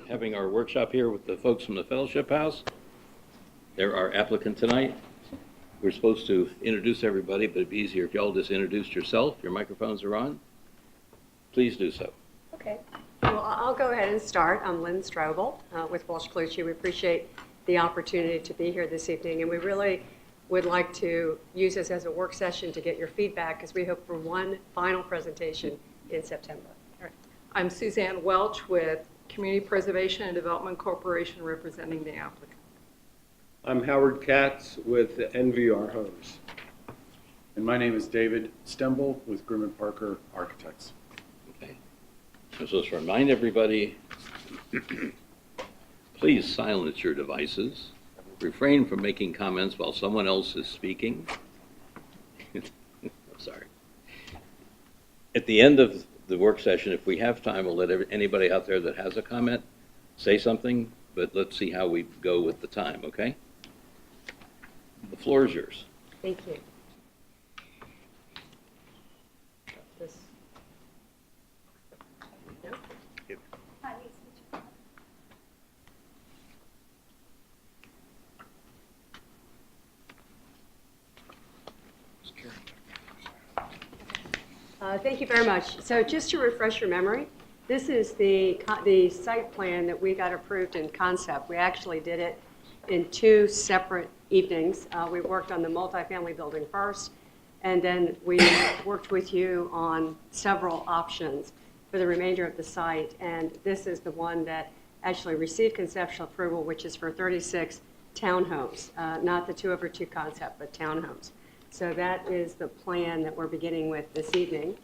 having our workshop here with the folks from the Fellowship House. They're our applicant tonight. We're supposed to introduce everybody, but it'd be easier if y'all just introduced yourself. Your microphones are on. Please do so. Okay. Well, I'll go ahead and start. I'm Lynn Strobel with Walsh Colucci. We appreciate the opportunity to be here this evening, and we really would like to use this as a work session to get your feedback, because we hope for one final presentation in September. All right. I'm Suzanne Welch with Community Preservation and Development Corporation, representing the applicant. I'm Howard Katz with NVR Homes. And my name is David Stemble with Grimm & Parker Architects. Okay. So let's remind everybody, please silence your devices. Refrain from making comments while someone else is speaking. I'm sorry. At the end of the work session, if we have time, we'll let anybody out there that has a comment say something, but let's see how we go with the time, okay? The floor is yours. Thank you. This. No? Thank you very much. So just to refresh your memory, this is the site plan that we got approved in concept. We actually did it in two separate evenings. We worked on the multifamily building first, and then we worked with you on several options for the remainder of the site. And this is the one that actually received conceptual approval, which is for 36 townhomes, not the 2/2 concept, but townhomes. So that is the plan that we're beginning with this evening.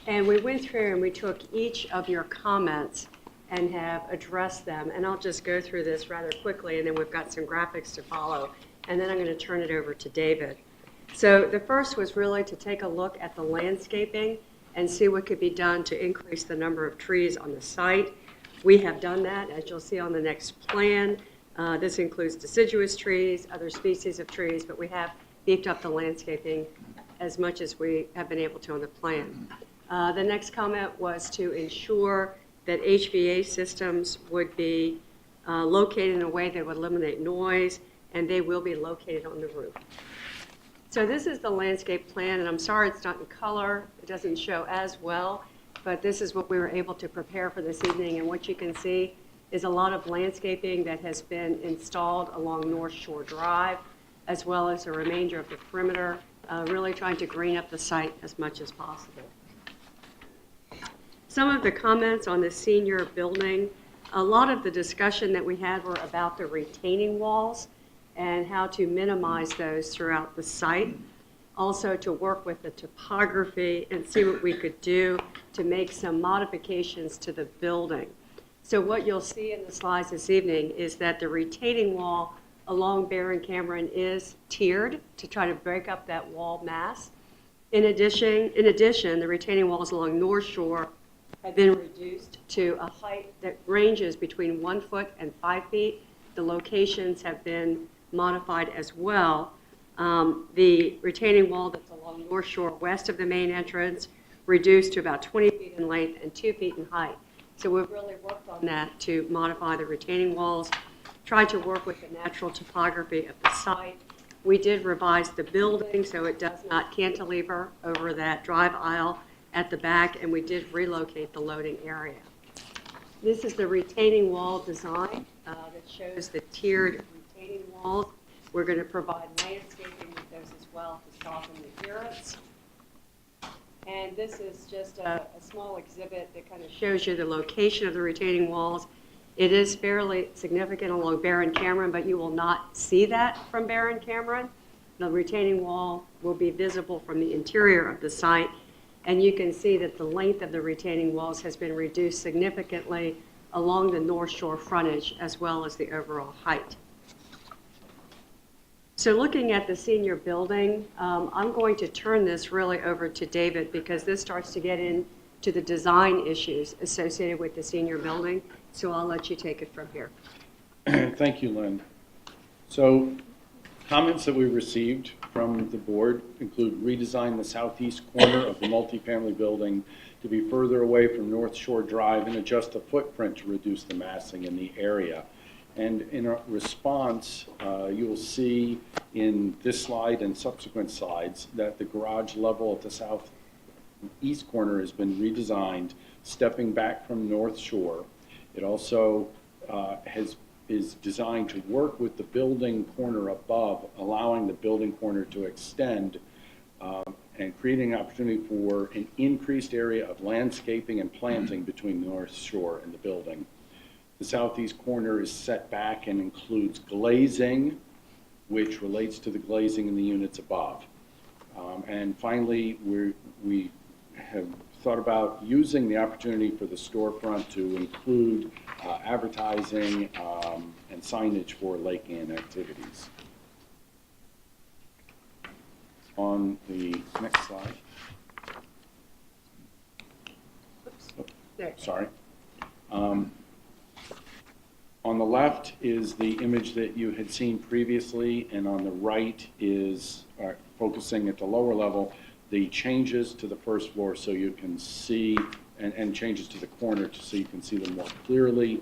And we went through and we took each of your comments and have addressed them. And I'll just go through this rather quickly, and then we've got some graphics to follow. And then I'm going to turn it over to David. So the first was really to take a look at the landscaping and see what could be done to increase the number of trees on the site. We have done that, as you'll see on the next plan. This includes deciduous trees, other species of trees, but we have beefed up the landscaping as much as we have been able to on the plan. The next comment was to ensure that HVA systems would be located in a way that would eliminate noise, and they will be located on the roof. So this is the landscape plan, and I'm sorry it's not in color. It doesn't show as well, but this is what we were able to prepare for this evening, and what you can see is a lot of landscaping that has been installed along North Shore Drive, as well as the remainder of the perimeter, really trying to green up the site as much as possible. Some of the comments on the senior building, a lot of the discussion that we had were about the retaining walls and how to minimize those throughout the site. Also to work with the topography and see what we could do to make some modifications to the building. So what you'll see in the slides this evening is that the retaining wall along Barron Cameron is tiered to try to break up that wall mass. In addition, the retaining walls along North Shore have been reduced to a height that ranges between 1 foot and 5 feet. The locations have been modified as well. The retaining wall that's along North Shore west of the main entrance reduced to about 20 feet in length and 2 feet in height. So we've really worked on that to modify the retaining walls, tried to work with the natural topography of the site. We did revise the building so it does not cantilever over that drive aisle at the back, and we did relocate the loading area. This is the retaining wall design that shows the tiered retaining walls. We're going to provide landscaping with those as well to soften the appearance. And this is just a small exhibit that kind of shows you the location of the retaining walls. It is fairly significant along Barron Cameron, but you will not see that from Barron Cameron. The retaining wall will be visible from the interior of the site, and you can see that the length of the retaining walls has been reduced significantly along the North Shore frontage as well as the overall height. So looking at the senior building, I'm going to turn this really over to David, because this starts to get into the design issues associated with the senior building. So I'll let you take it from here. Thank you, Lynn. So Comments that we received from the board include redesign the southeast corner of the multifamily building to be further away from North Shore Drive and adjust the footprint to reduce the massing in the area. And in a response, you will see in this slide and subsequent slides that the garage level at the southeast corner has been redesigned, stepping back from North Shore. It also is designed to work with the building corner above, allowing the building corner to extend and creating an opportunity for an increased area of landscaping and planting between North Shore and the building. The southeast corner is set back and includes glazing, which relates to the glazing in the units above. And finally, we have thought about using the opportunity for the storefront to include advertising and signage for Lake Ann activities. On the next slide. There. Sorry. On the left is the image that you had seen previously, and on the right is focusing at the lower level, the changes to the first floor so you can see, and changes to the corner so you can see them more clearly.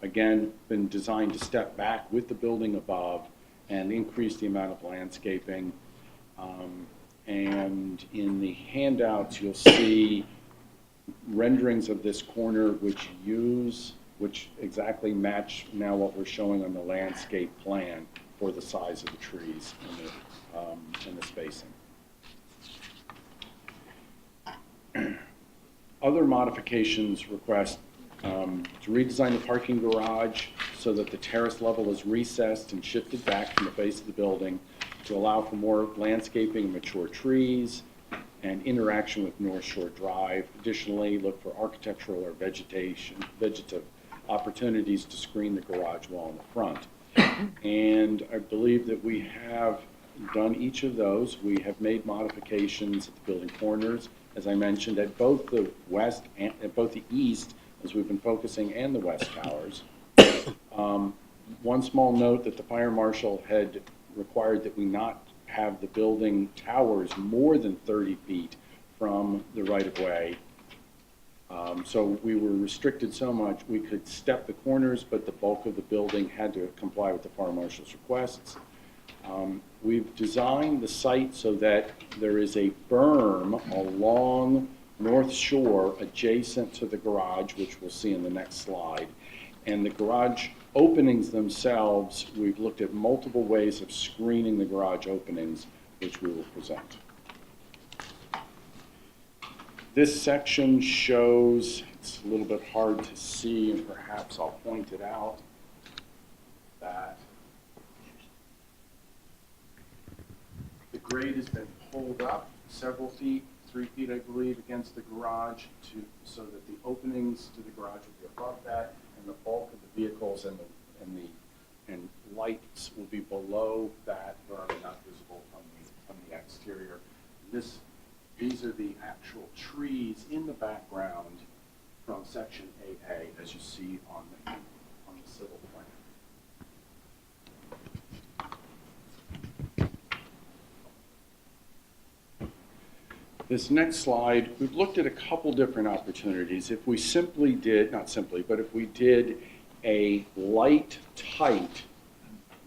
Again, been designed to step back with the building above and increase the amount of landscaping. And in the handouts, you'll see renderings of this corner which exactly match now what we're showing on the landscape plan for the size of the trees and the spacing. Other modifications request to redesign the parking garage so that the terrace level is recessed and shifted back from the base of the building to allow for more landscaping and mature trees and interaction with North Shore Drive. Additionally, look for architectural or vegetative opportunities to screen the garage wall in the front. And I believe that we have done each of those. We have made modifications at the building corners, as I mentioned, at both the west and at both the east, as we've been focusing, and the west towers. One small note that the fire marshal had required that we not have the building towers more than 30 feet from the right-of-way. So we were restricted so much, we could step the corners, but the bulk of the building had to comply with the fire marshal's requests. We've designed the site so that there is a berm along North Shore adjacent to the garage, which we'll see in the next slide. And the garage openings themselves, we've looked at multiple ways of screening the garage openings, which we will present. This section shows, it's a little bit hard to see, and perhaps I'll point it out, that the grade has been pulled up several feet, 3 feet, I believe, against the garage so that the openings to the garage will be above that, and the bulk of the vehicles and lights will be below that berm, not visible from the exterior. These are the actual trees in the background from section 8A, as you see on the civil plan. This next slide, we've looked at a couple different opportunities. If we simply did, not simply, but if we did a light, tight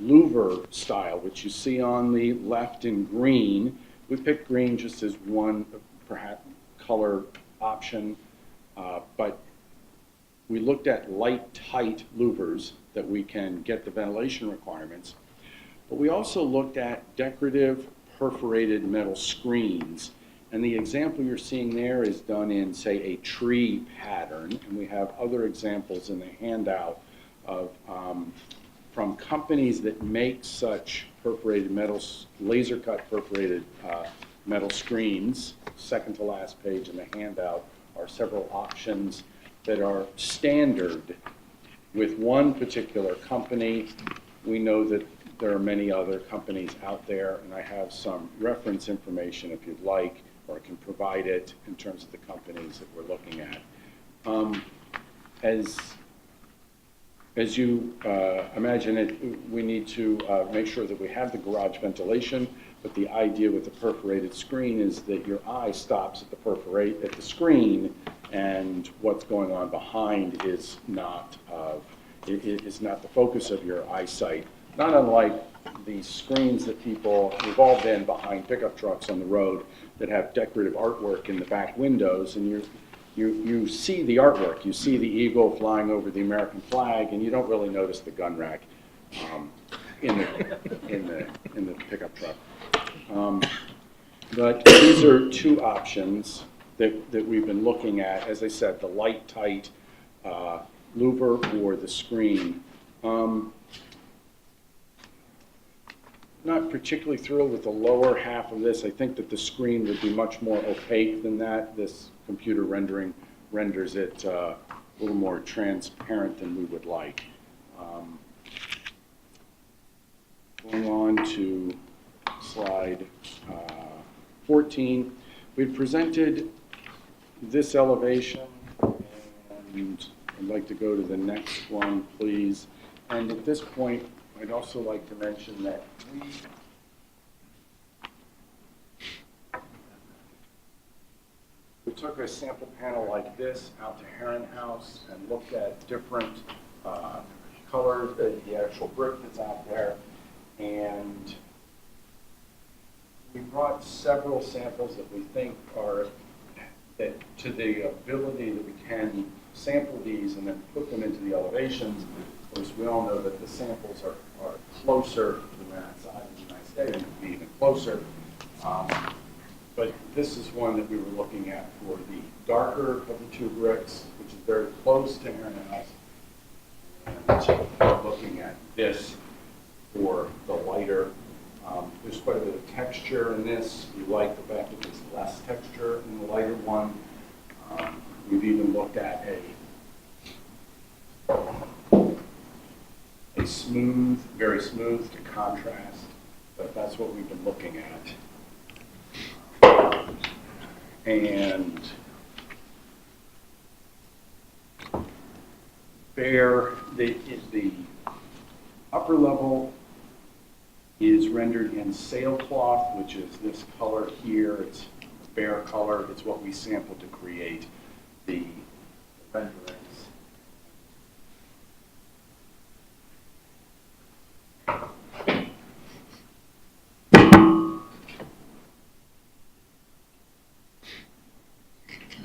louver style, which you see on the left in green, we picked green just as one perhaps color option, but we looked at light, tight louvers that we can get the ventilation requirements. But we also looked at decorative perforated metal screens. And the example you're seeing there is done in, say, a tree pattern. And we have other examples in the handout of from companies that make such perforated metal, laser cut perforated metal screens. Second to last page in the handout are several options that are standard with one particular company. We know that there are many other companies out there, and I have some reference information if you'd like, or I can provide it in terms of the companies that we're looking at. As As you imagine it, we need to make sure that we have the garage ventilation, but the idea with the perforated screen is that your eye stops at the screen, and what's going on behind is not the focus of your eyesight. Not unlike the screens that we've all been behind pickup trucks on the road that have decorative artwork in the back windows, and you see the artwork, you see the eagle flying over the American flag, and you don't really notice the gun rack in the pickup truck. But these are two options that we've been looking at. As I said, the light tight louver or the screen. Not particularly thrilled with the lower half of this. I think that the screen would be much more opaque than that. This computer rendering renders it a little more transparent than we would like. Going on to slide 14, we've presented this elevation, and I'd like to go to the next one, please. And at this point, I'd also like to mention that we took a sample panel like this out to Heron House and looked at different colors, the actual brick that's out there, and we brought several samples that we think are to the ability that we can sample these and then put them into the elevations. Of course, we all know that the samples are closer to that side of the United States, and it could be even closer. But this is one that we were looking at for the darker of the two bricks, which is very close to Heron House. And looking at this for the lighter. There's quite a bit of texture in this. We like the fact that there's less texture in the lighter one. We've even looked at a smooth, very smooth to contrast, but that's what we've been looking at. And the upper level is rendered in sailcloth, which is this color here. It's bare color. It's what we sampled to create the renderings.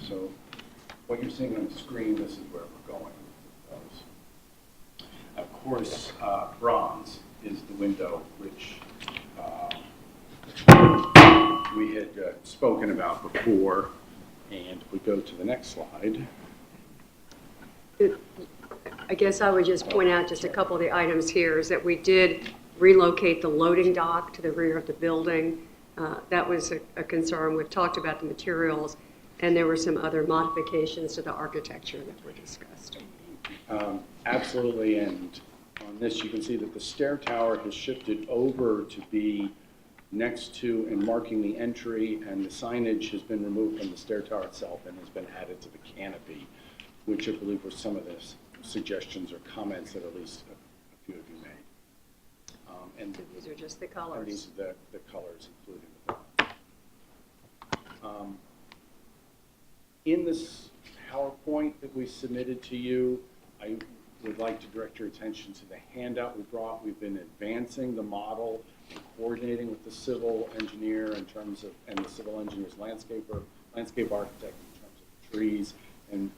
So what you're seeing on the screen, this is where we're going with those. Of course, bronze is the window, which we had spoken about before. And if we go to the next slide. I guess I would just point out just a couple of the items here is that we did relocate the loading dock to the rear of the building. That was a concern. We've talked about the materials, and there were some other modifications to the architecture that were discussed. Absolutely, and on this you can see that the stair tower has shifted over to be next to and marking the entry, and the signage has been removed from the stair tower itself and has been added to the canopy, which I believe were some of the suggestions or comments that at least a few of you made. And So these are just the colors. And these are the colors including the in this PowerPoint that we submitted to you, I would like to direct your attention to the handout we brought. We've been advancing the model and coordinating with the civil engineer in terms of, and the civil engineer's landscape architect in terms of trees, and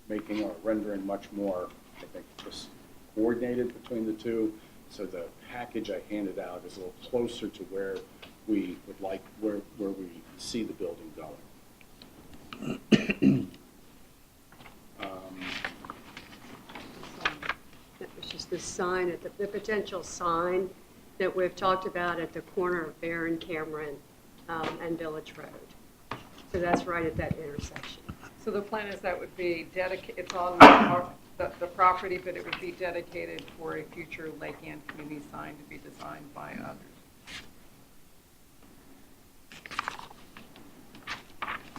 making our rendering much more, I think, just coordinated between the two. So the package I handed out is a little closer to where we would like, where we see the building going. That was just the sign, at the potential sign that we've talked about at the corner of Barron Cameron and Village Road. So that's right at that intersection. So the plan is that would be dedicated, it's on the property, but it would be dedicated for a future Lake Ann community sign to be designed by others.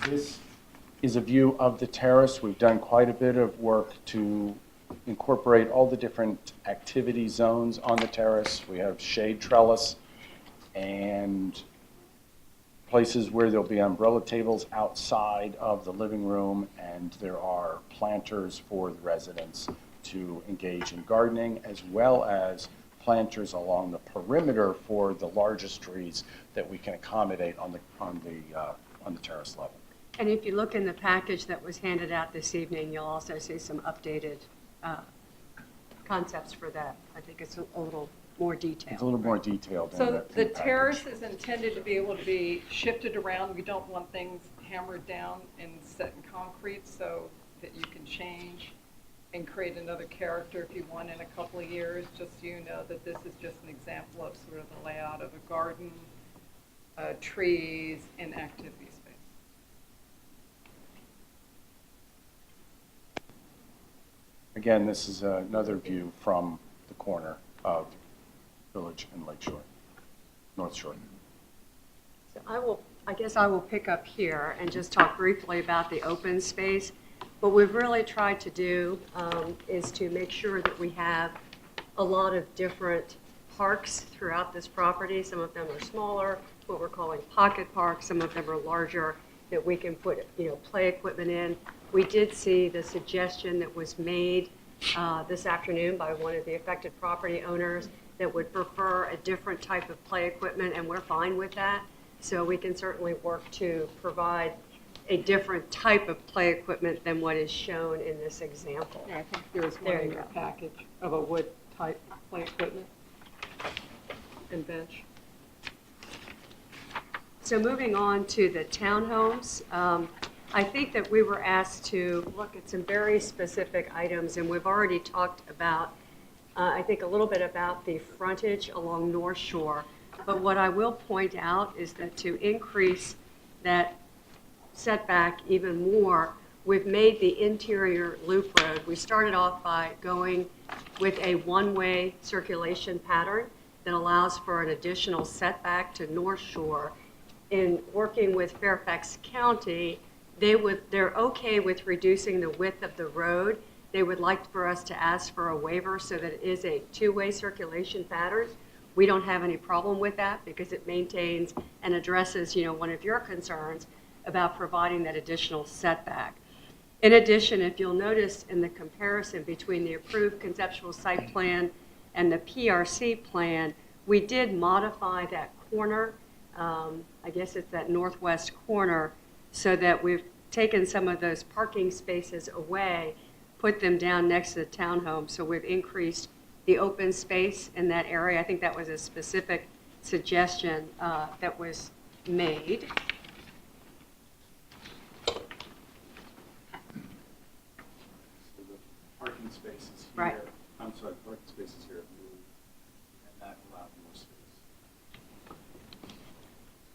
This is a view of the terrace. We've done quite a bit of work to incorporate all the different activity zones on the terrace. We have shade trellis and places where there'll be umbrella tables outside of the living room, and there are planters for the residents to engage in gardening, as well as planters along the perimeter for the largest trees that we can accommodate on the terrace level. And if you look in the package that was handed out this evening, you'll also see some updated concepts for that. I think it's a little more detailed. It's a little more detailed. So the package. terrace is intended to be able to be shifted around. We don't want things hammered down and set in concrete, so that you can change and create another character if you want in a couple of years. Just so you know that this is just an example of sort of the layout of a garden, trees, and activity space. Again, this is another view from the corner of Village and Lakeshore, North Shore. So I guess I will pick up here and just talk briefly about the open space. What we've really tried to do is to make sure that we have a lot of different parks throughout this property. Some of them are smaller, what we're calling pocket parks. Some of them are larger that we can put, play equipment in. We did see the suggestion that was made this afternoon by one of the affected property owners that would prefer a different type of play equipment, and we're fine with that. So we can certainly work to provide a different type of play equipment than what is shown in this example. Yeah, I think there was one There in you your go. package of a wood type play equipment and bench. So moving on to the townhomes, I think that we were asked to look at some very specific items, and we've already talked about, I think, a little bit about the frontage along North Shore. But what I will point out is that to increase that setback even more, we've made the interior loop road. We started off by going with a one-way circulation pattern that allows for an additional setback to North Shore. In working with Fairfax County, they're okay with reducing the width of the road. They would like for us to ask for a waiver so that it is a two-way circulation pattern. We don't have any problem with that because it maintains and addresses, one of your concerns about providing that additional setback. In addition, if you'll notice in the comparison between the approved conceptual site plan and the PRC plan, we did modify that corner, I guess it's that northwest corner, so that we've taken some of those parking spaces away, put them down next to the townhome. So we've increased the open space in that area. I think that was a specific suggestion that was made. So the parking spaces here, Right. I'm sorry, the parking spaces here have moved, and that allowed more space.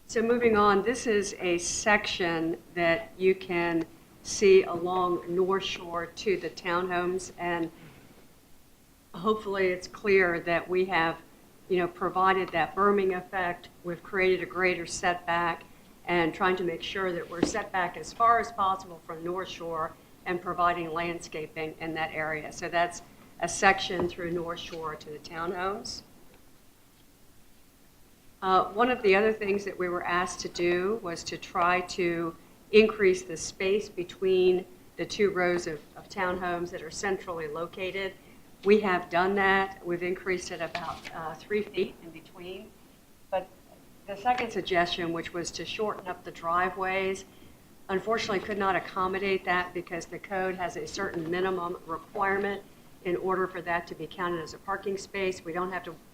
So moving on, this is a section that you can see along North Shore to the townhomes, and hopefully it's clear that we have, provided that berming effect. We've created a greater setback and trying to make sure that we're set back as far as possible from North Shore and providing landscaping in that area. So that's a section through North Shore to the townhomes. One of the other things that we were asked to do was to try to increase the space between the two rows of townhomes that are centrally located. We have done that. We've increased it about 3 feet in between. But the second suggestion, which was to shorten up the driveways, unfortunately could not accommodate that because the code has a certain minimum requirement in order for that to be counted as a parking space. We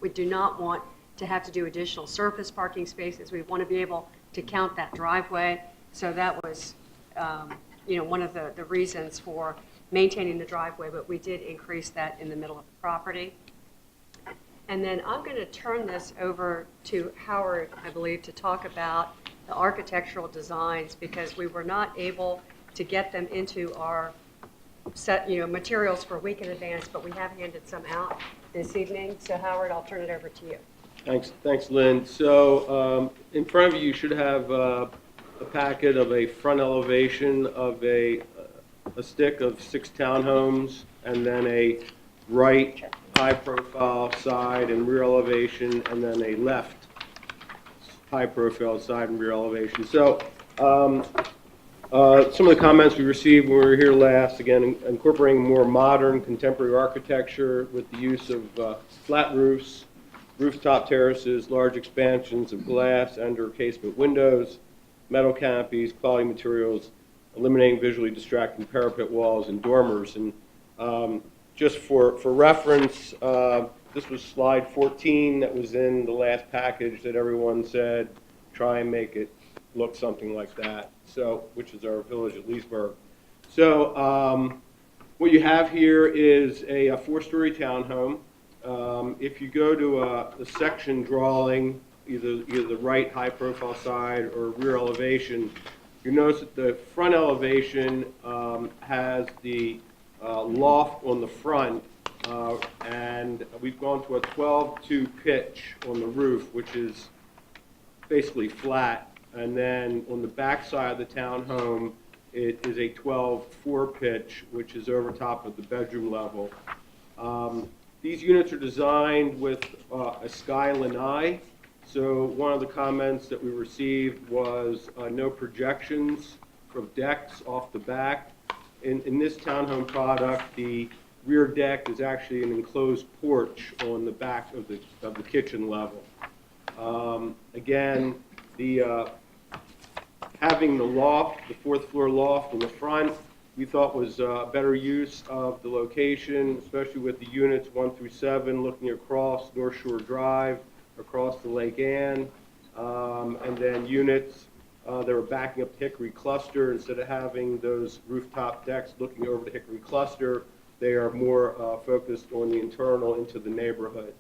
do not want to have to do additional surface parking spaces. We want to be able to count that driveway. So that was, one of the reasons for maintaining the driveway, but we did increase that in the middle of the property. And then I'm going to turn this over to Howard, I believe, to talk about the architectural designs because we were not able to get them into our set, materials for a week in advance, but we have handed some out this evening. So Howard, I'll turn it over to you. Thanks, Lynn. So in front of you should have a packet of a front elevation of a a stick of 6 townhomes, and then a right high-profile side and rear elevation, and then a left high-profile side and rear elevation. So some of the comments we received when we were here last, again, incorporating more modern contemporary architecture with the use of flat roofs, rooftop terraces, large expansions of glass and/or casement windows, metal canopies, quality materials, eliminating visually distracting parapet walls and dormers. And just for reference, this was slide 14 that was in the last package that everyone said, try and make it look something like that, so, which is our village at Leesburg. So what you have here is a 4-story townhome. If you go to the section drawing, either the right high-profile side or rear elevation, you notice that the front elevation has the loft on the front, and we've gone to a 12-2 pitch on the roof, which is basically flat. And then on the back side of the townhome, it is a 12-4 pitch, which is over top of the bedroom level. These units are designed with a sky lanai. So one of the comments that we received was no projections from decks off the back. In this townhome product, the rear deck is actually an enclosed porch on the back of the kitchen level. Again, having the loft, the 4th floor loft on the front, we thought was a better use of the location, especially with the units 1 through 7 looking across North Shore Drive, across the Lake Ann, and then units that were backing up the Hickory Cluster. Instead of having those rooftop decks looking over the Hickory Cluster, they are more focused on the internal into the neighborhood.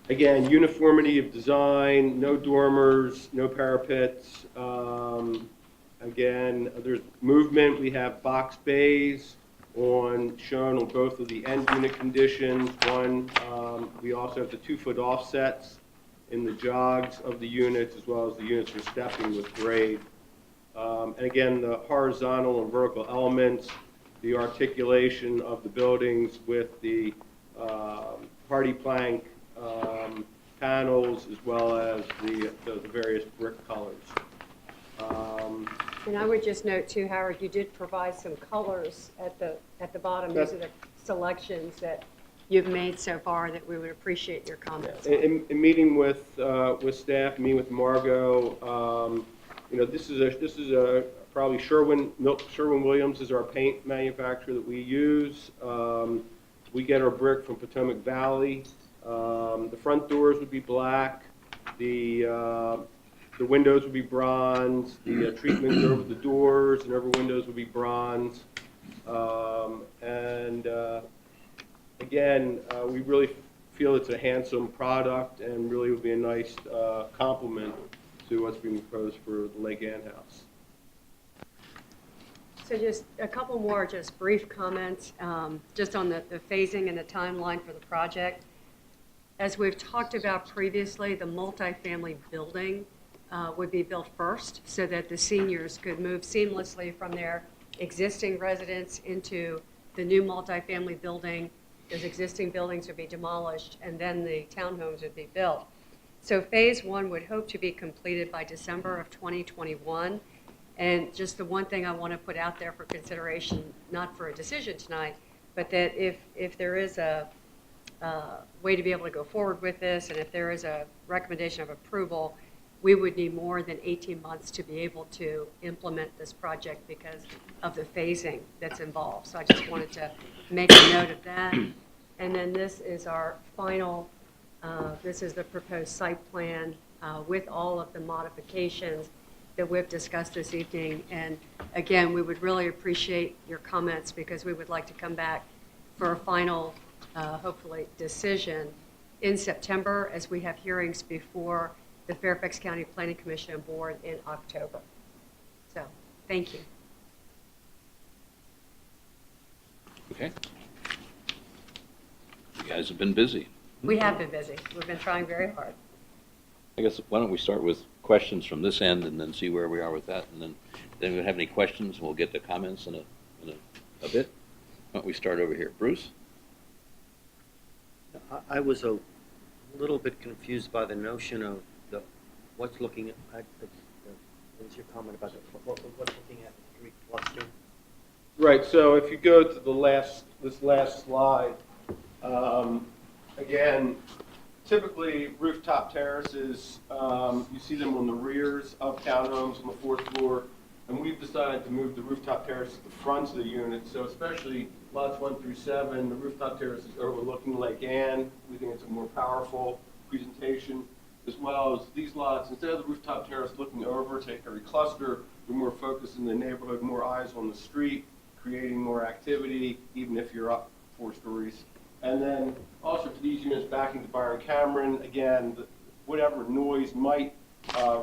Again, uniformity of design, no dormers, no parapets. Again, there's movement. We have box bays shown on both of the end unit conditions. We also have the 2-foot offsets in the jogs of the units, as well as the units are stepping with grade. And again, the horizontal and vertical elements, the articulation of the buildings with the hardy plank panels, as well as the various brick colors. And I would just note too, Howard, you did provide some colors at the bottom. These are the selections that you've made so far that we would appreciate your comments on. In meeting with staff, meeting with Margot, this is a probably Sherwin-Williams is our paint manufacturer that we use. We get our brick from Potomac Valley. The front doors would be black. The windows would be bronze. The treatments over the doors and over windows would be bronze. Again, we really feel it's a handsome product and really would be a nice complement to what's being proposed for the Lake Ann House. So just a couple more just brief comments just on the phasing and the timeline for the project. As we've talked about previously, the multifamily building would be built first so that the seniors could move seamlessly from their existing residence into the new multifamily building. Those existing buildings would be demolished, and then the townhomes would be built. So phase 1 would hope to be completed by December of 2021. And just the one thing I want to put out there for consideration, not for a decision tonight, but that if there is a way to be able to go forward with this, and if there is a recommendation of approval, we would need more than 18 months to be able to implement this project because of the phasing that's involved. So I just wanted to make a note of that. And then this is our final, this is the proposed site plan with all of the modifications that we've discussed this evening. And again, we would really appreciate your comments because we would like to come back for a final, hopefully, decision in September as we have hearings before the Fairfax County Planning Commission and Board in October. So, thank you. Okay. You guys have been busy. We have been busy. We've been trying very hard. I guess, why don't we start with questions from this end and then see where we are with that, and then if we have any questions, we'll get to comments in a bit. Why don't we start over here? Bruce? I was a little bit confused by the notion of what's looking at, what was your comment about what's looking at the street cluster? Right, so if you go to this last slide, again, typically rooftop terraces, you see them on the rears of townhomes on the fourth floor, and we've decided to move the rooftop terrace to the fronts of the unit, so especially lots 1 through 7, the rooftop terrace is overlooking Lake Anne. We think it's a more powerful presentation, as well as these lots, instead of the rooftop terrace looking over to every cluster, we're more focused in the neighborhood, more eyes on the street, creating more activity, even if you're up 4 stories. And then also for these units backing to Byron Cameron, again, whatever noise might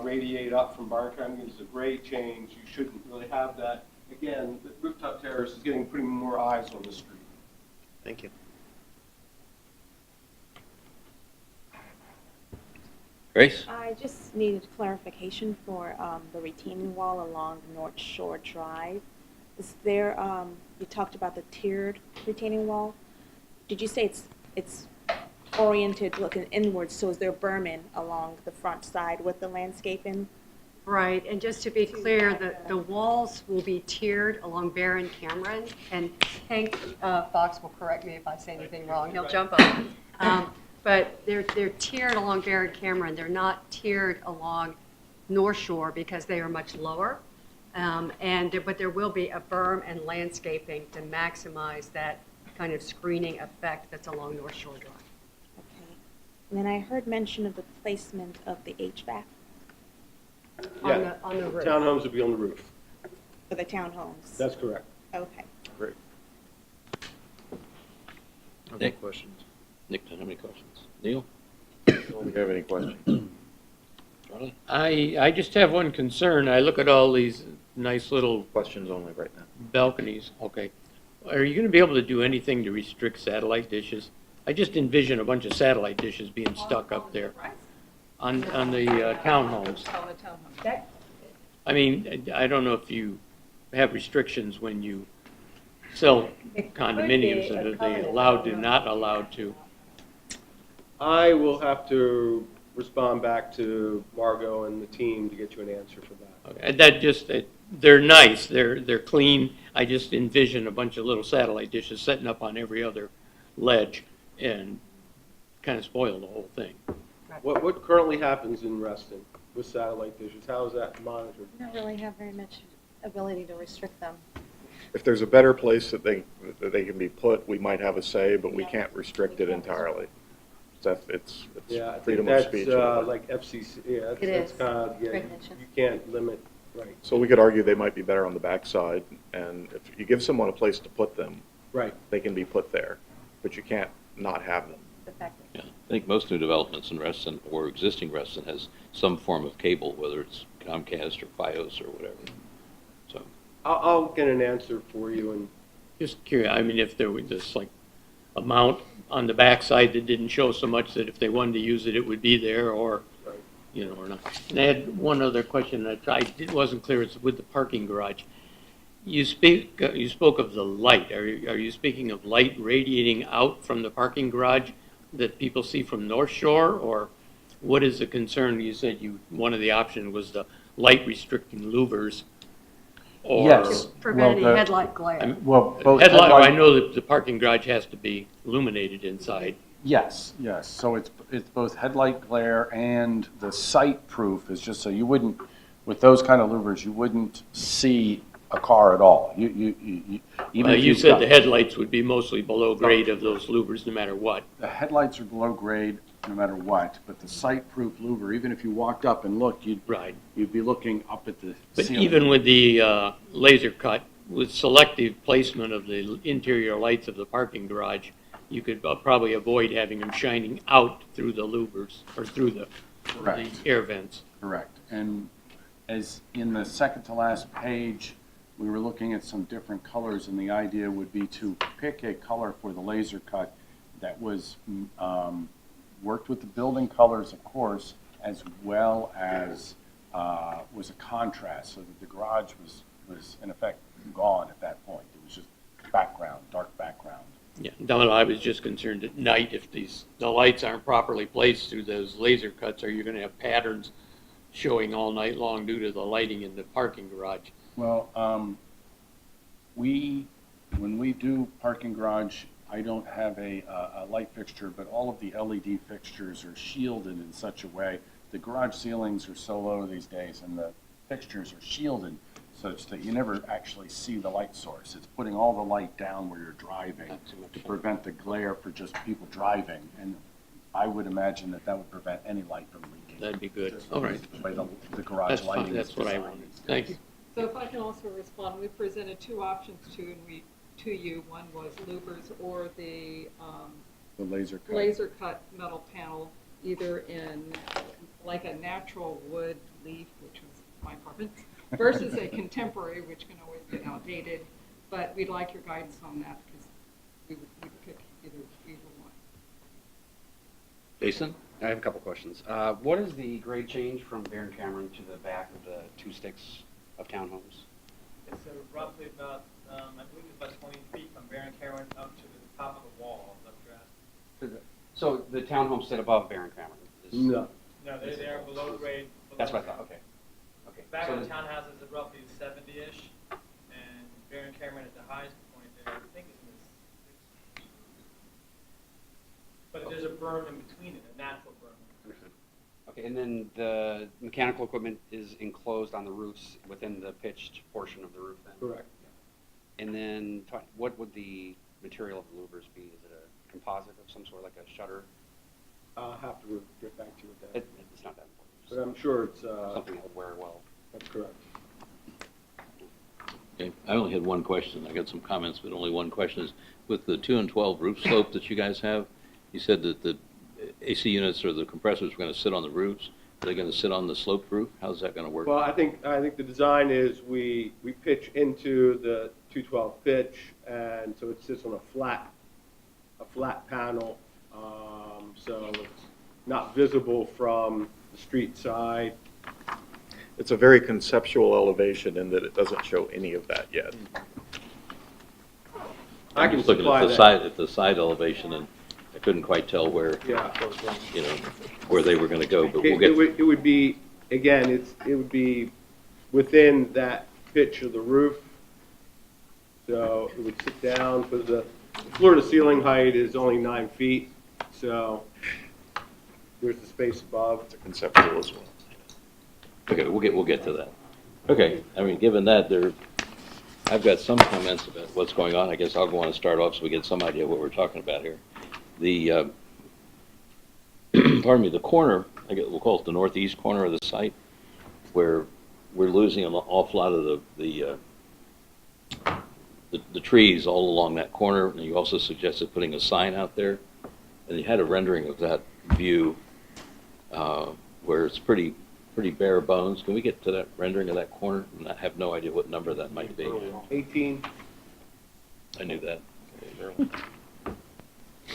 radiate up from Byron Cameron is a grade change. You shouldn't really have that. Again, the rooftop terrace is putting more eyes on the street. Thank you. Grace? I just needed clarification for the retaining wall along North Shore Drive. Is there, you talked about the tiered retaining wall. Did you say it's oriented looking inwards, so is there berming along the front side with the landscaping? Right, and just to be clear, the walls will be tiered along Barron Cameron, and Hank Fox will correct me if I say anything wrong, he'll jump up. But they're tiered along Barron Cameron, they're not tiered along North Shore because they are much lower. But there will be a berm and landscaping to maximize that kind of screening effect that's along North Shore Drive. Okay. And then I heard mention of the placement of the HVAC On the roof. Townhomes would be on the roof. for the townhomes. That's correct. Okay. Great. Nick? Questions? Nick, do you have any questions? Neil? Don't have any questions. Charlie? I just have one concern. I look at all these nice little Questions only right now. balconies. Okay. Are you going to be able to do anything to restrict satellite dishes? I just envision a bunch of satellite dishes being stuck up there on the townhomes. On the townhomes. I mean, I don't know if you have restrictions when you sell condominiums, that are they allowed to, not allowed to? I will have to respond back to Margot and the team to get you an answer for that. Okay. And that just, they're nice, they're clean. I just envision a bunch of little satellite dishes setting up on every other ledge and kind of spoil the whole thing. What currently happens in Reston with satellite dishes? How is that monitored? We don't really have very much ability to restrict them. If there's a better place that they can be put, we might have a say, but we can't restrict it entirely. It's Yeah, I think freedom of that's speech. like FCC, yeah, It that's is. kind of, yeah, Regulation. you can't limit, right, So we could argue they might be better on the backside, and if you give someone a place to put them, right. they can be put there, but you can't not have them. Effective. Yeah, I think most new developments in Reston or existing Reston has some form of cable, whether it's Comcast or Fios or whatever. So, I'll get an answer for you, and Just curious, I mean, if there was this like a mount on the backside that didn't show so much that if they wanted to use it, it would be there, or, Right. you know, or not. And I had one other question that it wasn't clear, it's with the parking garage. You spoke of the light. Are you speaking of light radiating out from the parking garage that people see from North Shore, or what is the concern? You said one of the options was the light restricting louvers. Or Yes. Prevent any Well, headlight glare. Well, both headlight, I headlight, know that the parking garage has to be illuminated inside. yes. So it's both headlight glare and the sight proof is just so you wouldn't, with those kind of louvers, you wouldn't see a car at all. You even if You you've said got- the headlights would be mostly below grade of those louvers, no matter what. The headlights are below grade no matter what, but the sight proof louver, even if you walked up and looked, Right. you'd be looking up at the But ceiling. even with the laser cut, with selective placement of the interior lights of the parking garage, you could probably avoid having them shining out through the louvers, or through the Correct. air vents. Correct. And as in the second to last page, we were looking at some different colors, and the idea would be to pick a color for the laser cut that was worked with the building colors, of course, as well as was a contrast, so that the garage was in effect gone at that point. It was just background, dark background. Yeah, no, I was just concerned at night, if the lights aren't properly placed through those laser cuts, are you gonna have patterns showing all night long due to the lighting in the parking garage? Well, when we do parking garage, I don't have a light fixture, but all of the LED fixtures are shielded in such a way. The garage ceilings are so low these days, and the fixtures are shielded such that you never actually see the light source. It's putting all the light down where you're driving Not too much to fun. prevent the glare for just people driving. And I would imagine that would prevent any light from leaking. That'd be good. Just All right. the way the garage That's fine, lighting is that's what I designed wanted. these Thank days. you. So if I can also respond, we presented two options to you. One was louvers or the The laser cut. laser cut metal panel, either in like a natural wood leaf, which was my preference, versus a contemporary, which can always get outdated. But we'd like your guidance on that because we'd pick either one. Jason? I have a couple questions. What is the grade change from Baron Cameron to the back of the two sticks of townhomes? It's roughly about, I believe it's about 20 feet from Baron Cameron up to the top of the wall of grass. So the townhomes sit above Baron Cameron? No. No, they're below grade. That's what I thought, okay. Okay. Back So of the the- townhouses is roughly 70-ish, and Baron Cameron at the highest point there, I think it's in the 60s. But there's a berm in between it, a natural berm. Understood. Okay, and then the mechanical equipment is enclosed on the roofs within the pitched portion of the roof then? Correct. And then what would the material of the louvers be? Is it a composite of some sort, like a shutter? I'll have to get back to you with that. It's not that important. But I'm sure it's, Something that would wear well. that's correct. Okay, I only had one question. I got some comments, but only one question is, with the 2 and 12 roof slope that you guys have, you said that the AC units or the compressors were going to sit on the roofs. Are they going to sit on the sloped roof? How's that going to work? Well, I think the design is we pitch into the 212 pitch, and so it sits on a flat panel, so it's not visible from the street side. It's a very conceptual elevation in that it doesn't show any of that yet. I I'm can just looking supply at the side elevation, and I couldn't quite tell where, Yeah. you know, where they were going to go, but we'll It get. would be, again, it would be within that pitch of the roof. So it would sit down, but the floor to ceiling height is only 9 feet, so there's the space above. It's a conceptual as well. Okay, we'll get to that. Okay, I mean, given that, I've got some comments about what's going on. I guess I'll go on and start off so we get some idea of what we're talking about here. The, pardon me, the corner, we'll call it the northeast corner of the site, where we're losing an awful lot of the trees all along that corner. And you also suggested putting a sign out there. And you had a rendering of that view where it's pretty bare bones. Can we get to that rendering of that corner? And I have no idea what number that might be. 18. I knew that.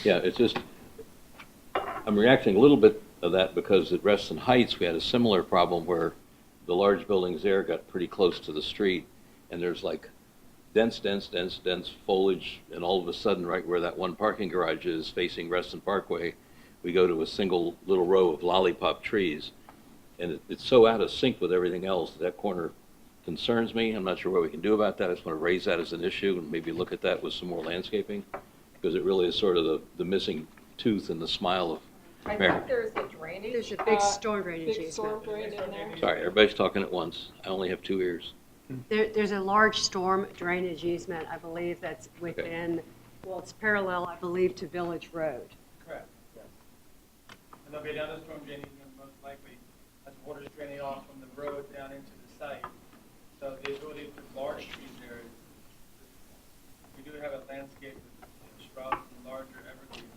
Yeah, it's just, I'm reacting a little bit of that because at Reston Heights, we had a similar problem where the large buildings there got pretty close to the street, and there's like dense foliage, and all of a sudden, right where that one parking garage is facing Reston Parkway, we go to a single little row of lollipop trees, and it's so out of sync with everything else. That corner concerns me. I'm not sure what we can do about that. I just want to raise that as an issue and maybe look at that with some more landscaping, because it really is sort of the missing tooth in the smile of I Mary. think there's a drainage. There's a big storm drainage Big storm easement. drain in there. Sorry, everybody's talking at once. I only have 2 ears. There's a large storm drainage easement, I believe, that's within, well, it's parallel, I believe, to Village Road. Correct, yes. And there'll be another storm drain easement most likely as water's draining off from the road down into the site. So the ability to put large trees there is, we do have a landscape with shrubs and larger evergreens.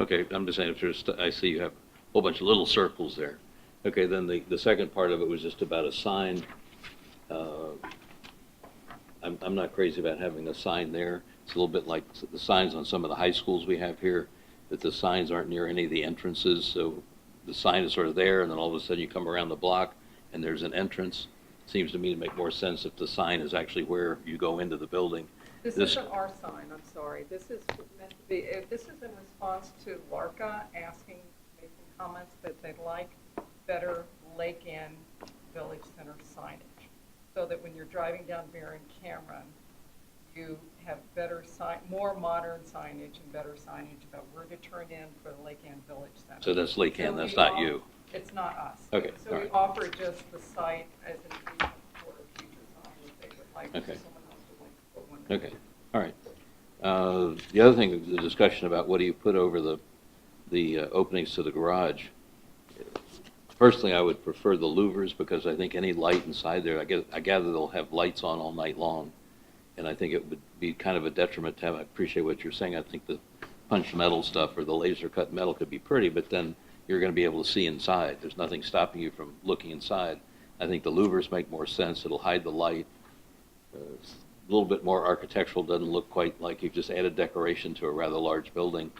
Okay, I'm just saying, if there's, I see you have a whole bunch of little circles there. Okay, then the second part of it was just about a sign. I'm not crazy about having a sign there. It's a little bit like the signs on some of the high schools we have here, that the signs aren't near any of the entrances, so the sign is sort of there, and then all of a sudden you come around the block and there's an entrance. Seems to me to make more sense if the sign is actually where you go into the building. This isn't our sign, I'm sorry. This is meant to be, this is in response to Larka asking, making comments that they'd like better Lake Inn Village Center signage. So that when you're driving down Bear and Cameron, you have better more modern signage and better signage about where to turn in for the Lake Inn Village Center. So that's Lake Inn, So that's we not all- you. It's not us. Okay, So all we right. offer just the site as an agent for a future sign if they would like, if Okay. someone else would like to put one in. Okay, all right. The other thing, the discussion about what do you put over the openings to the garage. Personally, I would prefer the louvers because I think any light inside there, I gather they'll have lights on all night long. And I think it would be kind of a detriment to have, I appreciate what you're saying. I think the punched metal stuff or the laser cut metal could be pretty, but then you're going to be able to see inside. There's nothing stopping you from looking inside. I think the louvers make more sense. It'll hide the light. It's a little bit more architectural, doesn't look quite like you've just added decoration to a rather large building.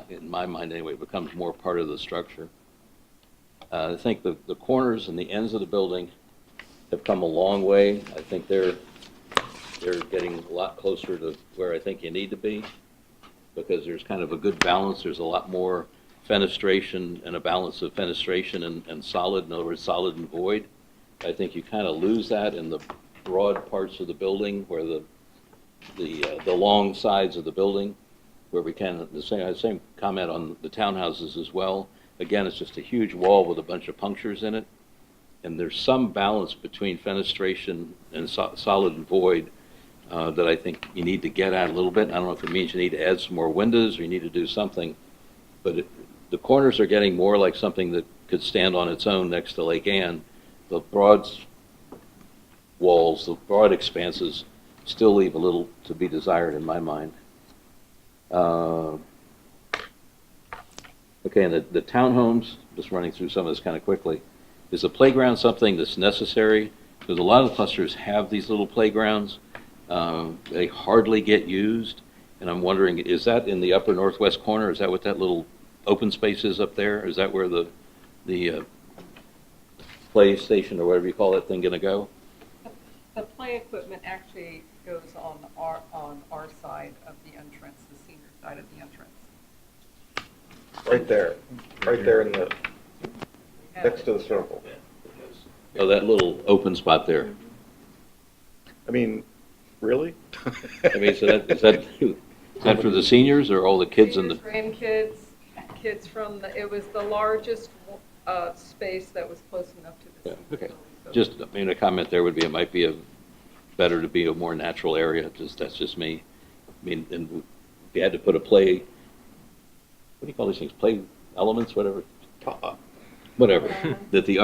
In my mind anyway, it becomes more part of the structure. I think the corners and the ends of the building have come a long way. I think they're getting a lot closer to where I think you need to be because there's kind of a good balance. There's a lot more fenestration and a balance of fenestration and solid, in other words, solid and void. I think you kind of lose that in the broad parts of the building where the long sides of the building where we can, the same comment on the townhouses as well. Again, it's just a huge wall with a bunch of punctures in it. And there's some balance between fenestration and solid and void that I think you need to get at a little bit. I don't know if it means you need to add some more windows or you need to do something, but the corners are getting more like something that could stand on its own next to Lake Anne. The broad walls, the broad expanses still leave a little to be desired in my mind. Okay, and the townhomes, just running through some of this kind of quickly, is the playground something that's necessary? Because a lot of the clusters have these little playgrounds. They hardly get used, and I'm wondering, is that in the upper northwest corner? Is that what that little open space is up there? Is that where the play station or whatever you call that thing going to go? The play equipment actually goes on our side of the entrance, the senior side of the entrance. Right there in the, next to the circle. Oh, that little open spot there. I mean, really? I mean, so is that for the seniors or all the kids in the? Grandkids, kids from it was the largest space that was close enough to the Yeah, senior okay. building, so- Just, I mean, a comment there would be, it might be better to be a more natural area, that's just me. I mean, and if you had to put a play, what do you call these things, play elements, whatever, whatever, that the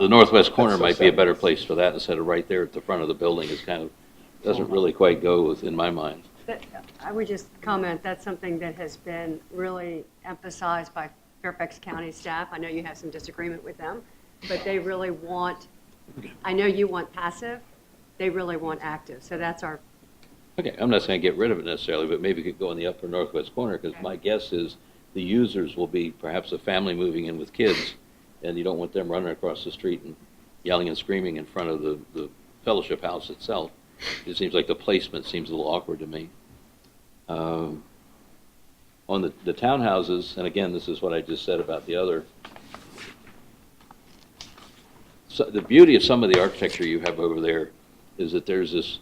northwest corner That's so might be a better 70s. place for that instead of right there at the front of the building is kind of, doesn't really quite go with, in my mind. I would just comment, that's something that has been really emphasized by Fairfax County staff. I know you have some disagreement with them, but they really want, I know you want passive, they really want active. So that's our, Okay, I'm not saying get rid of it necessarily, but maybe it could go in the upper northwest corner, because my guess is the users will be perhaps a family moving in with kids, and you don't want them running across the street and yelling and screaming in front of the fellowship house itself. It seems like the placement seems a little awkward to me. On the townhouses, and again, this is what I just said about the other. So the beauty of some of the architecture you have over there is that there's this,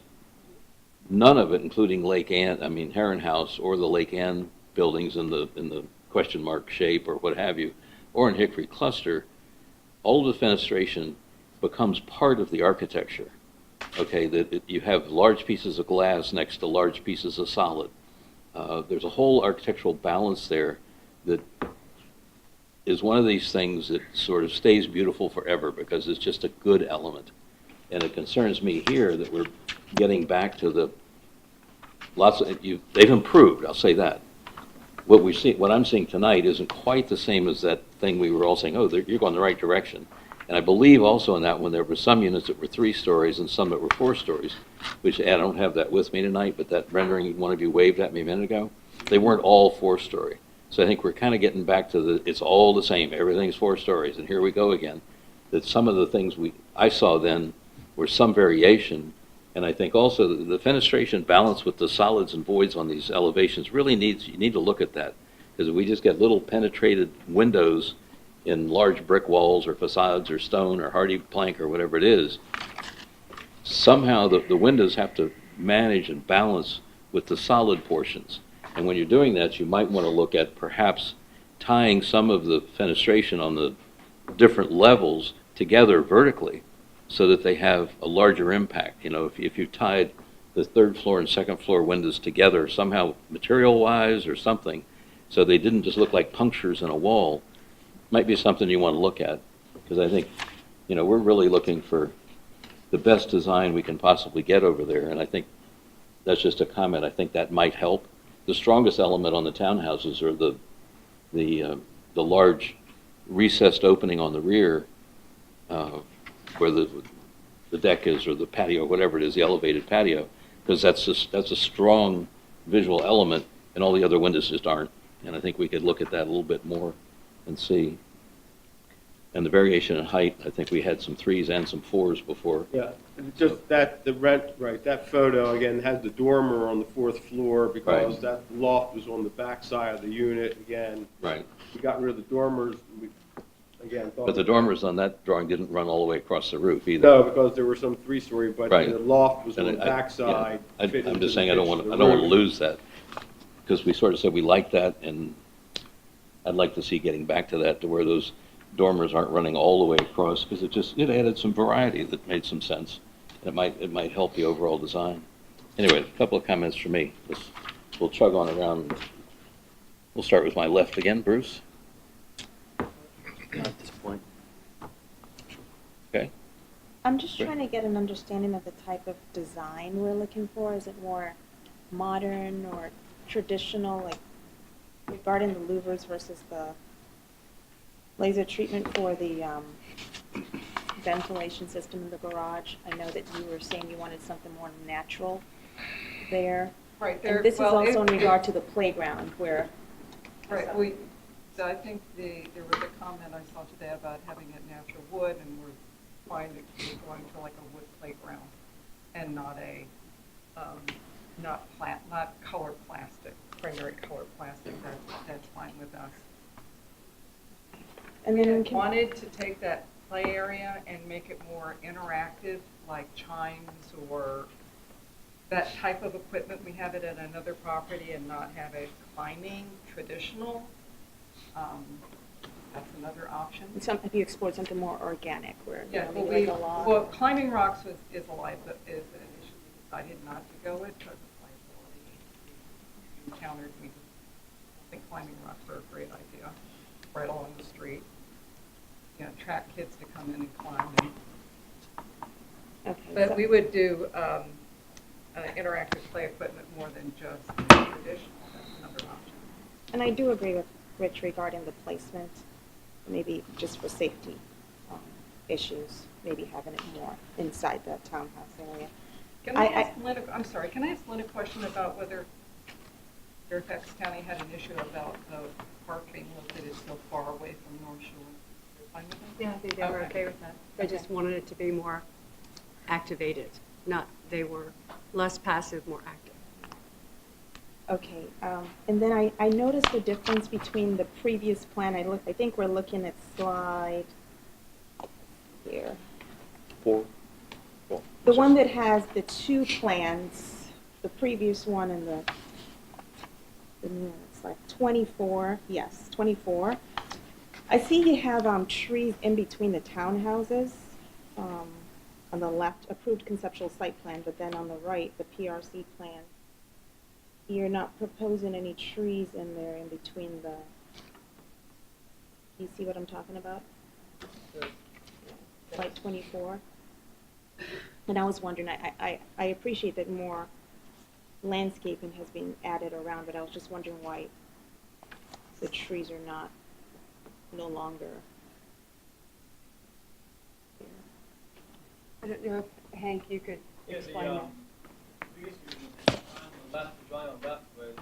none of it, including Lake Anne, I mean Heron House or the Lake Anne buildings in the question mark shape or what have you, or in Hickory Cluster, all the fenestration becomes part of the architecture. Okay, that you have large pieces of glass next to large pieces of solid. There's a whole architectural balance there that is one of these things that sort of stays beautiful forever because it's just a good element. And it concerns me here that we're getting back to the they've improved, I'll say that. What I'm seeing tonight isn't quite the same as that thing we were all saying, oh, you're going the right direction. And I believe also in that one there were some units that were 3 stories and some that were 4 stories, which I don't have that with me tonight, but that rendering one of you waved at me a minute ago, they weren't all 4-story. So I think we're kind of getting back to it's all the same, everything's 4 stories, and here we go again. That some of the things I saw then were some variation, and I think also the fenestration balance with the solids and voids on these elevations really you need to look at that. Because if we just get little penetrated windows in large brick walls or facades or stone or hardy plank or whatever it is, somehow the windows have to manage and balance with the solid portions. And when you're doing that, you might want to look at perhaps tying some of the fenestration on the different levels together vertically so that they have a larger impact. You know, if you tied the 3rd floor and 2nd floor windows together somehow material-wise or something, so they didn't just look like punctures in a wall, might be something you want to look at. Because I think, you know, we're really looking for the best design we can possibly get over there, and I think that's just a comment. I think that might help. The strongest element on the townhouses are the large recessed opening on the rear where the deck is, or the patio, whatever it is, the elevated patio, because that's a strong visual element, and all the other windows just aren't. And I think we could look at that a little bit more and see. And the variation in height, I think we had some 3s and some 4s before. Yeah, just that, that photo, again, has the dormer on the 4th floor because Right. that loft was on the back side of the unit, again. Right. We got rid of the dormers, we, again, thought. But the dormers on that drawing didn't run all the way across the roof either. No, because there were some 3-story, but Right. the loft was on And the back side. I'm fit into just the saying I don't pitch want of to the roof. lose that, because we sort of said we like that, and I'd like to see getting back to that, to where those dormers aren't running all the way across, because it added some variety that made some sense. It might help the overall design. Anyway, a couple of comments from me. We'll chug on around. We'll start with my left again, Bruce. Not at this point. Okay. I'm just Great. trying to get an understanding of the type of design we're looking for. Is it more modern or traditional, like regarding the louvers versus the laser treatment for the ventilation system in the garage? I know that you were saying you wanted something more natural there. Right there. And this well, is also in it- regard to the playground where. Right, so I think there was a comment I saw today about having it natural wood, and we're fine with going to like a wood playground and not not color plastic, primary color plastic. That's fine with us. And We then had wanted to take that play area and make it more interactive, like chimes or that type of equipment. We have it at another property and not have it climbing, traditional. That's another option. have you explored something more organic where, Yeah, well, maybe like a log? well, climbing rocks is an issue we decided not to go with because of liability we encountered. We think climbing rocks are a great idea, right along the street. You know, attract kids to come in and climb. Okay, But so- we would do interactive play equipment more than just traditional. That's another option. And I do agree with Rich regarding the placement, maybe just for safety issues, maybe having it more inside the townhouse area. Can I ask Lynn, I'm sorry, can I ask Lynn a question about whether Fairfax County had an issue about the parking located so far away from North Shore? You're fine with that? Yeah, I think they were okay with that. They just wanted it to be more activated, they were less passive, more active. Okay, and then I noticed the difference between the previous plan. I think we're looking at slide here. 4. The one that has the 2 plans, the previous one and the new one, it's like 24, yes, 24. I see you have trees in between the townhouses, on the left, approved conceptual site plan, but then on the right, the PRC plan. You're not proposing any trees in there in between the, you see what I'm talking about? Slide 24. And I was wondering, I appreciate that more landscaping has been added around, but I was just wondering why the trees are no longer here. I don't know if, Hank, you could explain that. The issue on the left, the drawing on the left was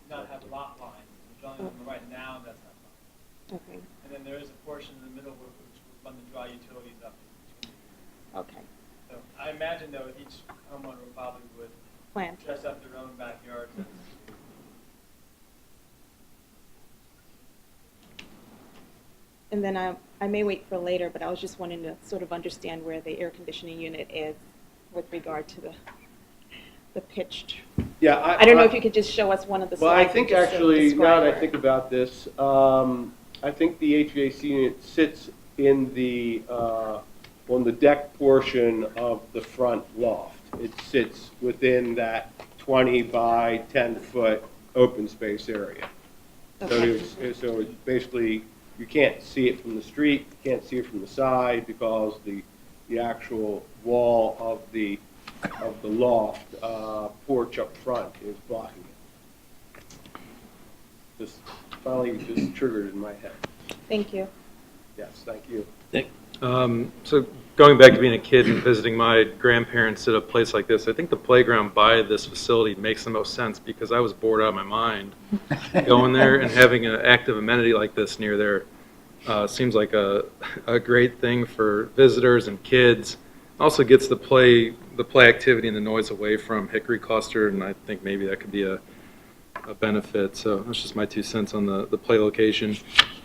not have lot lines. The dwelling on the right now, that's not fine. Okay, And then there is a portion in the middle which will run the dry utilities up. okay. So I imagine though each homeowner probably would Plant. dress up their own backyard. And then I may wait for later, but I was just wanting to sort of understand where the air conditioning unit is with regard to the pitched. Yeah, I don't know if you could just show us one of the Well, slides. I think and just, actually, now describe that I where- think about this, I think the HVAC unit sits in the, on the deck portion of the front loft. It sits within that 20 by 10-foot open space area. Okay. So it's basically, you can't see it from the street, you can't see it from the side because the actual wall of the loft porch up front is blocking it. Just finally just triggered in my head. Thank you. Yes, thank you. So going back to being a kid and visiting my grandparents at a place like this, I think the playground by this facility makes the most sense because I was bored out of my mind going there, and having an active amenity like this near there seems like a great thing for visitors and kids. Also gets the play activity and the noise away from Hickory Cluster, and I think maybe that could be a benefit. So that's just my 2 cents on the play location.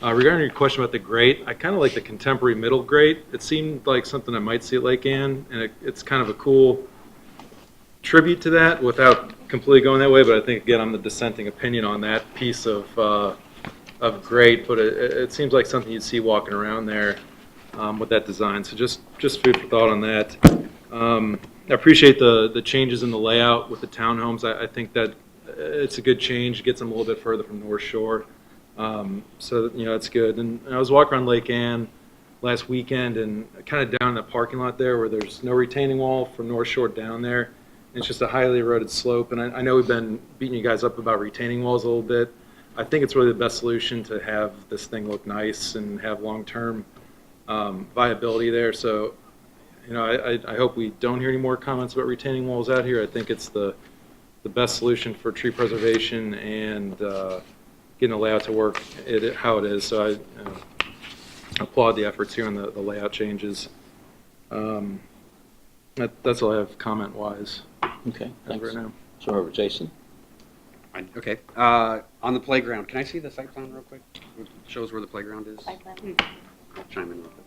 Regarding your question about the grate, I kind of like the contemporary middle grate. It seemed like something I might see at Lake Ann, and it's kind of a cool tribute to that without completely going that way. But I think, again, I'm the dissenting opinion on that piece of grate. But it seems like something you'd see walking around there with that design. So just food for thought on that. I appreciate the changes in the layout with the townhomes. I think that it's a good change. It gets them a little bit further from North Shore. So, it's good. And I was walking around Lake Ann last weekend and kind of down in the parking lot there where there's no retaining wall from North Shore down there. And it's just a highly eroded slope. And I know we've been beating you guys up about retaining walls a little bit. I think it's really the best solution to have this thing look nice and have long-term viability there. So, I hope we don't hear any more comments about retaining walls out here. I think it's the best solution for tree preservation and getting the layout to work how it is. So I applaud the efforts here on the layout changes. That's all I have comment-wise. Okay, thanks. Right now. So over, Jason. Fine, okay. On the playground, can I see the site plan real quick? It shows where the playground is. Site plan. Chime in real quick.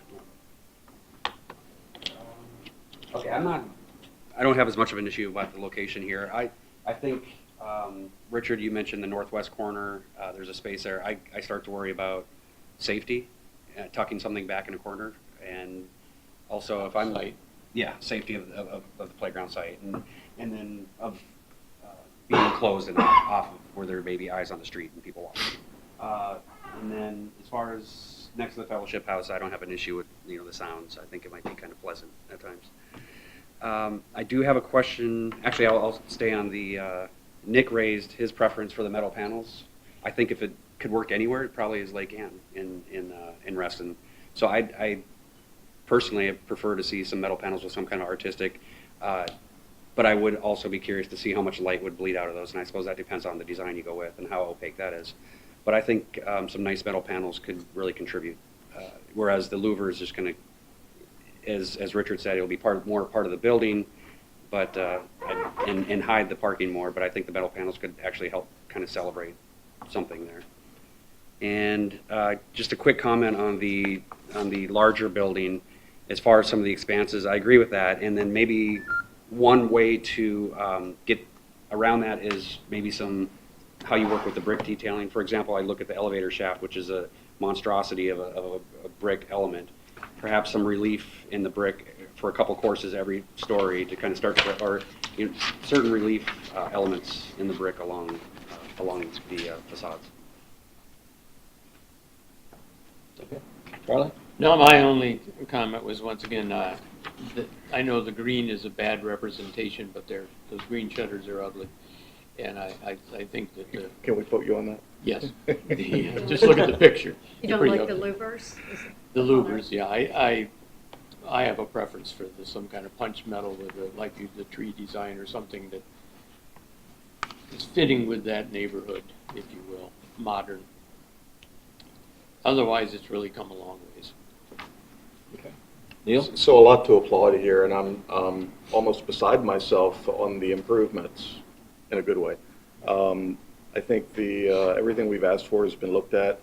Okay, I don't have as much of an issue about the location here. I think, Richard, you mentioned the northwest corner. There's a space there. I start to worry about safety, tucking something back in a corner, and also if I'm safety of the playground site, and then of being closed and off of where there may be eyes on the street and people walking. And then as far as next to the fellowship house, I don't have an issue with the sounds. I think it might be kind of pleasant at times. I do have a question. Actually, I'll stay on the. Nick raised his preference for the metal panels. I think if it could work anywhere, it probably is Lake Ann in Reston. So I personally prefer to see some metal panels with some kind of artistic. But I would also be curious to see how much light would bleed out of those, and I suppose that depends on the design you go with and how opaque that is. But I think some nice metal panels could really contribute, whereas the louver is just going to, as Richard said, it'll be more part of the building, but and hide the parking more. But I think the metal panels could actually help kind of celebrate something there. And just a quick comment on the larger building, as far as some of the expanses, I agree with that. And then maybe one way to get around that is maybe how you work with the brick detailing. For example, I look at the elevator shaft, which is a monstrosity of a brick element. Perhaps some relief in the brick for a couple courses every story to kind of start to, or certain relief elements in the brick along the facades. Okay. Charlie? No, my only comment was, once again, that I know the green is a bad representation, but those green shutters are ugly. And I think that Can we put you on that? yes, just look at the picture. You They're don't pretty like the ugly. louvers? The louvers, yeah. I have a preference for some kind of punch metal with the tree design or something that is fitting with that neighborhood, if you will. modern. Otherwise, it's really come a long ways. Neil? So a lot to applaud here, and I'm almost beside myself on the improvements in a good way. I think everything we've asked for has been looked at.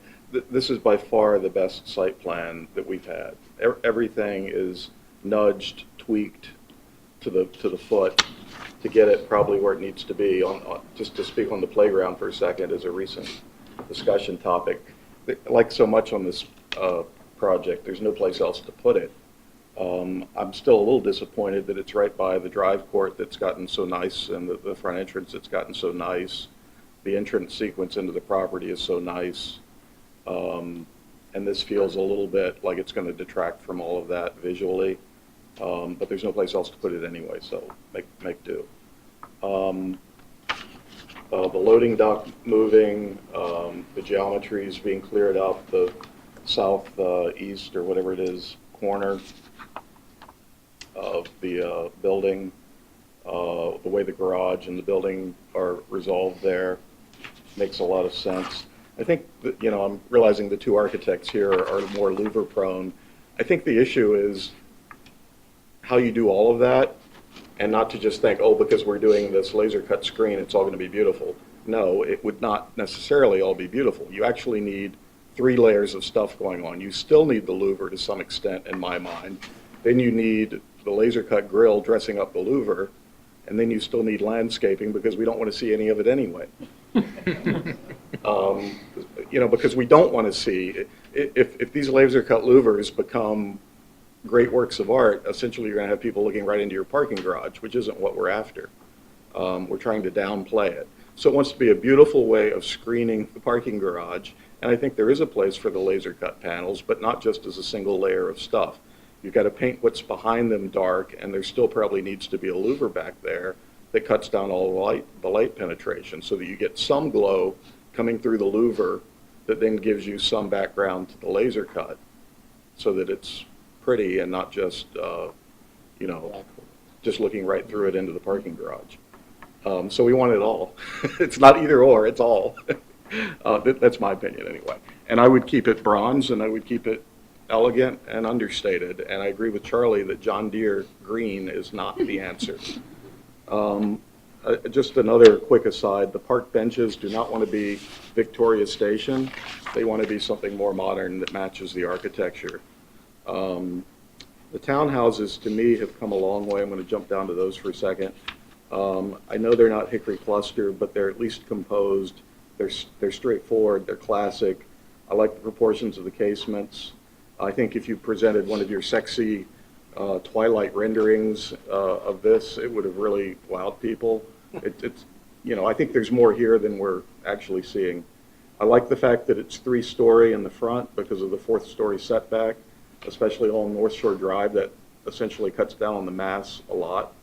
This is by far the best site plan that we've had. Everything is nudged, tweaked to the foot to get it probably where it needs to be. Just to speak on the playground for a second, as a recent discussion topic, like so much on this project, there's no place else to put it. I'm still a little disappointed that it's right by the drive court that's gotten so nice, and the front entrance that's gotten so nice. The entrance sequence into the property is so nice. And this feels a little bit like it's going to detract from all of that visually. But there's no place else to put it anyway, so make do. The loading dock moving, the geometry is being cleared up, the southeast or whatever it is corner of the building, the way the garage and the building are resolved there makes a lot of sense. I think that, I'm realizing the two architects here are more louver prone. I think the issue is how you do all of that, and not to just think, oh, because we're doing this laser cut screen, it's all going to be beautiful. No, it would not necessarily all be beautiful. You actually need 3 layers of stuff going on. You still need the louver to some extent, in my mind. Then you need the laser cut grill dressing up the louver, and then you still need landscaping because we don't want to see any of it anyway. Because we don't want to see, if these laser cut louvers become great works of art, essentially you're going to have people looking right into your parking garage, which isn't what we're after. We're trying to downplay it. So it wants to be a beautiful way of screening the parking garage, and I think there is a place for the laser cut panels, but not just as a single layer of stuff. You've got to paint what's behind them dark, and there still probably needs to be a louver back there that cuts down all the light penetration so that you get some glow coming through the louver that then gives you some background to the laser cut so that it's pretty and not just, just looking right through it into the parking garage. So we want it all. It's not either or, it's all. That's my opinion anyway. And I would keep it bronze, and I would keep it elegant and understated. And I agree with Charlie that John Deere green is not the answer. Just another quick aside, the park benches do not want to be Victoria Station. They want to be something more modern that matches the architecture. The townhouses, to me, have come a long way. I'm going to jump down to those for a second. I know they're not hickory cluster, but they're at least composed. They're straightforward. They're classic. I like the proportions of the casements. I think if you presented one of your sexy twilight renderings of this, it would have really wowed people. I think there's more here than we're actually seeing. I like the fact that it's 3-story in the front because of the 4th-story setback, especially along North Shore Drive. That essentially cuts down on the mass a lot.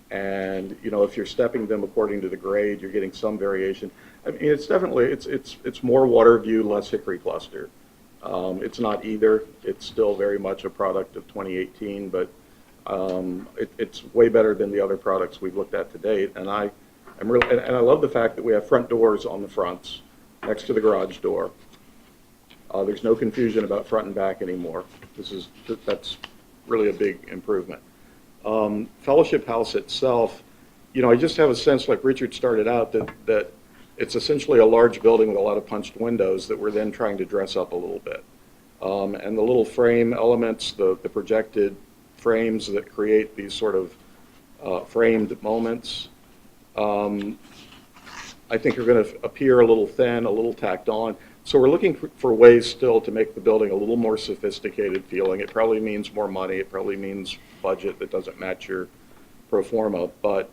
And if you're stepping them according to the grade, you're getting some variation. I mean, it's definitely it's more water view, less hickory cluster. It's not either. It's still very much a product of 2018, but it's way better than the other products we've looked at to date. And I love the fact that we have front doors on the fronts next to the garage door. There's no confusion about front and back anymore. That's really a big improvement. Fellowship House itself, I just have a sense, like Richard started out, that it's essentially a large building with a lot of punched windows that we're then trying to dress up a little bit. And the little frame elements, the projected frames that create these sort of framed moments, I think are going to appear a little thin, a little tacked on. So we're looking for ways still to make the building a little more sophisticated feeling. It probably means more money. It probably means budget that doesn't match your pro forma. But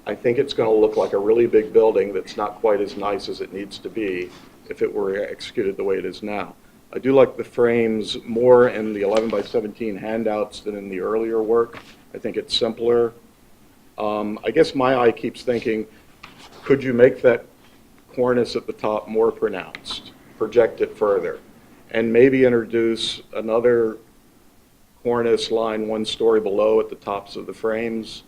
I think it's going to look like a really big building that's not quite as nice as it needs to be if it were executed the way it is now. I do like the frames more in the 11 by 17 handouts than in the earlier work. I think it's simpler. I guess my eye keeps thinking, could you make that cornice at the top more pronounced, project it further, and maybe introduce another cornice line 1 story below at the tops of the frames?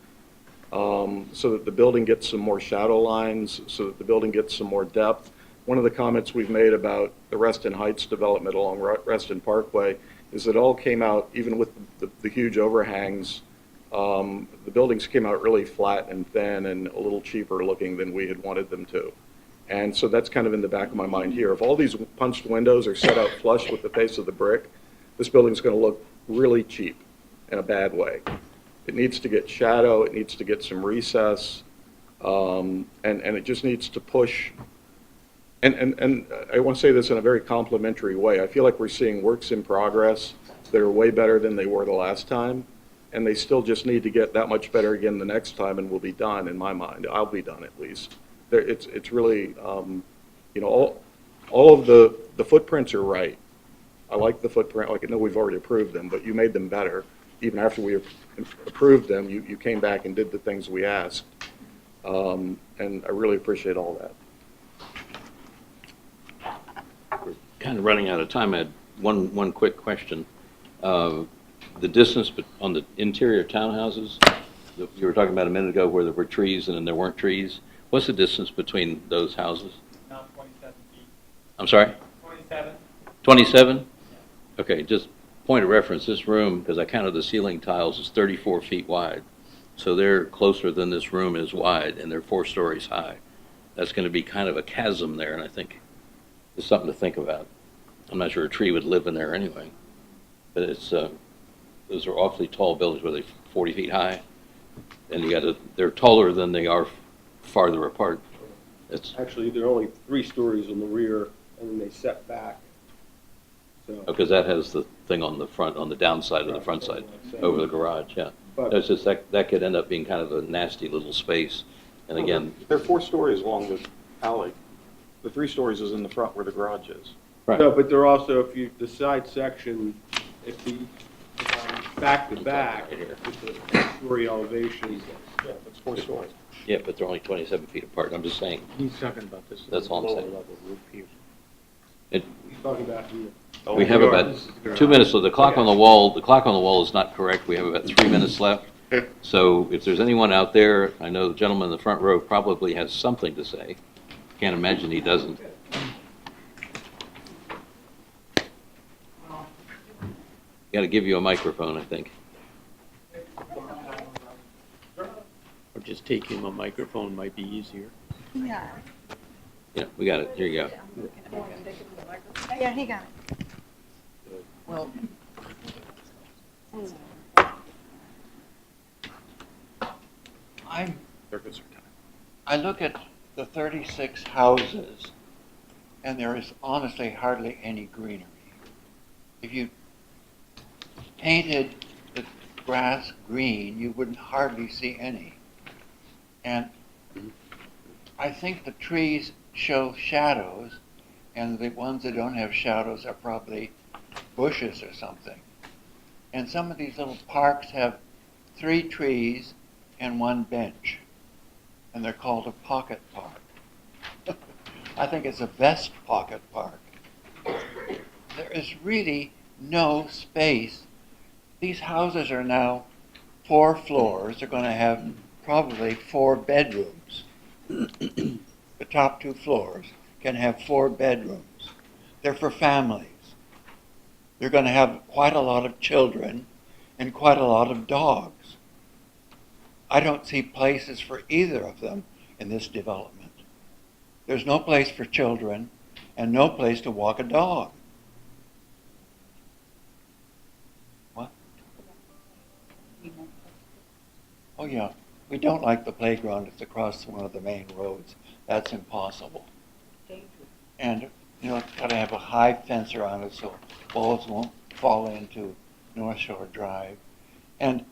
so that the building gets some more shadow lines, so that the building gets some more depth. One of the comments we've made about the Reston Heights development along Reston Parkway is that it all came out, even with the huge overhangs, the buildings came out really flat and thin and a little cheaper looking than we had wanted them to. And so that's kind of in the back of my mind here. If all these punched windows are set out flush with the face of the brick, this building's going to look really cheap in a bad way. It needs to get shadow, it needs to get some recess, and it just needs to push. And I want to say this in a very complimentary way. I feel like we're seeing works in progress that are way better than they were the last time, and they still just need to get that much better again the next time, and we'll be done, in my mind. I'll be done at least. It's really, you know, all of the footprints are right. I like the footprint. Like, I know we've already approved them, but you made them better. Even after we approved them, you came back and did the things we asked. And I really appreciate all that. We're kind of running out of time. I had one quick question. The distance on the interior townhouses, you were talking about a minute ago where there were trees and then there weren't trees. What's the distance between those houses? Now 27 feet. I'm sorry? 27? 27? Okay, just point of reference, this room, because I counted the ceiling tiles, is 34 feet wide. So they're closer than this room is wide, and they're 4 stories high. That's going to be kind of a chasm there, and I think it's something to think about. I'm not sure a tree would live in there anyway. But it's those are awfully tall buildings, were they 40 feet high? And they're taller than they are farther apart. It's Actually, they're only 3 stories on the rear, and then they set back. So, because that has the thing on the front, on the downside of the front side, over the garage, yeah. But- It's just that could end up being kind of a nasty little space. And again, They're 4 stories along the alley. The 3 stories is in the front where the garage is. right. No, but they're also, the side section, if the back to back, it's a story elevation. Yeah, it's 4 stories. Yeah, but they're only 27 feet apart. I'm just saying, He's talking about this. That's all I'm lower saying. level roof here. it, He's talking about here. we have about 2 minutes, so the clock on the wall is not correct. We have about 3 minutes left. So if there's anyone out there, I know the gentleman in the front row probably has something to say. Can't imagine he doesn't. Got to give you a microphone, I think. Or just take him a microphone might be easier. Yeah. Yeah, we got it. Here you go. Yeah, he got it. Well, I look at the 36 houses, and there is honestly hardly any greenery. If you painted the grass green, you wouldn't hardly see any. And I think the trees show shadows, and the ones that don't have shadows are probably bushes or something. And some of these little parks have 3 trees and 1 bench, and they're called a pocket park. I think it's the best pocket park. There is really no space. These houses are now 4 floors. They're going to have probably 4 bedrooms. The top 2 floors can have 4 bedrooms. They're for families. They're going to have quite a lot of children and quite a lot of dogs. I don't see places for either of them in this development. There's no place for children and no place to walk a dog. What? Oh yeah, we don't like the playground. It's across one of the main roads. That's impossible. And it's got to have a high fence around it so balls won't fall into North Shore Drive. And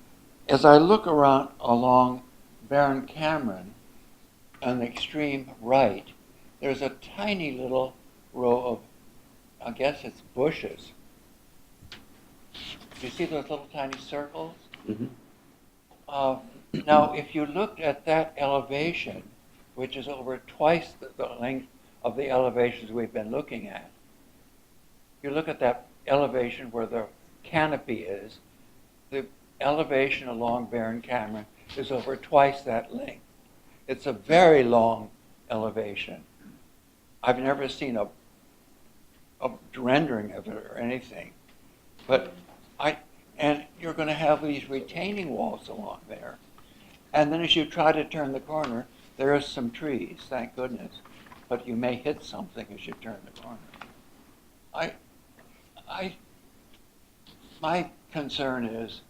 as I look around along Baron Cameron on the extreme right, there's a tiny little row of, I guess it's bushes. Do you see those little tiny circles? Mm-hmm. Now, if you looked at that elevation, which is over twice the length of the elevations we've been looking at, you look at that elevation where the canopy is, the elevation along Baron Cameron is over twice that length. It's a very long elevation. I've never seen a rendering of it or anything. But and you're going to have these retaining walls along there. And then as you try to turn the corner, there are some trees, thank goodness. But you may hit something as you turn the corner. My concern is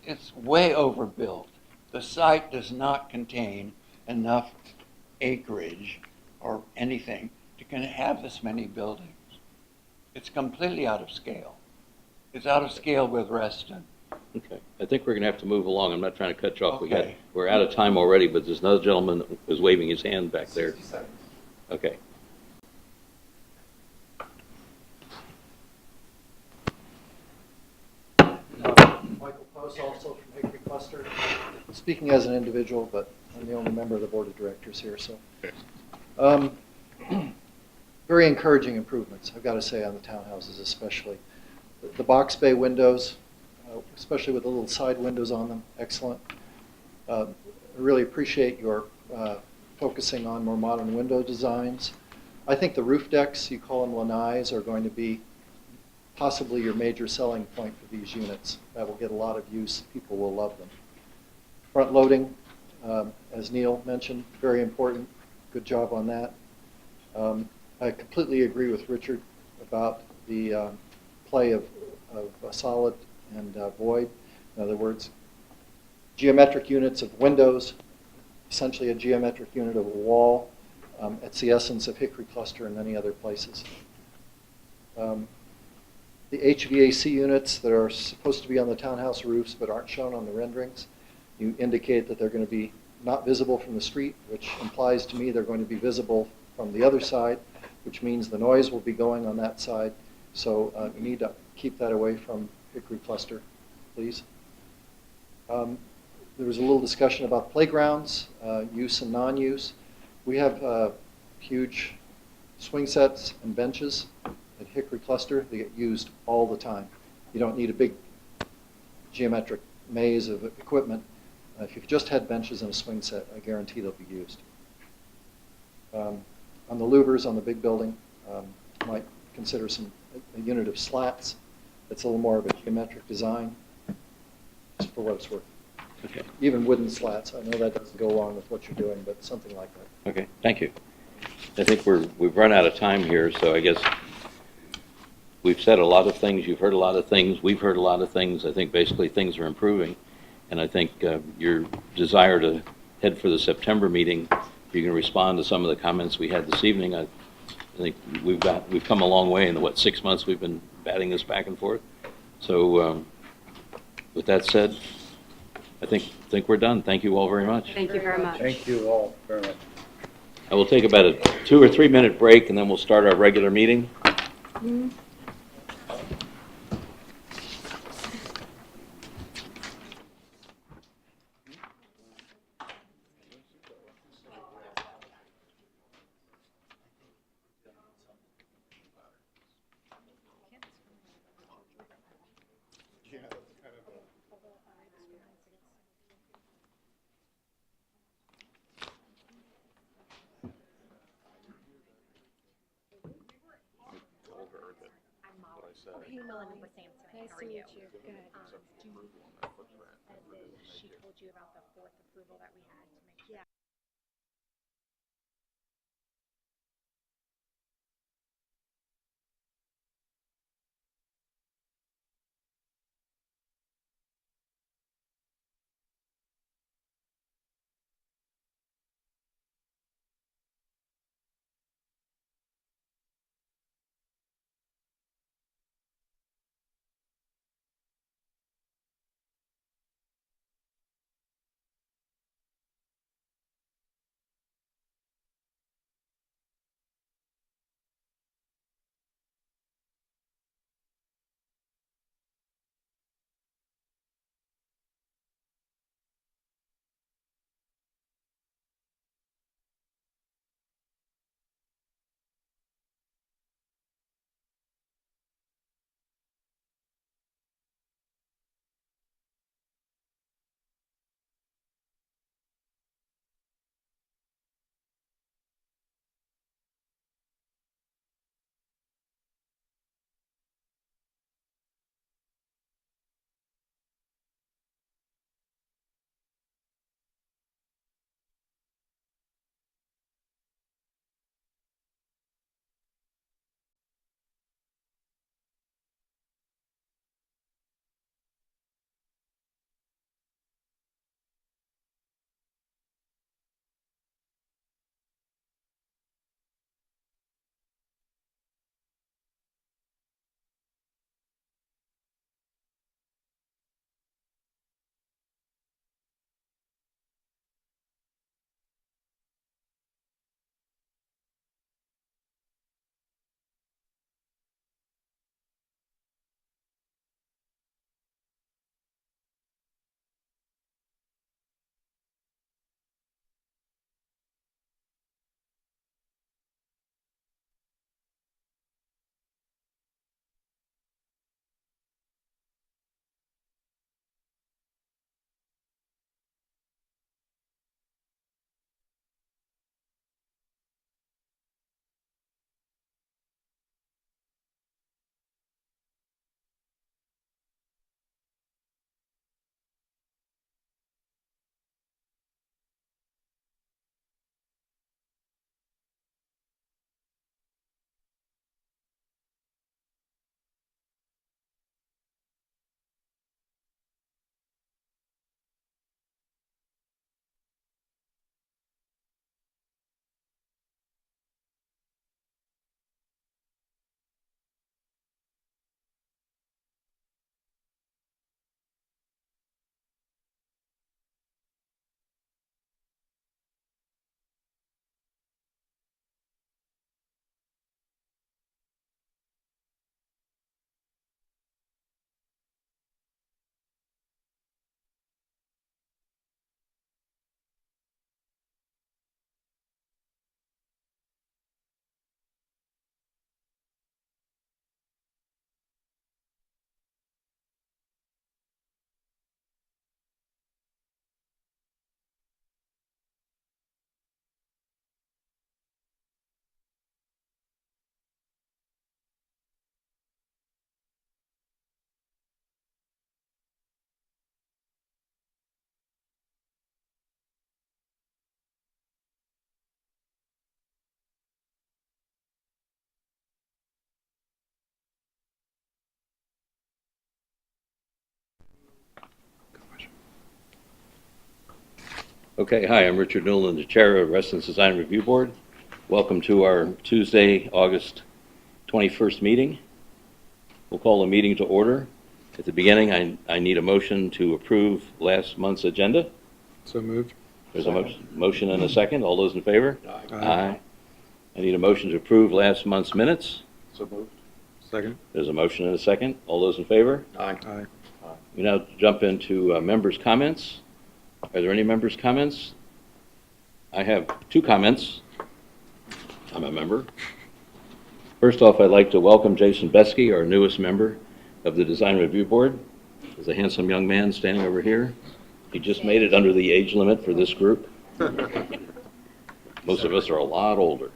it's way overbuilt. The site does not contain enough acreage or anything to have this many buildings. It's completely out of scale. It's out of scale with Reston. Okay, I think we're going to have to move along. I'm not trying to cut you off. Okay. We're out of time already, but there's another gentleman that was waving his hand back there. 60 seconds. Okay. Michael Post, also from Hickory Cluster. Speaking as an individual, but I'm the only member of the board of directors here, so. Very encouraging improvements, I've got to say, on the townhouses especially. The box bay windows, especially with the little side windows on them, excellent. I really appreciate your focusing on more modern window designs. I think the roof decks, you call them lanais, are going to be possibly your major selling point for these units. That will get a lot of use. People will love them. Front loading, as Neil mentioned, very important. Good job on that. I completely agree with Richard about the play of solid and void. In other words, geometric units of windows, essentially a geometric unit of a wall. It's the essence of Hickory Cluster and many other places. The HVAC units that are supposed to be on the townhouse roofs but aren't shown on the renderings, you indicate that they're going to be not visible from the street, which implies to me they're going to be visible from the other side, which means the noise will be going on that side. So you need to keep that away from Hickory Cluster, please. There was a little discussion about playgrounds, use and non-use. We have huge swing sets and benches at Hickory Cluster. They get used all the time. You don't need a big geometric maze of equipment. If you've just had benches and a swing set, I guarantee they'll be used. On the louvers on the big building, might consider a unit of slats. That's a little more of a geometric design, just for what it's worth. Okay. Even wooden slats. I know that doesn't go along with what you're doing, but something like that. Okay, thank you. I think we've run out of time here, so I guess we've said a lot of things. You've heard a lot of things. We've heard a lot of things. I think basically things are improving. And I think your desire to head for the September meeting, you can respond to some of the comments we had this evening. I think we've come a long way in the 6 months we've been batting this back and forth. So with that said, I think we're done. Thank you all very much. Thank you very much. Thank you all very much. I will take about a 2 or 3 minute break and then we'll start our regular meeting. Nice to meet you. Good. She told you about the fourth approval that we had to make sure. Okay, hi, I'm Richard Newland, the Chair of Reston's Design Review Board. Welcome to our Tuesday, August 21st meeting. We'll call the meeting to order. At the beginning, I need a motion to approve last month's agenda. So moved. There's a motion and a second. All those in favor? Aye. I need a motion to approve last month's minutes. So moved. Second. There's a motion and a second. All those in favor? Aye. We now jump into members' comments. Are there any members' comments? I have two comments. I'm a member. First off, I'd like to welcome Jason Besky, our newest member of the Design Review Board. There's a handsome young man standing over here. He just made it under the age limit for this group. Most of us are a lot older.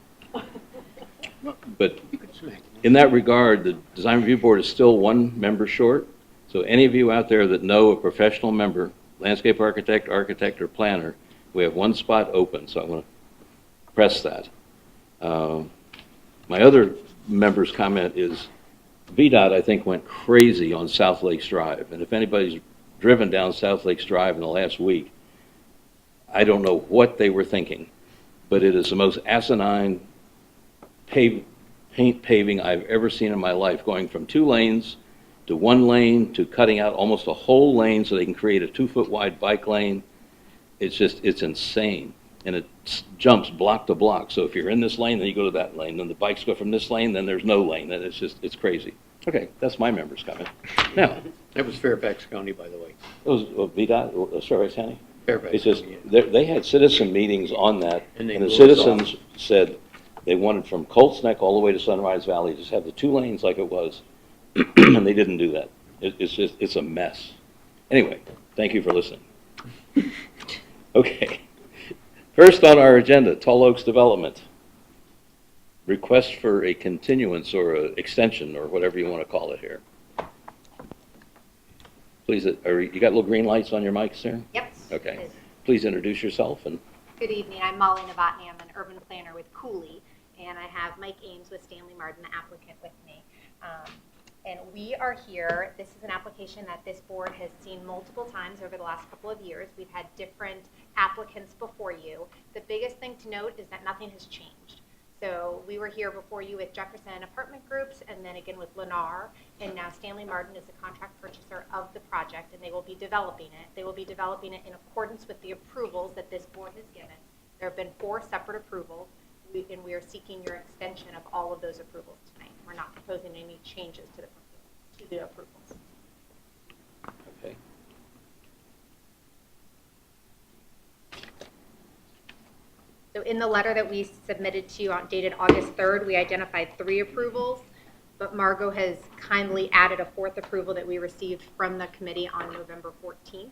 But in that regard, the Design Review Board is still one member short. So any of you out there that know a professional member, landscape architect, or planner, we have one spot open, so I'm going to press that. My other member's comment is VDOT, I think, went crazy on South Lakes Drive. And if anybody's driven down South Lakes Drive in the last week, I don't know what they were thinking, but it is the most asinine paint paving I've ever seen in my life, going from 2 lanes to 1 lane to cutting out almost a whole lane so they can create a 2-foot wide bike lane. It's insane. And it jumps block to block. So if you're in this lane, then you go to that lane. Then the bikes go from this lane, then there's no lane. And it's crazy. Okay, that's my member's comment. Now, That was Fairfax County, by the way. it was VDOT, Fairfax County? Fairfax It's just, County, they had citizen meetings on that, And they and the blew us citizens said they wanted from Colts Neck all the way to Sunrise Valley, just have the 2 lanes like it was, and they didn't do that. It's a mess. Anyway, thank you for listening. Okay. First on our agenda, Tall Oaks Development. Request for a continuance or an extension or whatever you want to call it here. Please, you got little green lights on your mics there? Yep. Okay. Please introduce yourself. And Good evening. I'm Molly Novotny. I'm an urban planner with Cooley, and I have Mike Ames with Stanley Martin, the applicant, with me. And we are here. This is an application that this board has seen multiple times over the last couple of years. We've had different applicants before you. The biggest thing to note is that nothing has changed. So we were here before you with Jefferson Apartment Groups and then again with Lennar, and now Stanley Martin is the contract purchaser of the project, and they will be developing it. They will be developing it in accordance with the approvals that this board has given. There have been 4 separate approvals, and we are seeking your extension of all of those approvals tonight. We're not proposing any changes to the approvals. okay. So in the letter that we submitted to you dated August 3rd, we identified 3 approvals, but Margot has kindly added a 4th approval that we received from the committee on November 14th,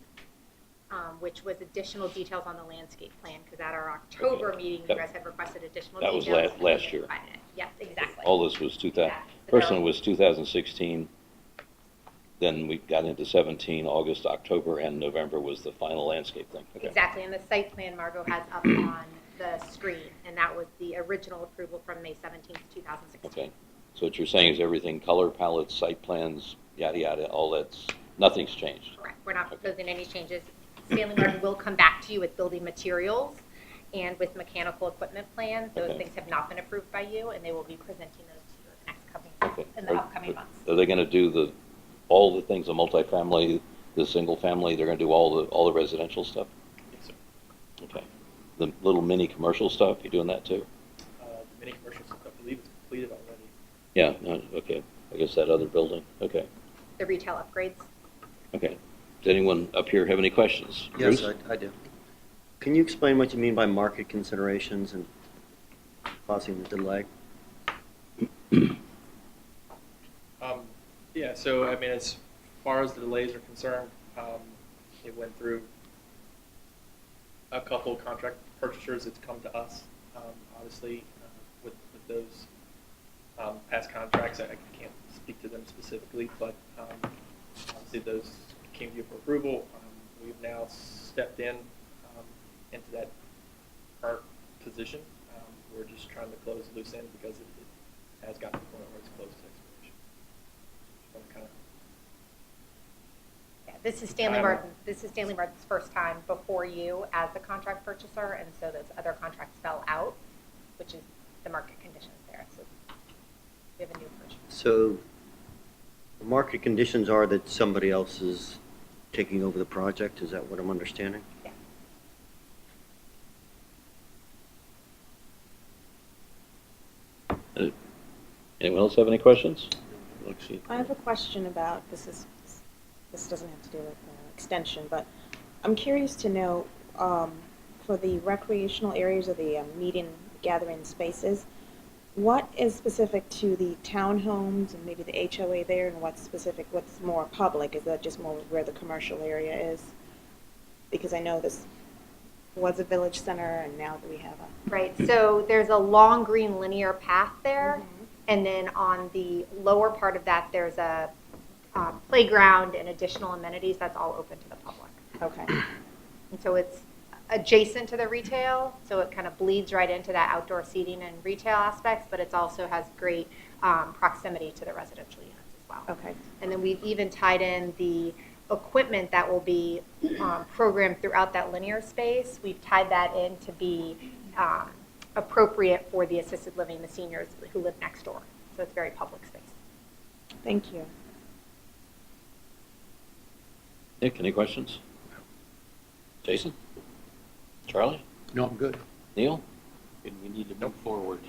which was additional details on the landscape plan, because at our October meeting, you guys had requested additional That was details. last year. Yes, exactly. All this was first one was 2016. Then we got into 17, August, October, and November was the final landscape thing. Okay. Exactly, and the site plan Margot has up on the screen, and that was the original approval from May 17th, 2016. Okay. So what you're saying is everything, color palettes, site plans, yada, yada, all that's, nothing's changed. Correct. We're not proposing any changes. Stanley Martin will come back to you with building materials and with mechanical equipment plans. Those things have not been approved by you, and they will be presenting those to you in the upcoming months. Are they going to do all the things, the multifamily, the single family, they're going to do all the residential stuff? Yes, sir. Okay. The little mini commercial stuff, you doing that too? Many commercial stuff, I believe it's completed already. Yeah, no, okay. I guess that other building, okay. The retail upgrades. Okay. Does anyone up here have any questions? Yes, Bruce? I do. Can you explain what you mean by market considerations and causing the delay? Yeah, so I mean, as far as the delays are concerned, it went through a couple contract purchasers. It's come to us. Obviously, with those past contracts, I can't speak to them specifically, but obviously those came to you for approval. We've now stepped into that current position. We're just trying to close the loose end because it has gotten to the point where it's close to expiration. Kind of. Yeah, This is Stanley Martin. This is Stanley Martin's first time before you as the contract purchaser, and so those other contracts fell out, which is the market conditions there. So we have a new purchase. So the market conditions are that somebody else is taking over the project, is that what I'm understanding? Anyone else have any questions? I have a question about, this doesn't have to do with extension, but I'm curious to know, for the recreational areas or the meeting gathering spaces, what is specific to the townhomes and maybe the HOA there, and what's more public? Is that just more where the commercial area is? Because I know this was a village center, and now we have a... Right, so there's a long green linear path there, and then on the lower part of that, there's a playground and additional amenities that's all open to the public. Okay. And so it's adjacent to the retail, so it kind of bleeds right into that outdoor seating and retail aspects, but it also has great proximity to the residential units as well. Okay. And then we've even tied in the equipment that will be programmed throughout that linear space. We've tied that in to be appropriate for the assisted living, the seniors who live next door. So it's very public space. Thank you. Nick, any questions? Jason? Charlie? No, I'm good. Neil? We need to move forward.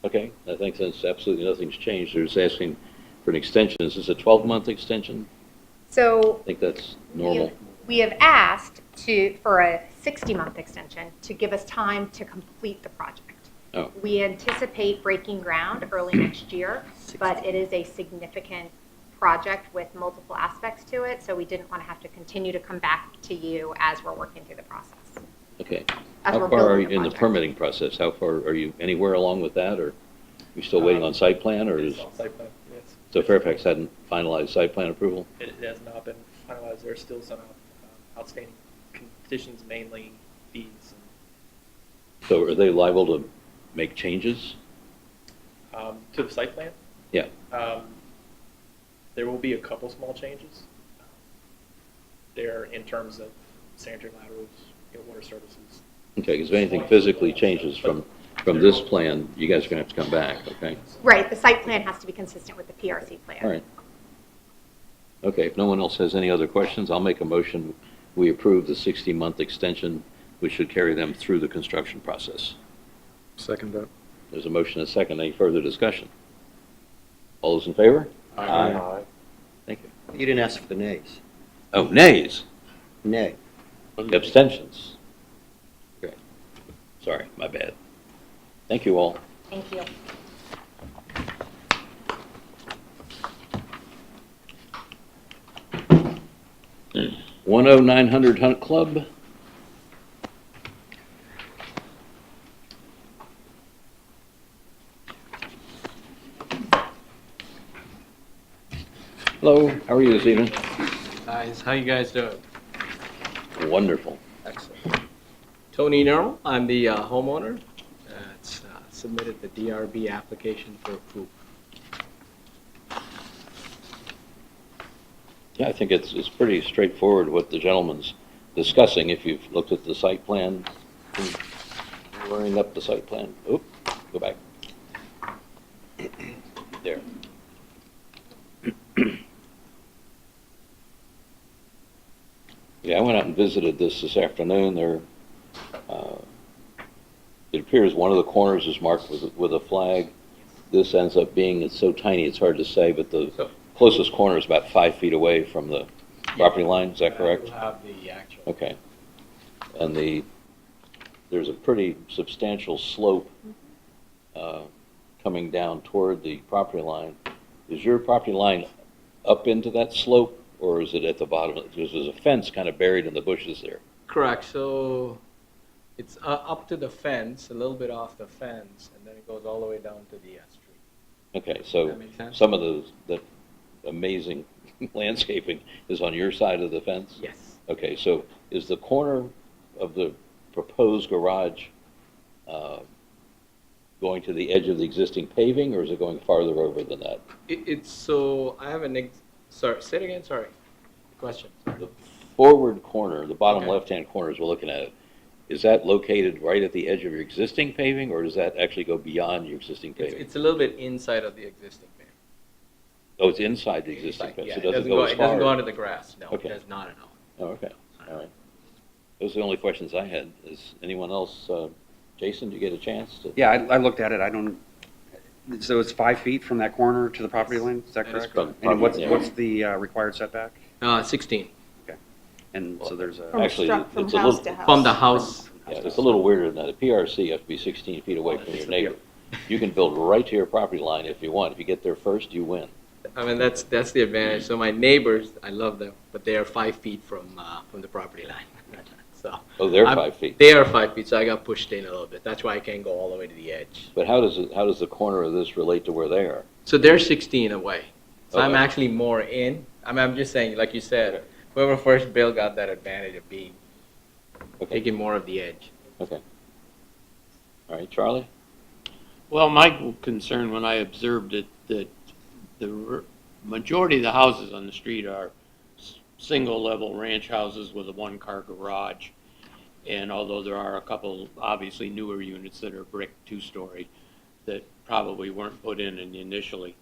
Okay, I think since absolutely nothing's changed, they're just asking for an extension. Is this a 12-month extension? So I think that's normal. we have asked for a 60-month extension to give us time to complete the project. Oh. We anticipate breaking ground early next year, but it is a significant project with multiple aspects to it, so we didn't want to have to continue to come back to you as we're working through the process. Okay. As How we're far are building you the in the project. permitting process? How far are you anywhere along with that, or are you still waiting on site plan, or is... It's on site plan, yes. So Fairfax hadn't finalized site plan approval? It has not been finalized. There's still some outstanding conditions, mainly fees. So are they liable to make changes? To the site plan, Yeah. there will be a couple small changes. There in terms of sanitary laterals, water services. Okay, because if anything physically changes from this plan, you guys are going to have to come back, okay? Right, the site plan has to be consistent with the PRC plan. All right. Okay, if no one else has any other questions, I'll make a motion. We approve the 60-month extension, which should carry them through the construction process. Second that. There's a motion and a second. Any further discussion? All those in favor? Aye. Thank you. You didn't ask for the nays. Oh, nays? Nay. Abstentions? Okay. Sorry, my bad. Thank you all. Thank you. Mm. 10900 Hunt Club. Hello, how are you this evening? Guys, how you guys doing? Wonderful. Excellent. Tony Nerl, I'm the homeowner. It's submitted the DRB application for approval. Yeah, I think it's pretty straightforward what the gentleman's discussing. If you've looked at the site plan, blurring up the site plan. Oop, go back. There. Yeah, I went out and visited this afternoon. There, it appears one of the corners is marked with a flag. This ends up being, it's so tiny it's hard to say, but the closest corner is about 5 feet away from the property line. Is that correct? We'll have the actual. Okay. And there's a pretty substantial slope coming down toward the property line. Is your property line up into that slope, or is it at the bottom? Because there's a fence kind of buried in the bushes there. Correct. So it's up to the fence, a little bit off the fence, and then it goes all the way down to the street. Okay, so That make sense? some of the amazing landscaping is on your side of the fence? Yes. Okay, so is the corner of the proposed garage going to the edge of the existing paving, or is it going farther over than that? It's so I have sorry, say it again. Sorry. question. The forward corner, the bottom Okay. left-hand corner as we're looking at it, is that located right at the edge of your existing paving, or does that actually go beyond your existing paving? It's a little bit inside of the existing pavement. Oh, it's inside the existing Inside, paving, yeah, so it doesn't go as it doesn't far? go onto the grass, no, it Okay. does not at all. Oh, okay, all right. Those are the only questions I had. Is anyone else, Jason, did you get a chance to? Yeah, I looked at it, I don't, so it's 5 feet from that corner to the property line, is that That is correct? correct. And Yeah. what's the required setback? 16. Okay, and so there's a. From Actually, from it's a house little- to house. From the house. Yeah, it's a little weirder than that. A PRC, you have to be 16 feet away from your neighbor. You can build right to your property line if you want. If you get there first, you win. I mean, that's the advantage. So my neighbors, I love them, but they are 5 feet from the property line. So Oh, they're 5 feet. They are 5 feet, so I got pushed in a little bit. That's why I can't go all the way to the edge. But how does the corner of this relate to where they are? So they're 16 away. So I'm Okay. actually more in. I mean, I'm just saying, like you said, whoever first built got that advantage of being taking more of the edge. Okay. All right, Charlie? Well, my concern when I observed it, that the majority of the houses on the street are single-level ranch houses with a one-car garage. And although there are a couple, obviously, newer units that are brick two-story that probably weren't put in initially.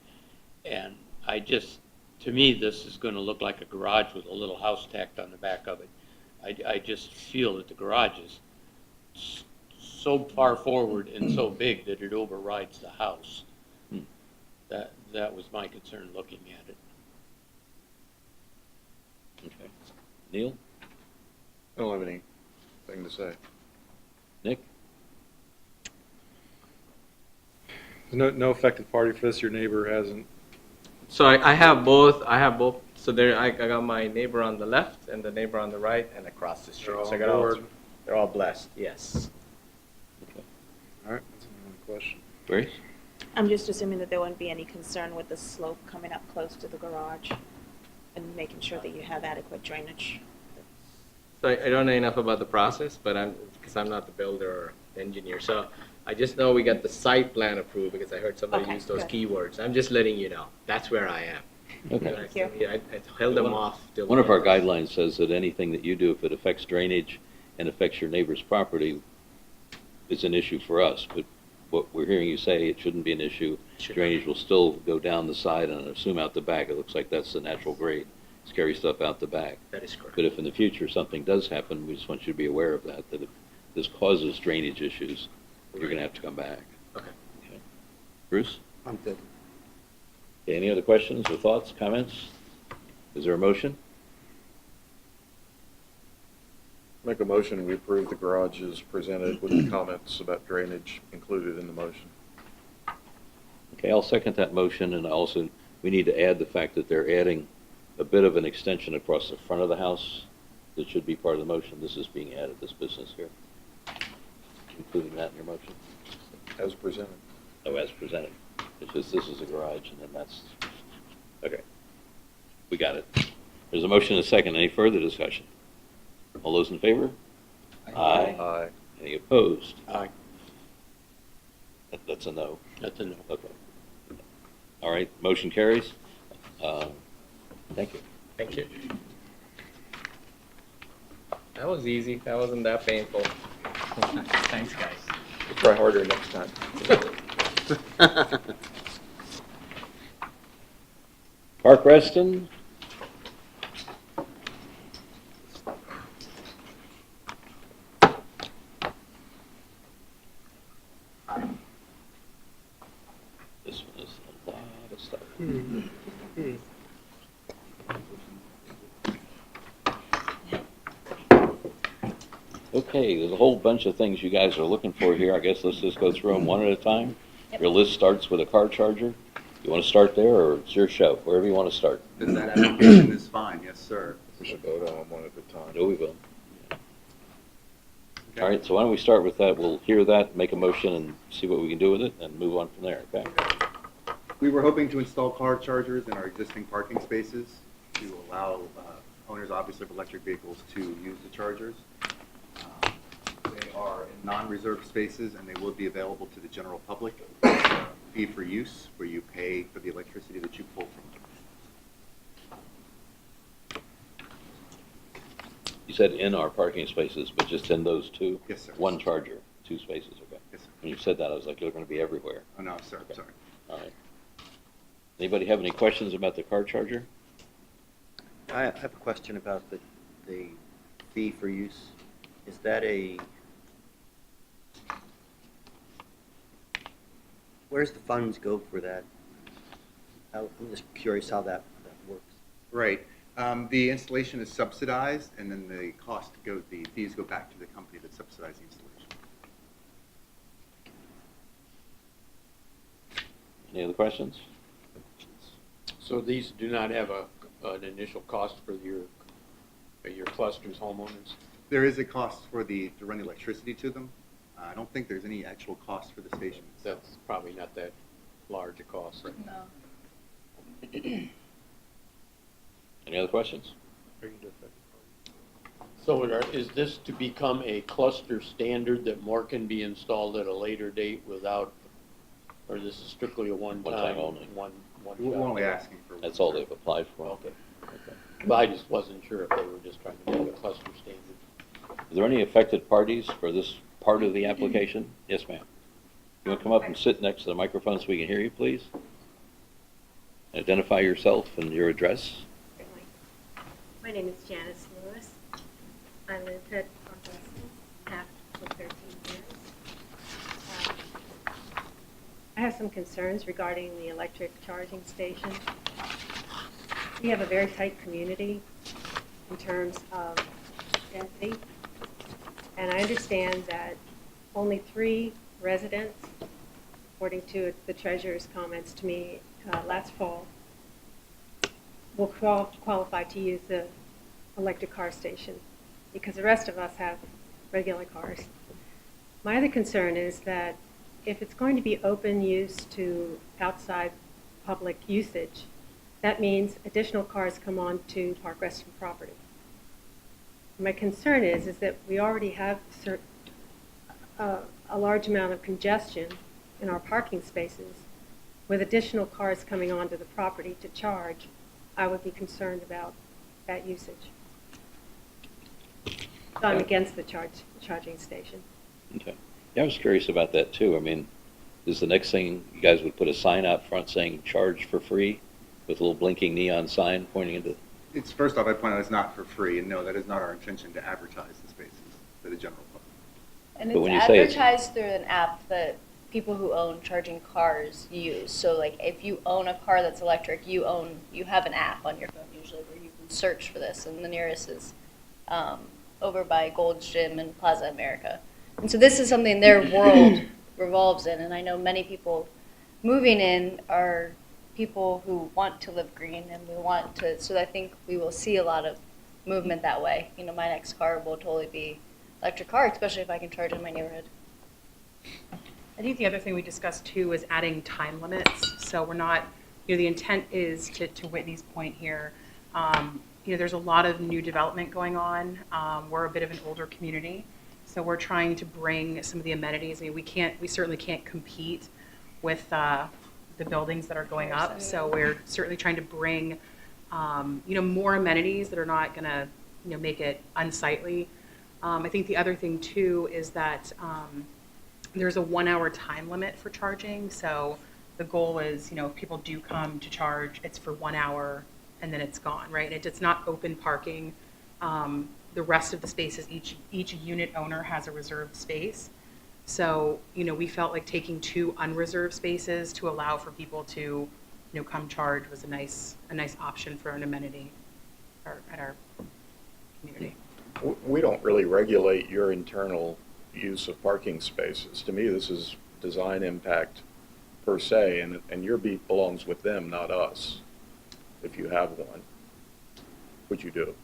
And to me, this is going to look like a garage with a little house tacked on the back of it. I just feel that the garage is so far forward and so big that it overrides the house. That was my concern looking at it. Okay. Neil? I don't have anything to say. Nick? No affected party for this, your neighbor hasn't. So I have both. So there, I got my neighbor on the left and the neighbor on the right and across the street. They're all So I on got all board. three. They're all blessed. Yes. All right, that's another question. Grace? I'm just assuming that there wouldn't be any concern with the slope coming up close to the garage and making sure that you have adequate drainage. So I don't know enough about the process, but because I'm not the builder or engineer. So I just know we got the site plan approved because I heard somebody Okay, use those good. keywords. I'm just letting you know. That's where I am. Okay. Thank you. I held them off till. One of our guidelines says that anything that you do, if it affects drainage and affects your neighbor's property, it's an issue for us. But what we're hearing you say, it shouldn't be an issue. Sure. Drainage will still go down the side and I assume out the back. It looks like that's the natural grade. Scary stuff out the back. That is correct. But if in the future something does happen, we just want you to be aware of that if this causes drainage issues, you're going to have to come back. Okay. Bruce? I'm good. Okay, any other questions or thoughts, comments? Is there a motion? Make a motion, we approve the garage as presented with the comments about drainage included in the motion. Okay, I'll second that motion, and also, we need to add the fact that they're adding a bit of an extension across the front of the house that should be part of the motion. This is being added, this business here. Including that in your motion? As presented. Oh, as presented. It's just, this is a garage, and then that's, okay. We got it. There's a motion and a second. Any further discussion? All those in favor? Aye. Aye. Any opposed? Aye. That's a no. That's a no. Okay. All right, motion carries. Thank you. Thank you. That was easy. That wasn't that painful. Thanks, guys. We'll try harder next time. Park Reston. This one is a lot of stuff. Okay, there's a whole bunch of things you guys are looking for here. I guess let's just go through them one at a time. Your list starts with a car charger. You want to start there, or it's your show, wherever you want to start. That application is fine, yes, sir. We should vote on them one at a time. No, we will. All right, so why don't we start with that? We'll hear that, make a motion, and see what we can do with it, and move on from there, okay? We were hoping to install car chargers in our existing parking spaces to allow owners, obviously, of electric vehicles to use the chargers. They are in non-reserved spaces, and they will be available to the general public. Fee for use, where you pay for the electricity that you pull from them. You said in our parking spaces, but just in those two? Yes, sir. One charger, 2 spaces, okay. Yes, sir. When you said that, I was like, they're going to be everywhere. Oh, no, sir, Okay. sorry. All right. Anybody have any questions about the car charger? I have a question about the fee for use. Is that where's the funds go for that? I'm just curious how that works. Right. The installation is subsidized, and then the fees go back to the company that subsidized the installation. Any other questions? So these do not have an initial cost for your clusters homeowners? There is a cost to run the electricity to them. I don't think there's any actual cost for the station. That's probably not that large a cost. No. Any other questions? So is this to become a cluster standard that more can be installed at a later date without, or this is strictly a one-time? One-time only. We're only asking for. That's all they've applied for. Okay. But I just wasn't sure if they were just trying to make a cluster standard. Are there any affected parties for this part of the application? Yes, ma'am. You want to come up and sit next to the microphone so we can hear you, please? Identify yourself and your address. My name is Janice Lewis. I live at Reston, have for 13 years. I have some concerns regarding the electric charging station. We have a very tight community in terms of density, and I understand that only 3 residents, according to the treasurer's comments to me last fall, will qualify to use the electric car station, because the rest of us have regular cars. My other concern is that if it's going to be open use to outside public usage, that means additional cars come on to Park Reston property. My concern is that we already have a large amount of congestion in our parking spaces. With additional cars coming onto the property to charge, I would be concerned about that usage. So I'm against the charging station. Okay. Yeah, I was curious about that too. I mean, is the next thing you guys would put a sign out front saying charge for free with a little blinking neon sign pointing into? It's first off, I point out it's not for free, and no, that is not our intention to advertise the spaces to the general public. And But when it's you say it's- advertised through an app that people who own charging cars use. So like if you own a car that's electric, you have an app on your phone usually where you can search for this, and the nearest is over by Gold's Gym and Plaza America. And so this is something their world revolves in, and I know many people moving in are people who want to live green, and we want to, so I think we will see a lot of movement that way. You know, my next car will totally be electric car, especially if I can charge in my neighborhood. I think the other thing we discussed too is adding time limits. So we're not, the intent is to Whitney's point here, there's a lot of new development going on. We're a bit of an older community, so we're trying to bring some of the amenities. I mean, we certainly can't compete with the buildings that are going up. So we're certainly trying to bring, more amenities that are not going to, make it unsightly. I think the other thing too is that there's a 1-hour time limit for charging. So the goal is, if people do come to charge, it's for 1 hour and then it's gone, right? It's not open parking. The rest of the spaces, each unit owner has a reserved space. So, we felt like taking 2 unreserved spaces to allow for people to, come charge was a nice option for an amenity at our community. We don't really regulate your internal use of parking spaces. To me, this is design impact per se, and your beat belongs with them, not us, if you have one, which you do.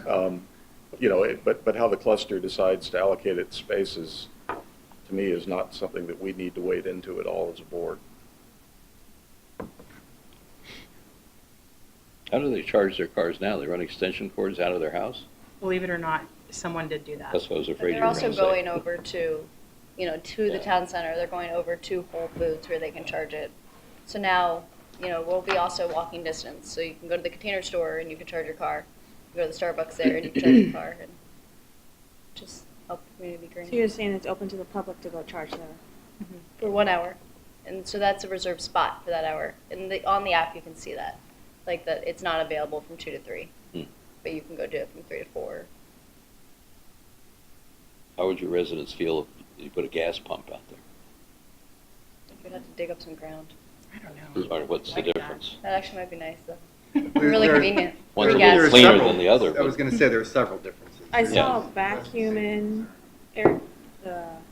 But how the cluster decides to allocate its spaces, to me, is not something that we need to wade into at all as a board. How do they charge their cars now? They run extension cords out of their house? Believe it or not, someone did do that. That's what I was afraid you They're were also going to say. going over to, the town center. They're going over to Whole Foods where they can charge it. So now, we'll be also walking distance. So you can go to the Container Store and you can charge your car. You go to the Starbucks there and you can charge your car. And just help the community be green. So you're saying it's open to the public to go charge there? For 1 hour. And so that's a reserved spot for that hour. And on the app, you can see that. Like that it's not available from 2 to 3. But you can go do it from 3 to 4. How would your residents feel if you put a gas pump out there? You'd have to dig up some ground. I don't know. Or what's the difference? That actually might be nice, though. Really convenient. One's Free a little gas. cleaner than the other. I was but- going to say there are several differences. I Yeah. saw a vacuum in the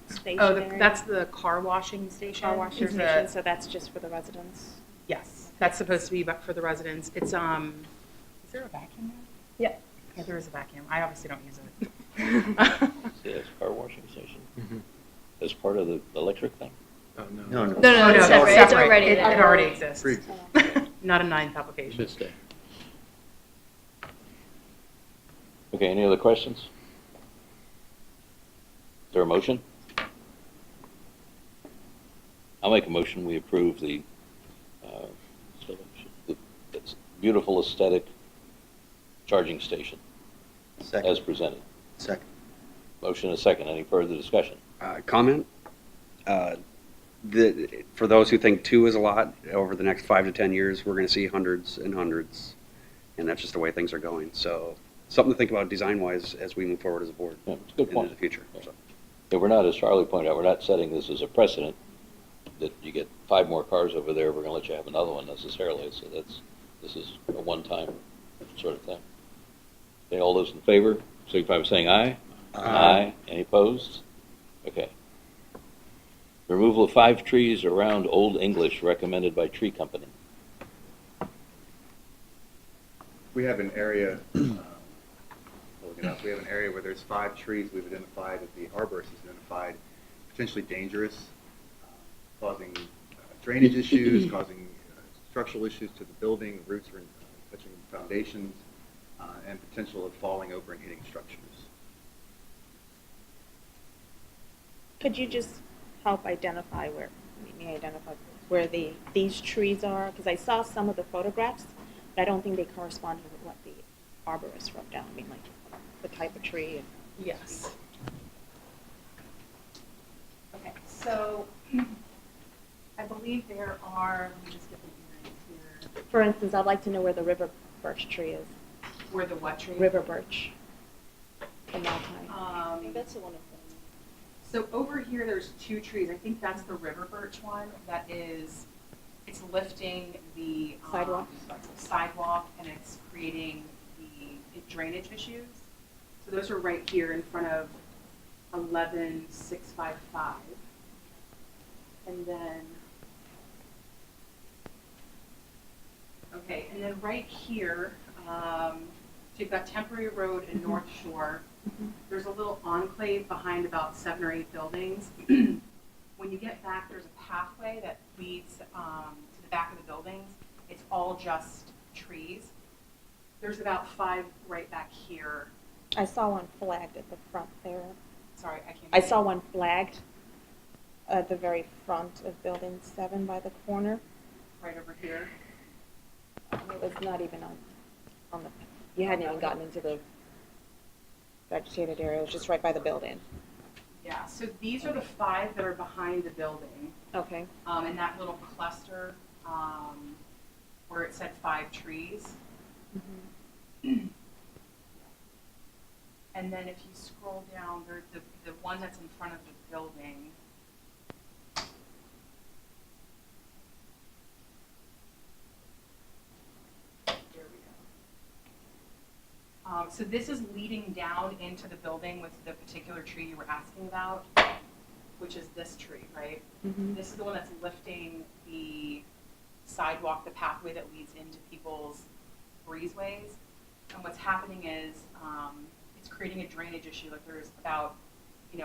station Oh, area. that's the car washing station. Car washing There's a- station, so that's just for the residents? Yes, that's supposed to be for the residents. It's, is there a vacuum there? Yeah. Yeah, there is a vacuum. I obviously don't use it. Yes, car washing station. As part of the electric thing? Oh, no. No, no. No, it's separate. It's already It there. already exists. Pre-existing. Not a ninth application. Should stay. Okay, any other questions? Is there a motion? I'll make a motion, we approve the it's beautiful aesthetic charging station Second. as presented. Second. Motion and a second. Any further discussion? Comment? For those who think 2 is a lot, over the next 5 to 10 years, we're going to see hundreds and hundreds, and that's just the way things are going. So something to think about design-wise as we move forward as a board Yeah, it's a good into point. the future. Yeah. Yeah, we're not, as Charlie pointed out, we're not setting this as a precedent that you get 5 more cars over there, we're going to let you have another one necessarily. So this is a one-time sort of thing. Okay, all those in favor, signify by saying aye. Aye. Any opposed? Okay. Removal of 5 trees around Old English recommended by tree company. We have an area, looking up, we have an area where there's 5 trees we've identified that the arborist has identified potentially dangerous, causing drainage issues, causing structural issues to the building, roots are touching foundations, and potential of falling over and hitting structures. Could you just help identify where these trees are? Because I saw some of the photographs, but I don't think they corresponded with what the arborist wrote down. I mean, like the type of tree. And Yes. Okay, so I believe there are, let me just get the names here. for instance, I'd like to know where the river birch tree is. Where the what tree? River birch. The Malti. I think that's the one of them. So over here, there's 2 trees. I think that's the river birch one. That is, it's lifting the sidewalk, and it's creating the drainage issues. So those are right here in front of 11655. And then, okay, and then right here, so you've got Temporary Road and North Shore. There's a little enclave behind about 7 or 8 buildings. When you get back, there's a pathway that leads to the back of the buildings. It's all just trees. There's about 5 right back here. I saw one flagged at the front there. Sorry, I can't. I saw one flagged at the very front of Building 7 by the corner. Right over here. It was not even on the, you hadn't even gotten into the vegetated area. It was just right by the building. Yeah, so these are the 5 that are behind the building. Okay. In that little cluster where it said 5 trees. And then if you scroll down, there's the one that's in front of the building. There we go. So this is leading down into the building with the particular tree you were asking about, which is this tree, right? This is the one that's lifting the sidewalk, the pathway that leads into people's breezeways. And what's happening is it's creating a drainage issue. Like there's about,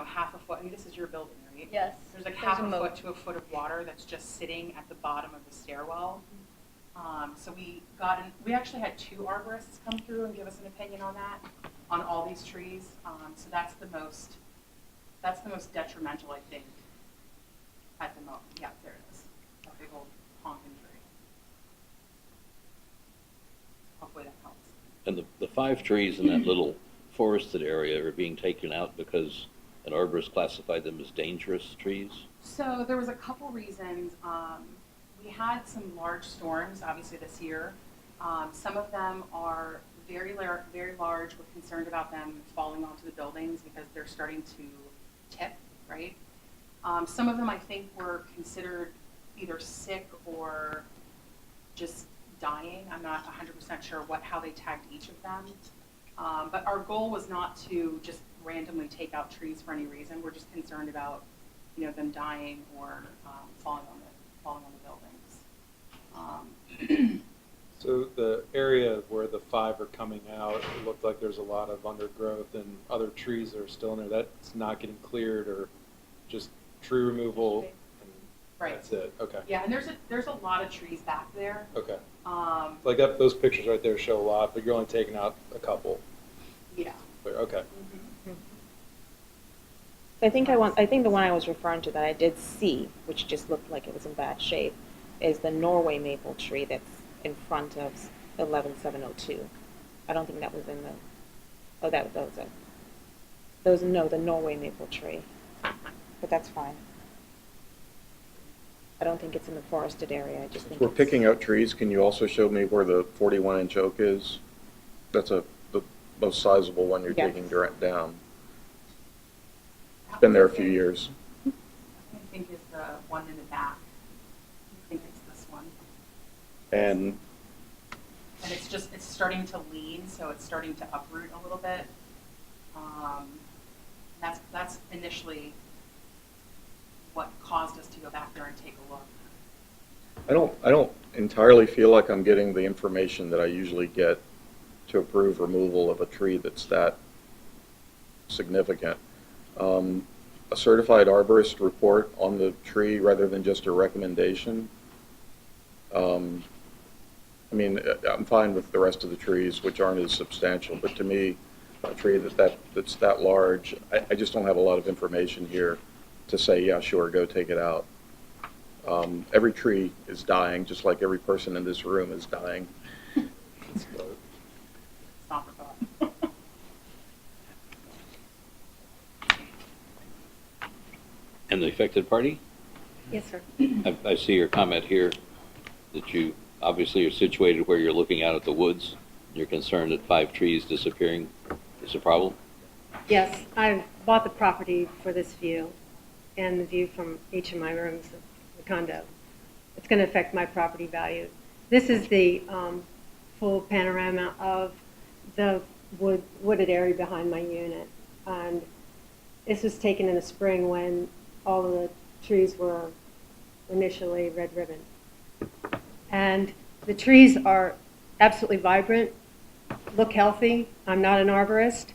half a foot. I mean, this is your building, right? Yes. There's like There's half a a moat. foot to a foot of water that's just sitting at the bottom of the stairwell. So we actually had 2 arborists come through and give us an opinion on that, on all these trees. So that's the most detrimental, I think, at the moment. Yeah, there it is. A big old honking tree. Hopefully that helps. And the 5 trees in that little forested area are being taken out because an arborist classified them as dangerous trees? So there was a couple reasons. We had some large storms, obviously this year. Some of them are very large. We're concerned about them falling onto the buildings because they're starting to tip, right? Some of them I think were considered either sick or just dying. I'm not 100% sure how they tagged each of them. But our goal was not to just randomly take out trees for any reason. We're just concerned about, them dying or falling on the buildings. So the area where the 5 are coming out, it looked like there's a lot of undergrowth and other trees that are still in there. That's not getting cleared, or just tree removal, and Right. that's it? Okay. Yeah, and there's a lot of trees back there. Okay. Like Those pictures right there show a lot, but you're only taking out a couple. Yeah. Okay. I think the one I was referring to that I did see, which just looked like it was in bad shape, is the Norway maple tree that's in front of 11702. I don't think that was in the. Oh, that was it. The Norway maple tree, but that's fine. I don't think it's in the forested area. I just think If we're picking out trees, can you also show me where the 41-inch oak is? That's the most sizable one you're Yes. taking down. It's been there a few years. I think is the one in the back. I think it's this one. And And it's starting to lean, so it's starting to uproot a little bit. That's initially what caused us to go back there and take a look. I don't entirely feel like I'm getting the information that I usually get to approve removal of a tree that's that significant. A certified arborist report on the tree rather than just a recommendation. I'm fine with the rest of the trees, which aren't as substantial, but to me, a tree that's that large, I just don't have a lot of information here to say, yeah, sure, go take it out. Every tree is dying, just like every person in this room is dying. Stop for thought. And the affected party? Yes, sir. I see your comment here that you obviously are situated where you're looking out at the woods. You're concerned that 5 trees disappearing is a problem? Yes, I bought the property for this view and the view from each of my rooms of the condo. It's going to affect my property value. This is the full panorama of the wooded area behind my unit. And this was taken in the spring when all of the trees were initially red ribbon. And the trees are absolutely vibrant, look healthy. I'm not an arborist,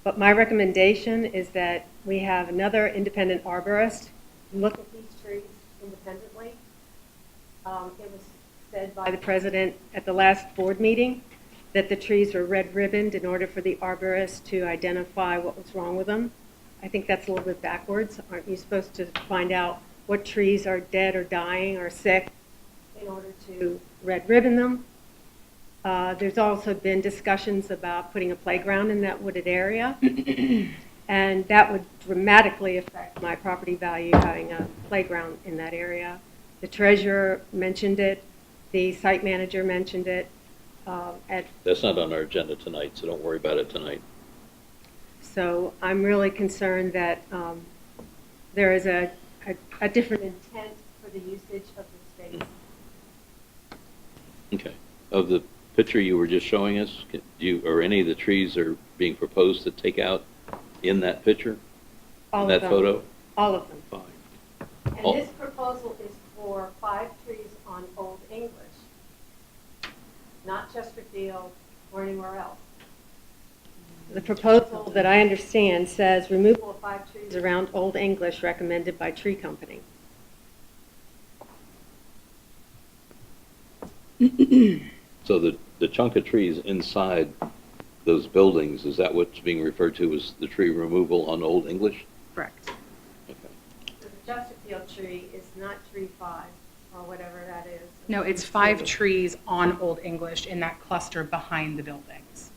but my recommendation is that we have another independent arborist look at these trees independently. It was said by the president at the last board meeting that the trees were red ribboned in order for the arborist to identify what was wrong with them. I think that's a little bit backwards. Aren't you supposed to find out what trees are dead or dying or sick in order to red ribbon them? There's also been discussions about putting a playground in that wooded area, and that would dramatically affect my property value having a playground in that area. The treasurer mentioned it, the site manager mentioned it. That's not on our agenda tonight, so don't worry about it tonight. So I'm really concerned that there is a different intent for the usage of the space. Okay. Of the picture you were just showing us, or any of the trees are being proposed to take out in that picture? All in of that them. photo? All of them. Fine. And this proposal is for 5 trees on Old English, not Chesterfield or anywhere else. The proposal that I understand says removal of 5 trees around Old English recommended by tree company. So the chunk of trees inside those buildings, is that what's being referred to as the tree removal on Old English? Correct. So the Chesterfield tree is not tree 5 or whatever that is. No, it's 5 trees on Old English in that cluster behind the buildings.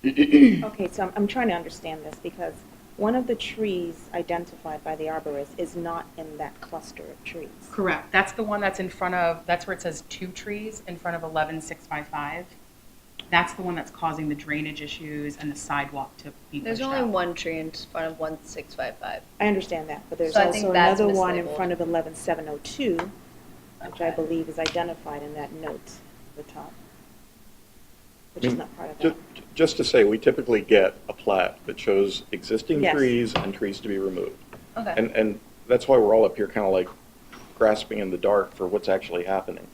Okay, so I'm trying to understand this because one of the trees identified by the arborist is not in that cluster of trees. Correct. That's the one that's in front of, that's where it says 2 trees in front of 11655. That's the one that's causing the drainage issues and the sidewalk to be There's pushed only out. one tree in front of 1655. I understand that, but there's So I think also that's another one in mislabeled. front of 11702, which I believe is identified in that note at the top, which is not part of that. Just to say, we typically get a plat that shows existing Yes. trees and trees to be removed. Okay. And that's why we're all up here kind of like grasping in the dark for what's actually happening.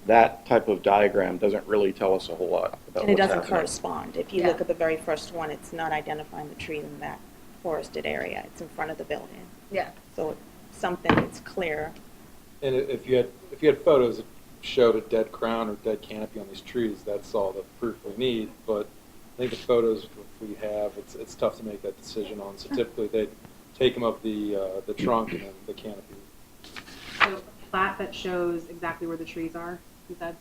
That type of diagram doesn't really tell us a whole lot about And it what's doesn't happening. correspond. If you look at the very first one, it's not identifying the tree in that forested area. It's in front of the building. Yeah. So something that's clear. And if you had photos that showed a dead crown or dead canopy on these trees, that's all the proof we need. But I think the photos we have, it's tough to make that decision on. So typically they take them up the trunk and then the canopy. So a plat that shows exactly where the trees are, you said?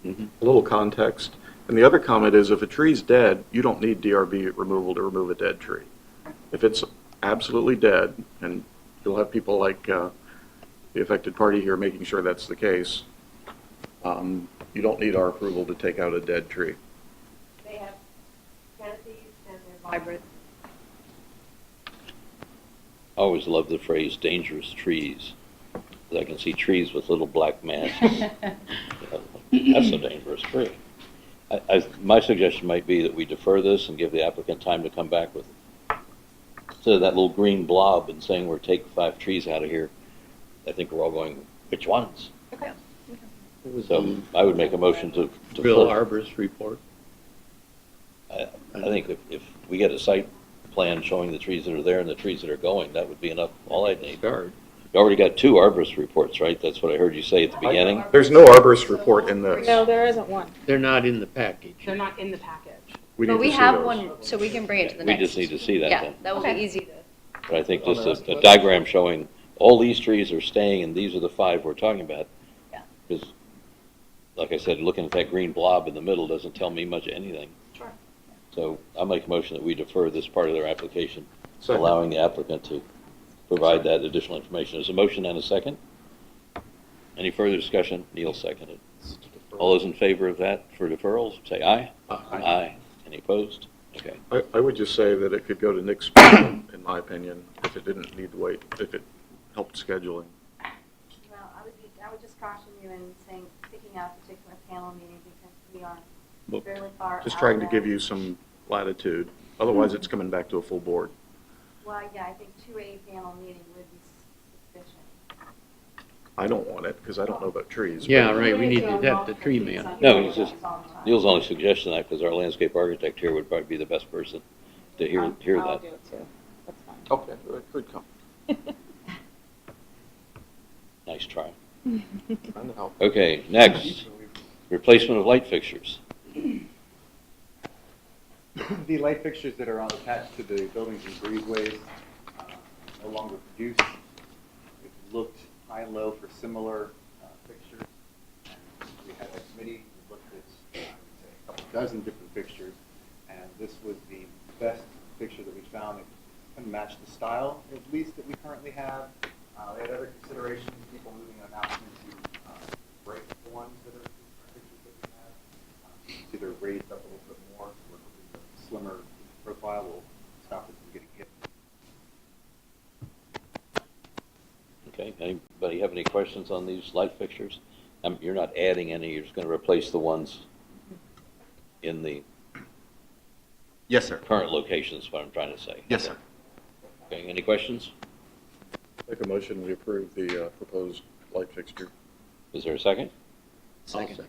A little context. And the other comment is if a tree's dead, you don't need DRB removal to remove a dead tree. If it's absolutely dead, and you'll have people like the affected party here making sure that's the case, you don't need our approval to take out a dead tree. They have canopies and they're vibrant. I always love the phrase dangerous trees. 'Cause I can see trees with little black masks. That's a dangerous tree. My suggestion might be that we defer this and give the applicant time to come back with, instead of that little green blob and saying we're taking 5 trees out of here, I think we're all going, which ones? Okay. So I would make a motion to Real defer. arborist report. I think if we get a site plan showing the trees that are there and the trees that are going, that would be enough, all I'd need. You already got 2 arborist reports, right? That's what I heard you say at the beginning? There's no arborist report in this. No, there isn't one. They're not in the package. They're not in the package. But we have one, so we can bring it to the We next. just need to see that Yeah, then. that will be easy to. But I think just a diagram showing all these trees are staying and these are the 5 we're talking about. Yeah. Because, like I said, looking at that green blob in the middle doesn't tell me much of anything. Sure. So I'll make a motion that we defer this part of their application, Second. allowing the applicant to provide that additional information. There's a motion and a second. Any further discussion? Neil seconded. All those in favor of that for deferrals, say aye. Aye. Any opposed? Okay. I would just say that it could go to Nick's speaker, in my opinion, if it didn't need to wait, if it helped scheduling. Well, I would just caution you in saying, picking out a particular panel meeting because we are Well, fairly far Just out trying to there. give you some latitude. Otherwise, it's coming back to a full board. Well, yeah, I think 2 panel meeting would be sufficient. I don't want it because I don't know about trees. Yeah, but- right, we need the tree man. No, it's just, Neil's only suggesting that because our landscape architect here would probably be the best person to hear I'll that. do it too. That's fine. Okay, it could come. Nice try. Trying to help. Okay, next, replacement of light fixtures. The light fixtures that are attached to the buildings and breezeways no longer produced. We've looked high and low for similar fixtures. And we had a committee who looked at I would say a couple dozen different fixtures, and this was the best fixture that we found that kind of matched the style, at least that we currently have. We had other considerations, people moving an announcement to break the ones that are fixtures that we have. Either raised up a little bit more, or with a slimmer profile will stop it from getting hit. Okay, anybody have any questions on these light fixtures? You're not adding any, you're just going to replace the ones in the Yes, sir. current locations, is what I'm trying to say. Yes, sir. Okay, any questions? Make a motion, we approve the proposed light fixture. Is there a second? Second.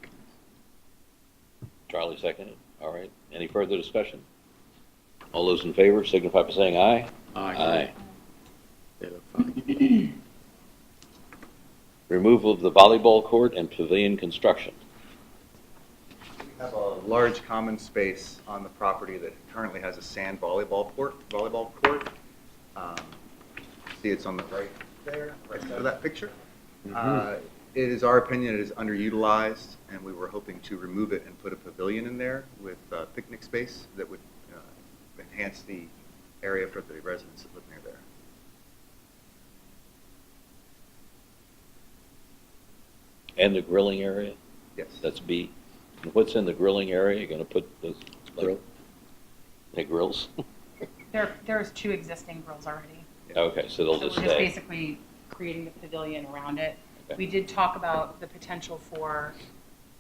Charlie seconded. All right. Any further discussion? All those in favor signify by saying aye. Aye. Removal of the volleyball court and pavilion construction. We have a large common space on the property that currently has a sand volleyball court. See, it's on the right there, right side of that picture. It is our opinion it is underutilized, and we were hoping to remove it and put a pavilion in there with picnic space that would enhance the area for the residents that live near there. And the grilling area? Yes. That's B. And what's in the grilling area? You're gonna put those, Grill. the grills? There's 2 existing grills already. Okay, so they'll So just we're just stay. basically creating the pavilion around it. Okay. We did talk about the potential for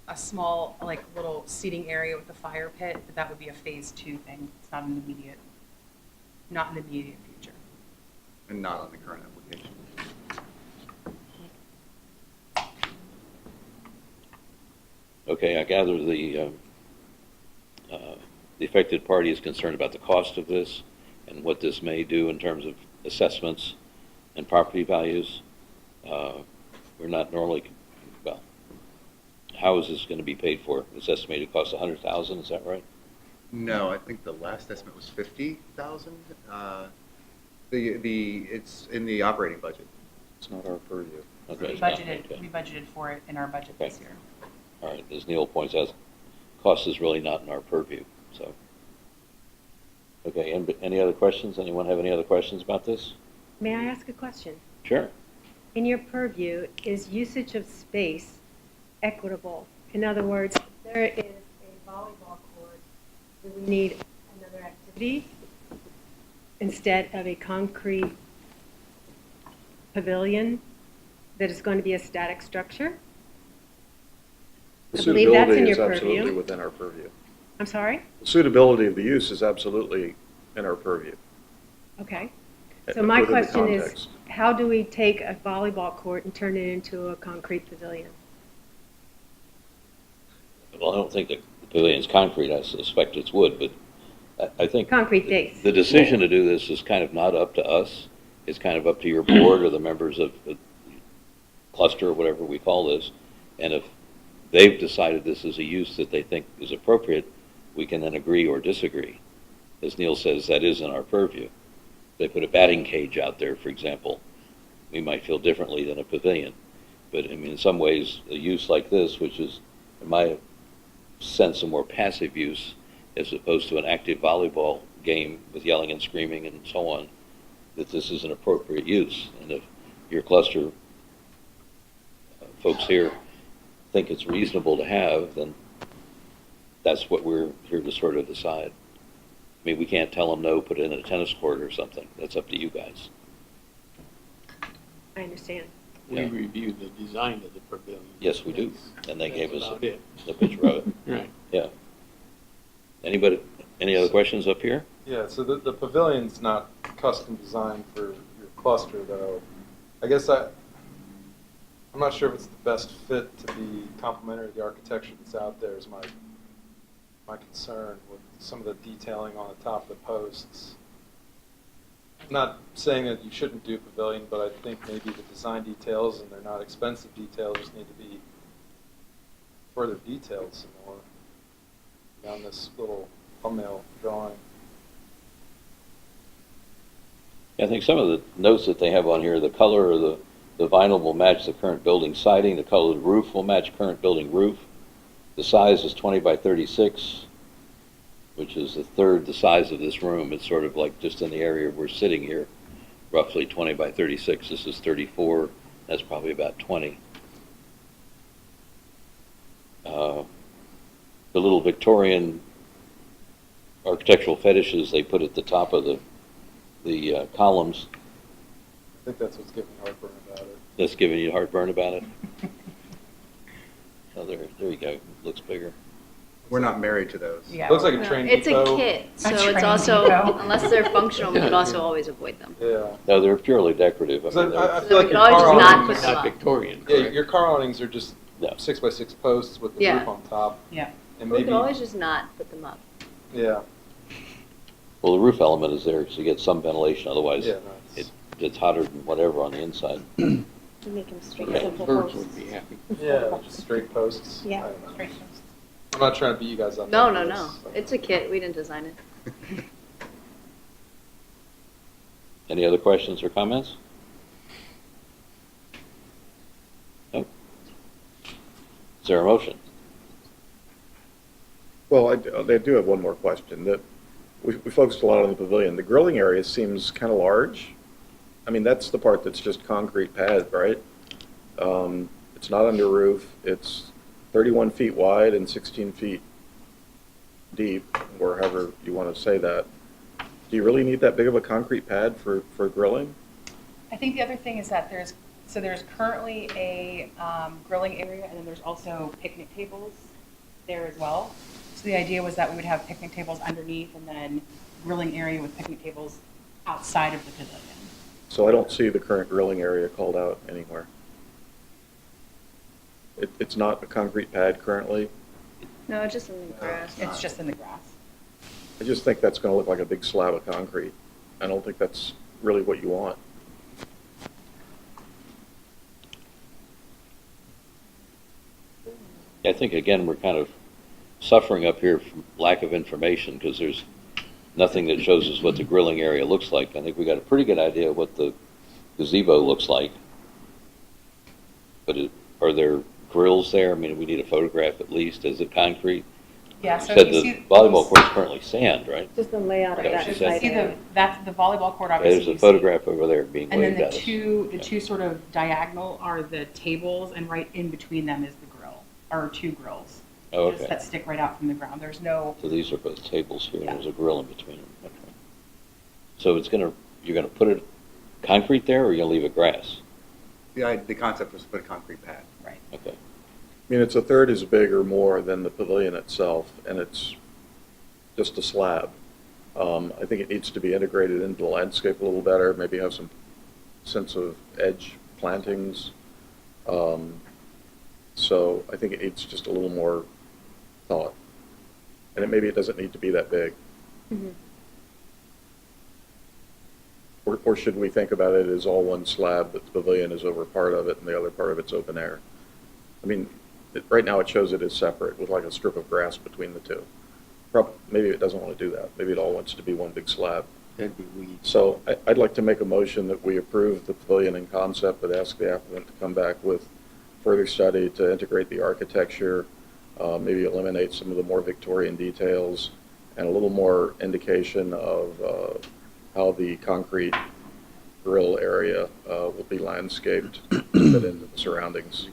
a small, like, little seating area with a fire pit, but that would be a phase 2 thing. It's not in the immediate future. And not on the current application. Okay, I gather the affected party is concerned about the cost of this and what this may do in terms of assessments and property values. We're not normally, well, how is this going to be paid for? It's estimated to cost $100,000, is that right? No, I think the last estimate was 50,000. It's in the operating budget. It's not our purview. Okay, We it's not, budgeted, okay. we budgeted for it in our budget this year. All right, as Neil points out, cost is really not in our purview, so. Okay, and any other questions? Anyone have any other questions about this? May I ask a question? Sure. In your purview, is usage of space equitable? In other words, if there is a volleyball court, do we need another activity instead of a concrete pavilion that is going to be a static structure? The I believe that's in suitability is your absolutely purview. within our purview. I'm sorry? The suitability of the use is absolutely in our purview. Okay. So my Within the question is, context. how do we take a volleyball court and turn it into a concrete pavilion? Well, I don't think that the pavilion's concrete, I suspect it's wood, but I think. Concrete base. The decision to do this is kind of not up to us. It's kind of up to your board or the members of the cluster or whatever we call this. And if they've decided this is a use that they think is appropriate, we can then agree or disagree. As Neil says, that is in our purview. If they put a batting cage out there, for example, we might feel differently than a pavilion. But I mean, in some ways, a use like this, which is, in my sense, a more passive use, as opposed to an active volleyball game with yelling and screaming and so on, that this is an appropriate use. And if your cluster folks here think it's reasonable to have, then that's what we're here to sort of decide. I mean, we can't tell them no, put it in a tennis court or something. That's up to you guys. I understand. We Yeah. reviewed the design of the pavilion. Yes, we do. And they That's gave us about it. the picture of it. Right. Yeah. Anybody, any other questions up here? Yeah, so the pavilion's not custom designed for your cluster, though. I guess I'm not sure if it's the best fit to be complementary to the architecture that's out there is my concern with some of the detailing on the top of the posts. I'm not saying that you shouldn't do a pavilion, but I think maybe the design details, and they're not expensive details, just need to be further detailed some more on this little thumbnail drawing. I think some of the notes that they have on here, the color of the vinyl will match the current building siding, the color of the roof will match current building roof. The size is 20 by 36, which is a third the size of this room. It's sort of like just in the area we're sitting here, roughly 20 by 36. This is 34, that's probably about 20. The little Victorian architectural fetishes they put at the top of the columns, I think that's what's giving me heartburn about it. that's giving you heartburn about it. Oh, there you go. Looks bigger. We're not married to those. Yeah. Looks like a train It's a depot. kit, so A it's train also, depot. unless they're functional, we could also always avoid them. Yeah. No, they're purely decorative. I So mean, they're- I So feel we like could your always car just not awnings, put them Not up. Victorian, yeah, correct? your car awnings are just No. 6x6 posts with the Yeah. roof on top. Yeah. And We maybe, could always just not put them up. yeah, Well, the roof element is there because you get some ventilation. Otherwise, yeah, no, it's- it's hotter than whatever on the inside. You make them straight, Okay. simple Birds posts. would be happy. yeah, just straight posts. Yeah. I don't know. Straight posts. I'm not trying to beat you guys up. No, on no, this, no. so. It's a kit. We didn't design it. Any other questions or comments? Nope. Is there a motion? Well, I do have one more question. That we focused a lot on the pavilion. The grilling area seems kind of large. I mean, that's the part that's just concrete pad, right? It's not under roof. It's 31 feet wide and 16 feet deep, or however you want to say that. Do you really need that big of a concrete pad for grilling? I think the other thing is that there's currently a grilling area, and then there's also picnic tables there as well. So the idea was that we would have picnic tables underneath and then grilling area with picnic tables outside of the pavilion. So I don't see the current grilling area called out anywhere. It's not a concrete pad currently. No, it's just in the grass. It's just in the grass. I just think that's going to look like a big slab of concrete. I don't think that's really what you want. I think, again, we're kind of suffering up here from lack of information because there's nothing that shows us what the grilling area looks like. I think we got a pretty good idea of what the gazebo looks like. But are there grills there? I mean, we need a photograph at least. Is it concrete? Yeah, so you said you the see volleyball court is currently sand, right? Just the layout of Yeah, that she site said- area. That's the volleyball court, Okay, obviously. there's a you see. photograph over there being And then waved the at us. two sort of diagonal are the tables, and right in between them is the grill, or two grills. Oh, just okay. that stick right out from the ground. There's no, So these are both tables here, and Yeah. there's a grill in between them. Okay. So you're gonna put it concrete there, or you're gonna leave it grass? The concept was to put a concrete pad. right. Okay. I mean, it's a third as big or more than the pavilion itself, and it's just a slab. I think it needs to be integrated into the landscape a little better, maybe have some sense of edge plantings. So I think it needs just a little more thought. And maybe it doesn't need to be that big. Mm-hmm. Or should we think about it as all one slab, but the pavilion is over part of it and the other part of it's open air? I mean, right now it shows it as separate with like a strip of grass between the two. Maybe it doesn't want to do that. Maybe it all wants to be one big slab. That'd be weeds. So I'd like to make a motion that we approve the pavilion in concept, but ask the applicant to come back with further study to integrate the architecture, maybe eliminate some of the more Victorian details, and a little more indication of how the concrete grill area will be landscaped to fit into the surroundings.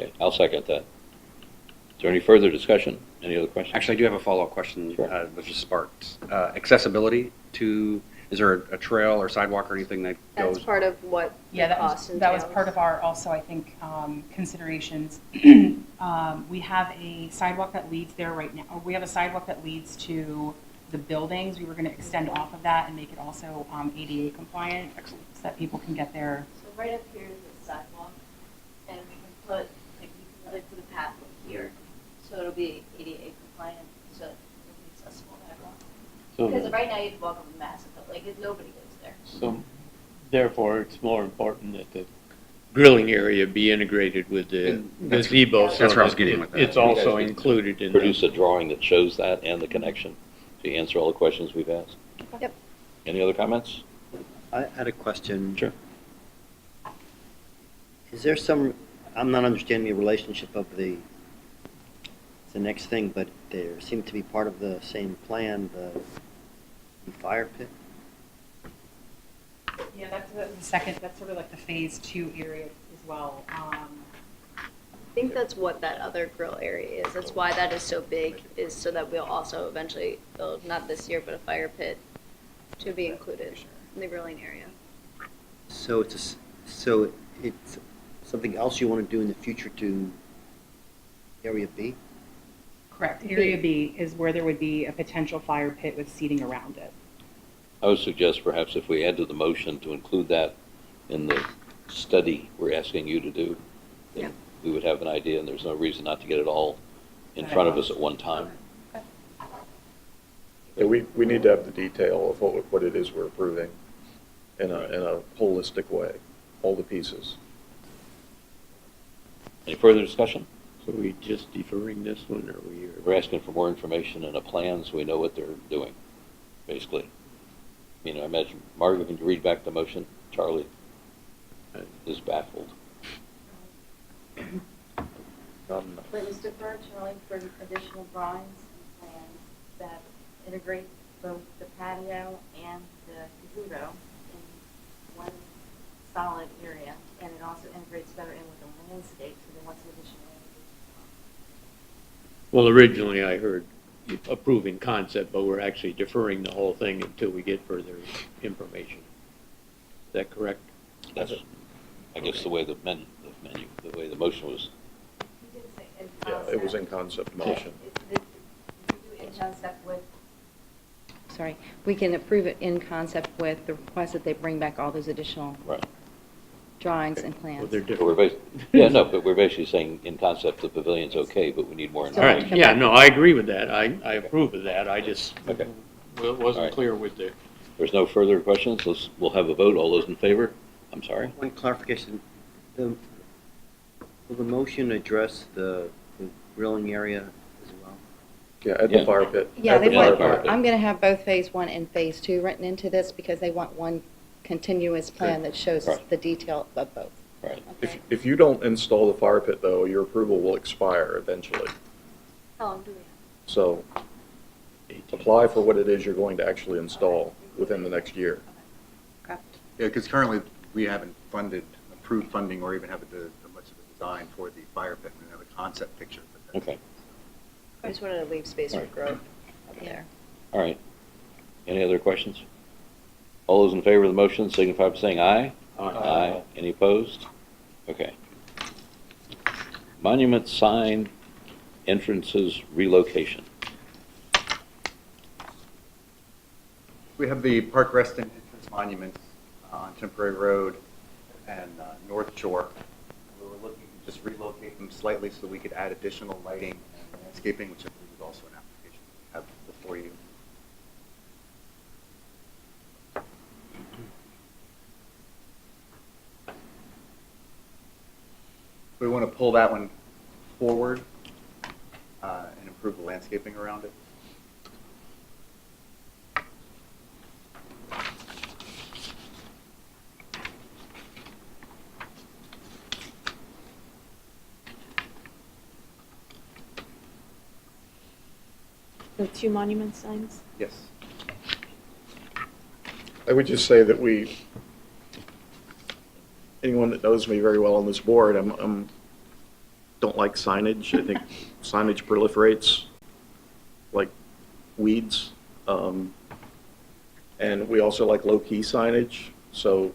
Okay, I'll second that. Is there any further discussion? Any other questions? Actually, I do have a follow-up question Sure. that just sparked. Accessibility to, is there a trail or sidewalk or anything that goes? That's part of what Yeah, the that cost was entails. part of our, also, I think, considerations. We have a sidewalk that leads there right now. Or we have a sidewalk that leads to the buildings. We were going to extend off of that and make it also ADA compliant. Excellent. So that people can get there. So right up here is the sidewalk, and we can put, like, we can really put a pathway here, so it'll be ADA compliant, so it'll be accessible to everyone. Because right now you have to walk up a massive, but like, nobody goes there. So, therefore, it's more important that the grilling area be integrated with the gazebo. That's where I was getting with that. It's also included in Produce a drawing that shows that and the connection to answer all the questions we've asked. Yep. Any other comments? I had a question. Sure. Is there some, I'm not understanding the relationship of the next thing, but there seemed to be part of the same plan, the fire pit? Yeah, that's the second, that's sort of like the phase 2 area as well. I think that's what that other grill area is. That's why that is so big, is so that we'll also eventually build, not this year, but a fire pit to be included in the grilling area. So it's something else you want to do in the future to Area B? Correct. Area B is where there would be a potential fire pit with seating around it. I would suggest perhaps if we add to the motion to include that in the study we're asking you to do, then we would have an idea, and there's no reason not to get it all in front of us at one time. Yeah, we need to have the detail of what it is we're approving in a holistic way, all the pieces. Any further discussion? So we just deferring this one, or we? We're asking for more information and a plan so we know what they're doing, basically. I imagine, Margaret, can you read back the motion? Charlie is baffled. Not enough. But Mr. Birch, you're looking for additional drawings and plans that integrate both the patio and the gazebo in one solid area, and it also integrates better in with the landscape, so there wants additional Well, originally I heard approving concept, but we're actually deferring the whole thing until we get further information. Is that correct? That's, I guess, the way the way the motion was. Yeah, it was in concept motion. in concept with. Sorry, we can approve it in concept with the request that they bring back all those additional drawings and plans. Well, they're But we're basically saying in concept the pavilion's okay, but we need more All information. right, yeah, no, I agree with that. I approve of that. I just wasn't All right. clear with the. There's no further questions. We'll have a vote. All those in favor? I'm sorry? One clarification. Will the motion address the grilling area as well? Yeah, at the fire pit. Yeah, At they the fire want, pit. I'm going to have both Phase 1 and Phase 2 written into this because they want one continuous plan that shows Right. the detail of both. Right. If you don't install the fire pit, though, your approval will expire eventually. How long do we have? So apply for what it is you're going to actually install within the next year. Yeah, because currently we haven't approved funding or even have much of a design for the fire pit. We have a concept picture. Okay. I just wanted to leave space for Right. growth up there. All right. Any other questions? All those in favor of the motion signify by saying aye. Aye. Any opposed? Okay. Monument sign entrances relocation. We have the Park Reston entrance monuments on Temporary Road and North Shore. We were looking to just relocate them slightly so we could add additional lighting and landscaping, which I believe is also an application we have before you. We want to pull that one forward and improve the landscaping around it. The two monument signs? Yes. I would just say that anyone that knows me very well on this board, don't like signage. I think signage proliferates like weeds. And we also like low-key signage. So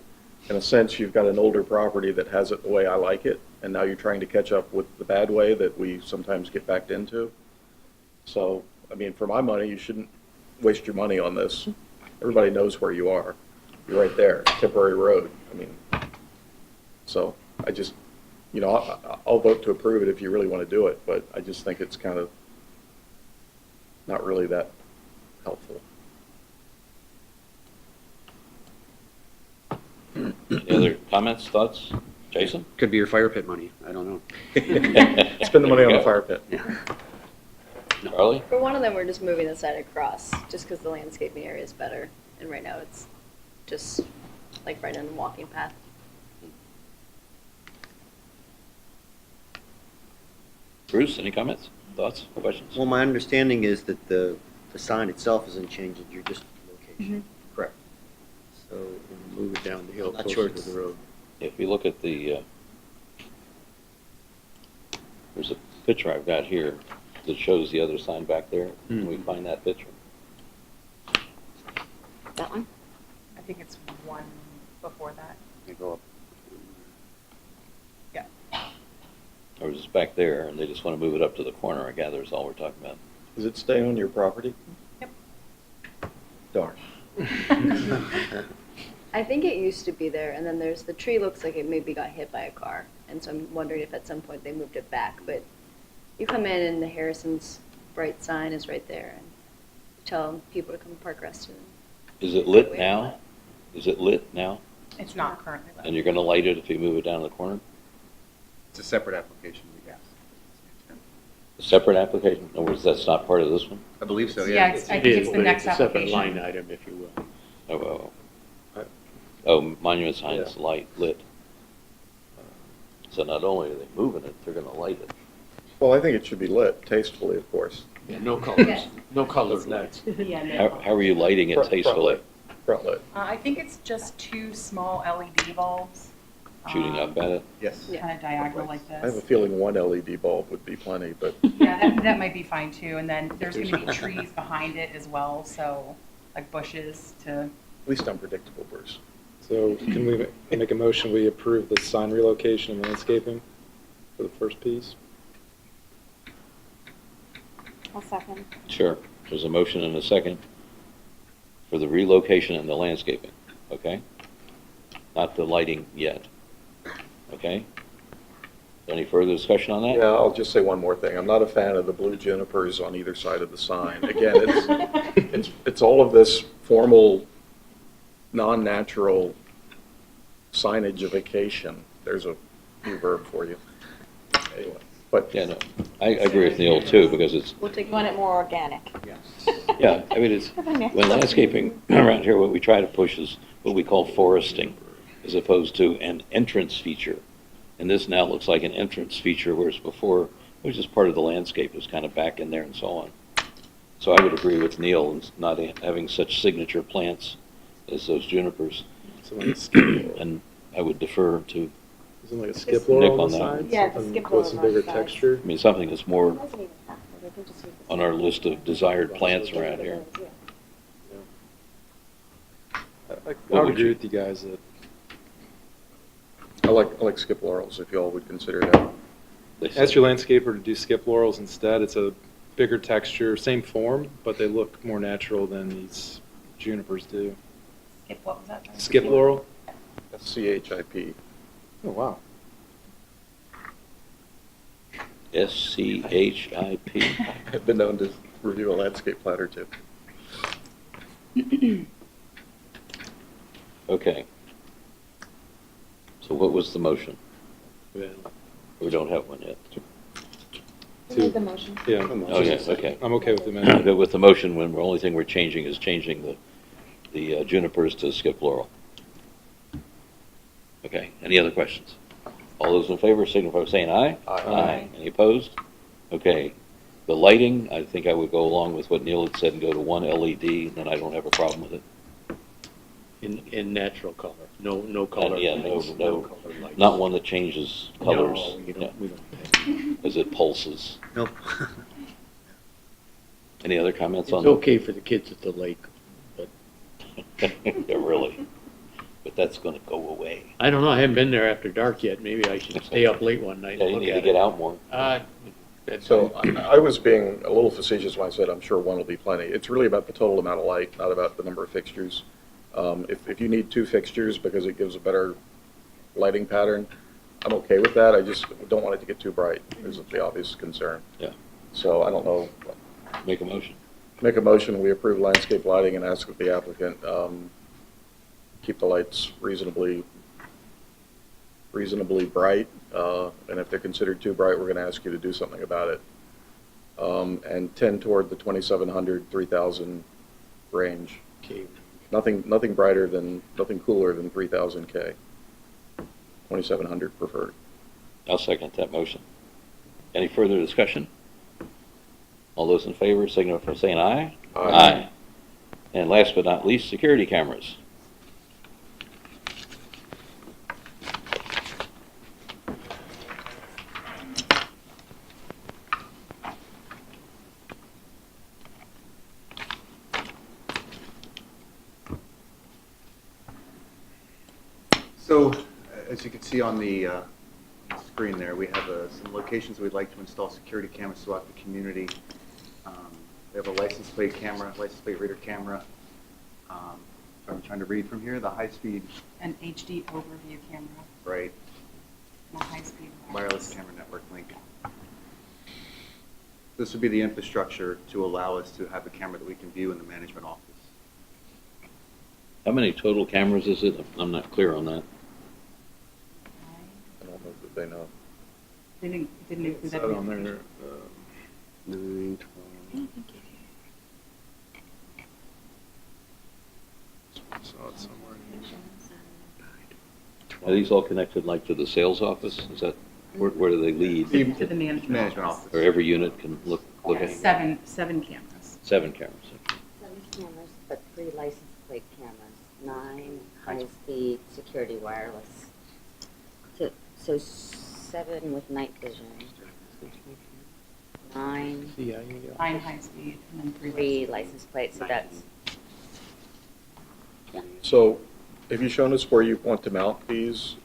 in a sense, you've got an older property that has it the way I like it, and now you're trying to catch up with the bad way that we sometimes get backed into. So, I mean, for my money, you shouldn't waste your money on this. Everybody knows where you are. You're right there, Temporary Road. I mean, so I just, I'll vote to approve it if you really want to do it, but I just think it's kind of not really that helpful. Any other comments, thoughts? Jason? Could be your fire pit money. I don't know. Spend the money on the fire pit. Charlie? For one of them, we're just moving the side across, just because the landscaping area is better. And right now, it's just like right on the walking path. Bruce, any comments, thoughts, questions? Well, my understanding is that the sign itself isn't changing, you're just location. Correct. So Move it down the hill Not closer sure to it's- the road. If you look at there's a picture I've got here that shows the other sign back there. Can we find that picture? That one? I think it's one before that. You go up. Yeah. Or is it back there, and they just want to move it up to the corner, I gather is all we're talking about. Does it stay on your property? Yep. Darn. I think it used to be there, and then there's the tree looks like it maybe got hit by a car. And so I'm wondering if at some point they moved it back. But you come in and the Harrison's bright sign is right there. And you tell people to come park Reston. Is it lit now? Is it lit now? It's not currently lit. And you're going to light it if you move it down to the corner? It's a separate application, yes. A separate application? In other words, that's not part of this one? I believe so, Yeah, yeah. it's- I think it's the next a separate application. line item, if you will. Oh, monument signs lit. So not only are they moving it, they're going to light it. Well, I think it should be lit tastefully, of course. Yeah, no colors, Yes. no colored lights. Yeah, no. How are you lighting it tastefully? Front lit. I think it's just 2 small LED bulbs. Shooting up at it? Yes. Kind of diagonal like I have a this. feeling one LED bulb would be plenty, but Yeah, that might be fine too. And then there's going to be trees behind it as well, so like bushes to. at least unpredictable, Bruce. So can we make a motion, we approve the sign relocation and landscaping for the first piece? I'll second. Sure. There's a motion and a second for the relocation and the landscaping, okay? Not the lighting yet, okay? Any further discussion on that? Yeah, I'll just say one more thing. I'm not a fan of the blue junipers on either side of the sign. Again, it's all of this formal, non-natural signagification. There's a new verb for you. Anyway, but Yeah, no, I agree with Neil too, because it's, We'll take one it more organic. yeah, I mean, it's, when landscaping around here, what we try to push is what we call foresting, as opposed to an entrance feature. And this now looks like an entrance feature, whereas before, it was just part of the landscape, it was kind of back in there and so on. So I would agree with Neil in not having such signature plants as those junipers. So like a skip laurel. And I would defer to, Isn't like a skip Nick laurel on on the that. side? Yeah, it's a Something skip close laurel and bigger on the side. texture. I mean, something that's more It doesn't even have to, they can just use the on our list of desired plants around here. I What would would agree you- with you guys that I like skip laurels, if y'all would consider that. They ask said- your landscaper to do skip laurels instead. It's a bigger texture, same form, but they look more natural than these junipers do. Skip, what was that? Skip laurel? SCHIP. Oh, wow. SCHIP. I've been known to review a landscape plat or two. Okay. So what was the motion? Yeah. We don't have one yet. We made the motion. Yeah. Oh, yes, okay. I'm okay with the amendment. But with the motion, when the only thing we're changing is changing the junipers to skip laurel. Okay, any other questions? All those in favor signify by saying aye. Aye. Any opposed? Okay. The lighting, I think I would go along with what Neil had said and go to one LED, then I don't have a problem with it. In natural color, no color. Yeah, lights, no, color lights. not one that changes colors. No, we Yeah, don't. as it pulses. Nope. Any other comments It's on that? okay for the kids at the lake, but Yeah, really. But that's gonna go away. I don't know, I haven't been there after dark yet. Maybe I should stay up late one night Yeah, and you look need to at get it. out more. So I was being a little facetious when I said I'm sure one will be plenty. It's really about the total amount of light, not about the number of fixtures. If you need 2 fixtures because it gives a better lighting pattern, I'm okay with that. I just don't want it to get too bright, is the obvious concern. Yeah. So I don't know. Make a motion. Make a motion, we approve landscape lighting and ask that the applicant keep the lights reasonably bright. And if they're considered too bright, we're going to ask you to do something about it. And tend toward the 2,700, 3,000 range. Okay. Nothing cooler than 3,000 K. 2,700 preferred. I'll second that motion. Any further discussion? All those in favor signify by saying aye. Aye. And last but not least, security cameras. So, as you can see on the screen there, we have some locations we'd like to install security cameras throughout the community. We have a license plate reader camera. I'm trying to read from here, the high-speed, An HD overview camera, right, and a high-speed wireless camera network link. This would be the infrastructure to allow us to have a camera that we can view in the management office. How many total cameras is it? I'm not clear on that. I don't know that they know. They didn't include It's that. out in on the there. 9, 12. Saw it somewhere. Are these all connected like to the sales office? Is that? Where do they lead? To the management office. Or every unit can look at? Seven cameras. 7 cameras. 7 cameras, but 3 license plate cameras, 9 high-speed security wireless. So 7 with night vision. 9. 9 high speed and then 3 license plates, so that's. So have you shown us where you want to mount these?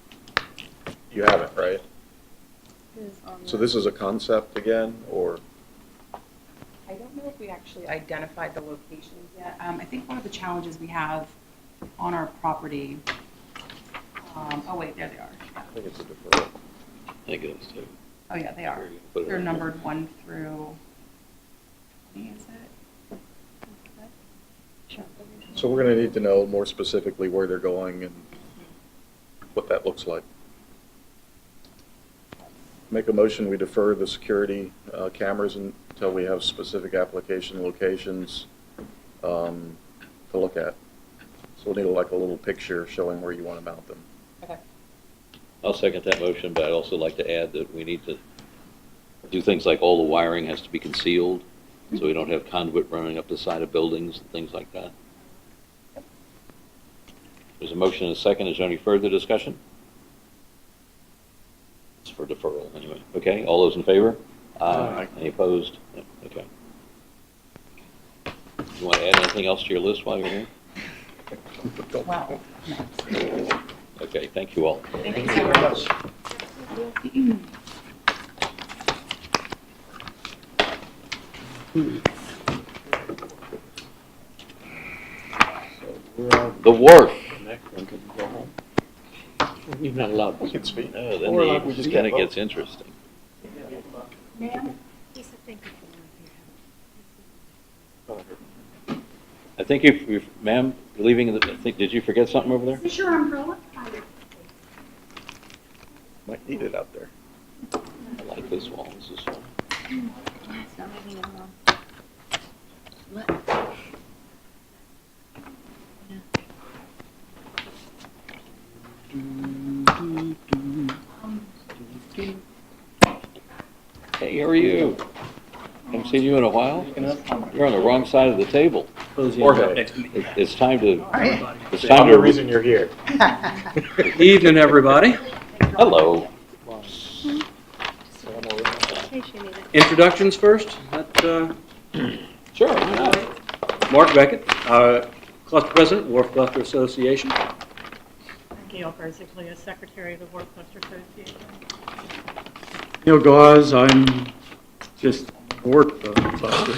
You haven't, right? So this is a concept again, or? I don't know if we actually identified the locations yet. I think one of the challenges we have on our property, oh wait, there they are. I think it's a deferral. I think it is too. Oh yeah, they are. Put it They're in numbered 1 through 20, is it? So we're going to need to know more specifically where they're going and what that looks like. Make a motion, we defer the security cameras until we have specific application locations to look at. So we'll need like a little picture showing where you want to mount them. Okay. I'll second that motion, but I'd also like to add that we need to do things like all the wiring has to be concealed, so we don't have conduit running up the side of buildings and things like that. There's a motion and a second. Is there any further discussion? It's for deferral anyway. Okay, all those in favor? Aye. Any opposed? No. Okay. You want to add anything else to your list while you're here? Wow. Okay, thank you all. Thank you so much. The wharf. You're not allowed We can speak. Oh, then it just kind of gets interesting. Ma'am? I think if ma'am, you're leaving, I think, did you forget something over there? Is this your umbrella? Might need it out there. I like this wall. This is fun. It's not moving at all. Hey, how are you? Haven't seen you in a while. You're on the wrong side of the table. Jorge. It's time to. It's I'm time the to. reason you're here. Evening, everybody. Hello. Introductions first. Sure. Why not? Mark Beckett, Cluster President, Wharf Cluster Association. Gail Berzickley, as Secretary of the Wharf Cluster Association. Neil Gauze, I'm just Wharf Cluster.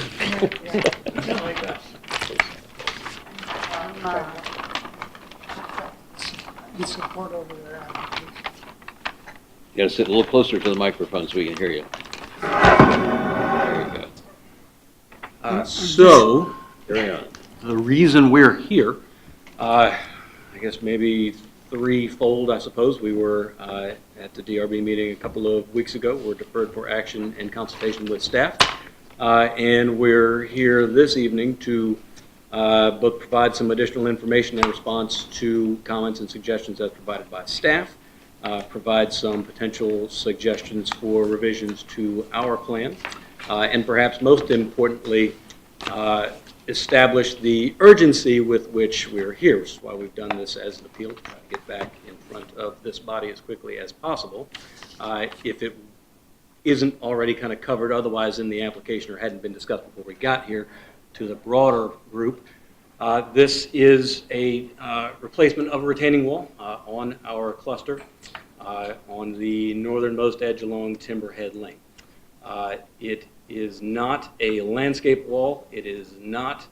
In support over there. You got to sit a little closer to the microphone so we can hear you. There you go. So, Carry on. the reason we're here, I guess maybe threefold, I suppose. We were at the DRB meeting a couple of weeks ago. We're deferred for action and consultation with staff. And we're here this evening to both provide some additional information in response to comments and suggestions as provided by staff, provide some potential suggestions for revisions to our plan, and perhaps most importantly, establish the urgency with which we're here, which is why we've done this as an appeal, to try to get back in front of this body as quickly as possible. If it isn't already kind of covered otherwise in the application or hadn't been discussed before we got here to the broader group, this is a replacement of a retaining wall on our cluster on the northernmost edge along Timberhead Lane. It is not a landscape wall. It is not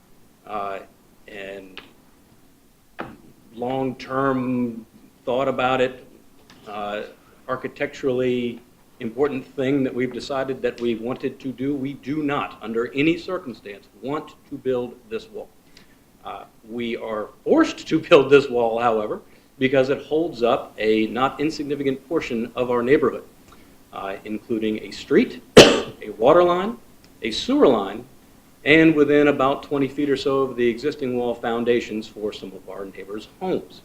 an long-term thought about it, architecturally important thing that we've decided that we wanted to do. We do not, under any circumstance, want to build this wall. We are forced to build this wall, however, because it holds up a not insignificant portion of our neighborhood, including a street, a water line, a sewer line, and within about 20 feet or so of the existing wall foundations for some of our neighbors' homes.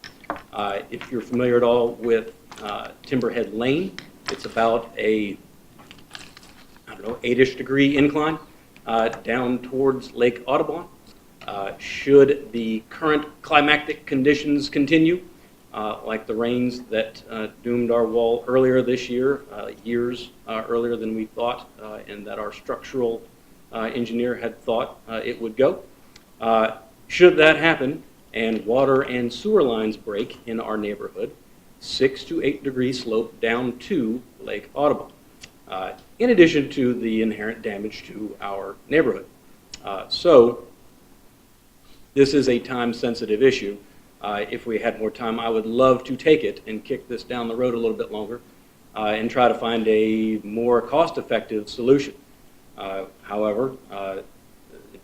If you're familiar at all with Timberhead Lane, It's about a, I don't know, 8-ish degree incline down towards Lake Audubon. Should the current climactic conditions continue, like the rains that doomed our wall earlier this year, years earlier than we thought, and that our structural engineer had thought it would go. Should that happen and water and sewer lines break in our neighborhood, 6 to 8 degree slope down to Lake Audubon, in addition to the inherent damage to our neighborhood. So this is a time-sensitive issue. If we had more time, I would love to take it and kick this down the road a little bit longer and try to find a more cost-effective solution. However,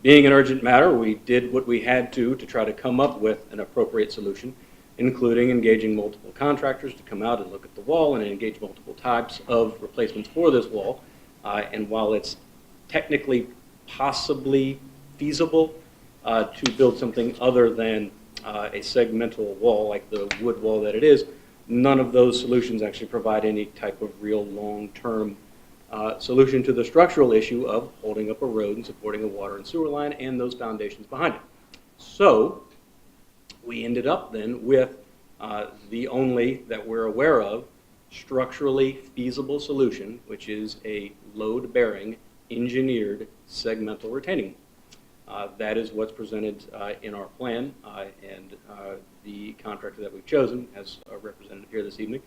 being an urgent matter, we did what we had to try to come up with an appropriate solution, including engaging multiple contractors to come out and look at the wall and engage multiple types of replacements for this wall. And while it's technically possibly feasible to build something other than a segmental wall like the wood wall that it is, none of those solutions actually provide any type of real long-term solution to the structural issue of holding up a road and supporting a water and sewer line and those foundations behind it. So we ended up then with the only that we're aware of structurally feasible solution, which is a load-bearing engineered segmental retaining wall. That is what's presented in our plan, and the contractor that we've chosen, as a representative here this evening,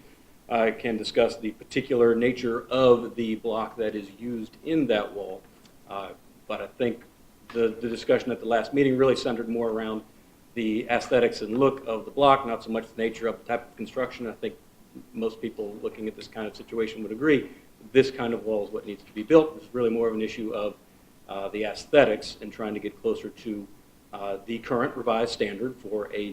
can discuss the particular nature of the block that is used in that wall. But I think the discussion at the last meeting really centered more around the aesthetics and look of the block, not so much the nature of the type of construction. I think most people looking at this kind of situation would agree this kind of wall is what needs to be built. It's really more of an issue of the aesthetics and trying to get closer to the current revised standard for a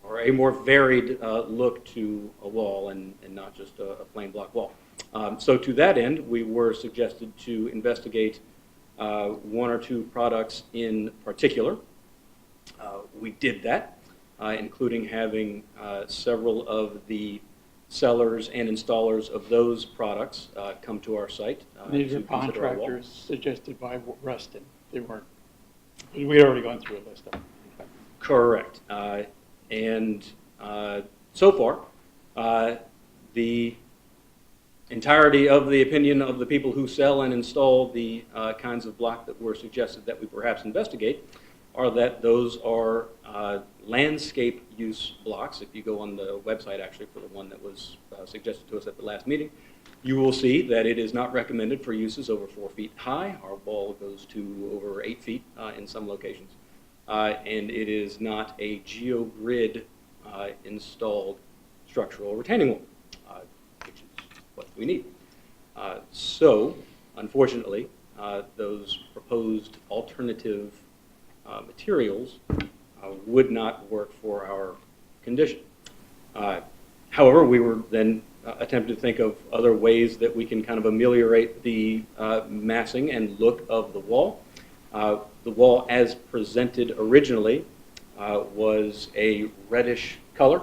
or a more varied look to a wall and not just a plain block wall. So to that end, we were suggested to investigate 1 or 2 products in particular. We did that, including having several of the sellers and installers of those products come to our site. These are contractors suggested by Reston. They weren't, we had already gone through a list of them. Correct. And so far, the entirety of the opinion of the people who sell and install the kinds of block that were suggested that we perhaps investigate are that those are landscape use blocks. If you go on the website actually for the one that was suggested to us at the last meeting, you will see that it is not recommended for uses over 4 feet high. Our wall goes to over 8 feet in some locations. And it is not a geogrid installed structural retaining wall, which is what we need. So, unfortunately, those proposed alternative materials would not work for our condition. However, we were then attempting to think of other ways that we can kind of ameliorate the massing and look of the wall. The wall as presented originally was a reddish color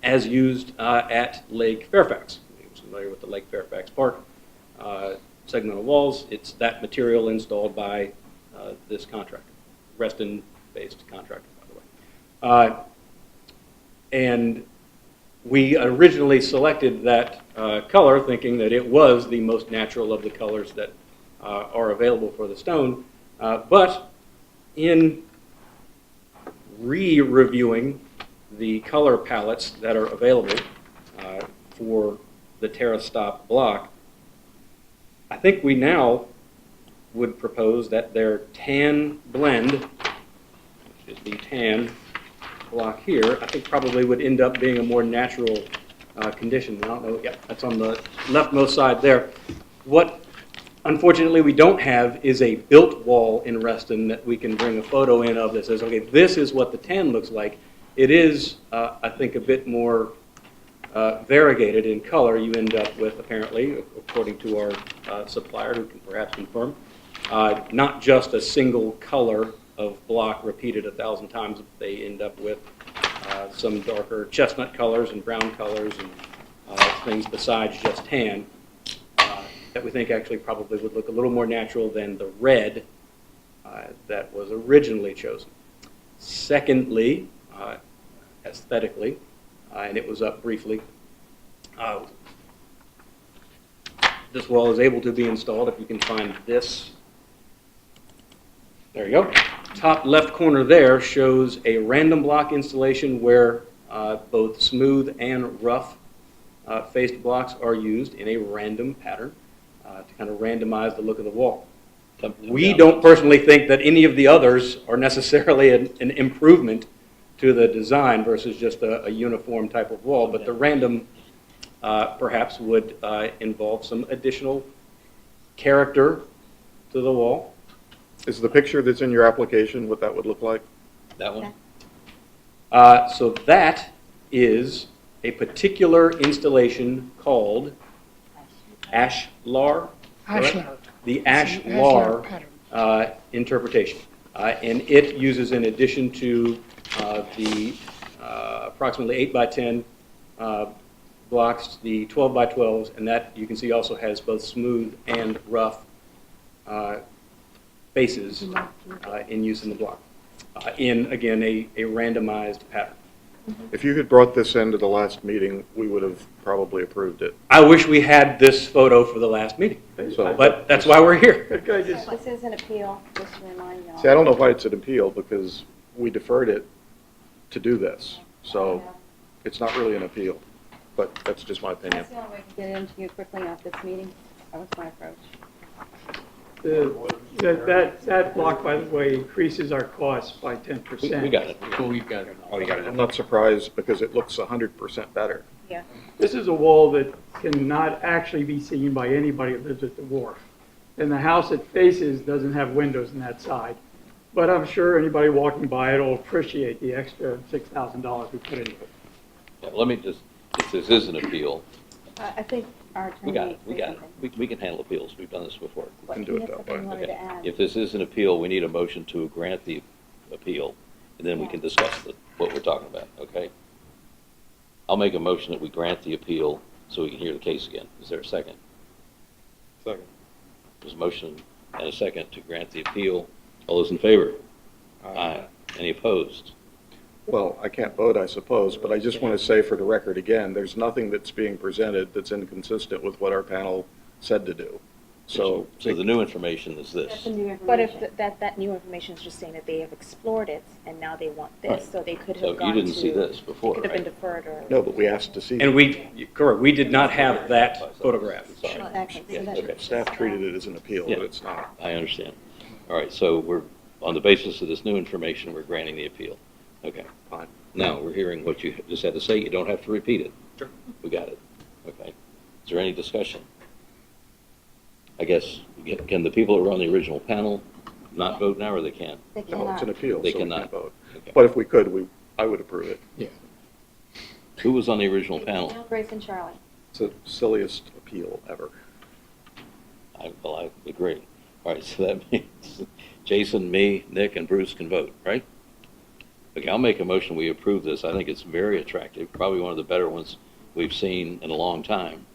as used at Lake Fairfax. You're familiar with the Lake Fairfax Park segmental walls. It's that material installed by this contractor, Reston-based contractor, by the way. And we originally selected that color thinking that it was the most natural of the colors that are available for the stone. But in re-reviewing the color palettes that are available for the Terrace Stop block, I think we now would propose that their tan blend, which is the tan block here, I think probably would end up being a more natural condition. I don't know, yeah, that's on the leftmost side there. What unfortunately we don't have is a built wall in Reston that we can bring a photo in of that says, okay, this is what the tan looks like. It is, I think, a bit more variegated in color. You end up with, apparently, according to our supplier, who can perhaps confirm, not just a single color of block repeated 1,000 times. They end up with some darker chestnut colors and brown colors and things besides just tan that we think actually probably would look a little more natural than the red that was originally chosen. Secondly, aesthetically, and it was up briefly, this wall is able to be installed if you can find this. There you go. Top left corner there shows a random block installation where both smooth and rough faced blocks are used in a random pattern to kind of randomize the look of the wall. We don't personally think that any of the others are necessarily an improvement to the design versus just a uniform type of wall, but the random perhaps would involve some additional character to the wall. Is the picture that's in your application what that would look like? That one? So that is a particular installation called Ashlar. correct? Ashlar. The Ashlar Ashlar interpretation. And it uses, in addition to the approximately 8 by 10 blocks, the 12 by 12s, and that you can see also has both smooth and rough faces in use in the block. In, again, a randomized pattern. If you had brought this into the last meeting, we would have probably approved it. I wish we had this photo for the last meeting, but that's why we're here. This is an appeal, just to remind y'all. See, I don't know why it's an appeal, because we deferred it to do this. So it's not really an appeal, but that's just my opinion. That's the only way to get it into you quickly off this meeting. That was my approach. That block, by the way, increases our costs by 10%. We got it. So we've got it. Oh, you got it. I'm not surprised, because it looks 100% better. Yeah. This is a wall that cannot actually be seen by anybody that lives at the wharf. And the house it faces doesn't have windows on that side. But I'm sure anybody walking by it will appreciate the extra $6,000 we put into it. Yeah, let me just, if this is an appeal, I think our attorney. we got it, we said got it. something. We can handle appeals, we've done this before. We can do it that way. He wanted to add. If this is an appeal, we need a motion to grant the appeal, and then we can discuss what we're talking about, okay? I'll make a motion that we grant the appeal so we can hear the case again. Is there a second? Second. There's a motion and a second to grant the appeal. All those in favor? Aye. Any opposed? Well, I can't vote, I suppose, but I just want to say for the record again, there's nothing that's being presented that's inconsistent with what our panel said to do. So the new information is this. That's the new information. But if that new information is just saying that they have explored it and now they want this, Right. so they could So have you gone to. didn't see this before, It could have been right? deferred or. No, but we asked to see. And correct, we did not have that photograph. Exactly. So that- Okay, staff treated it as an appeal, Yeah. but it's not. I understand. All right, so we're, on the basis of this new information, we're granting the appeal. Okay. Fine. Now, we're hearing what you just had to say. You don't have to repeat it. Sure. We got it. Okay. Is there any discussion? I guess, can the people who are on the original panel not vote now, or they can? They No, it's cannot. an appeal, They so we cannot. can't vote. Okay. But if we could, I would approve it. Yeah. Who was on the original panel? Grace and Charlie. It's the silliest appeal ever. Well, I agree. All right, so that means Jason, me, Nick, and Bruce can vote, right? Okay, I'll make a motion, we approve this. I think it's very attractive, probably one of the better ones we've seen in a long time.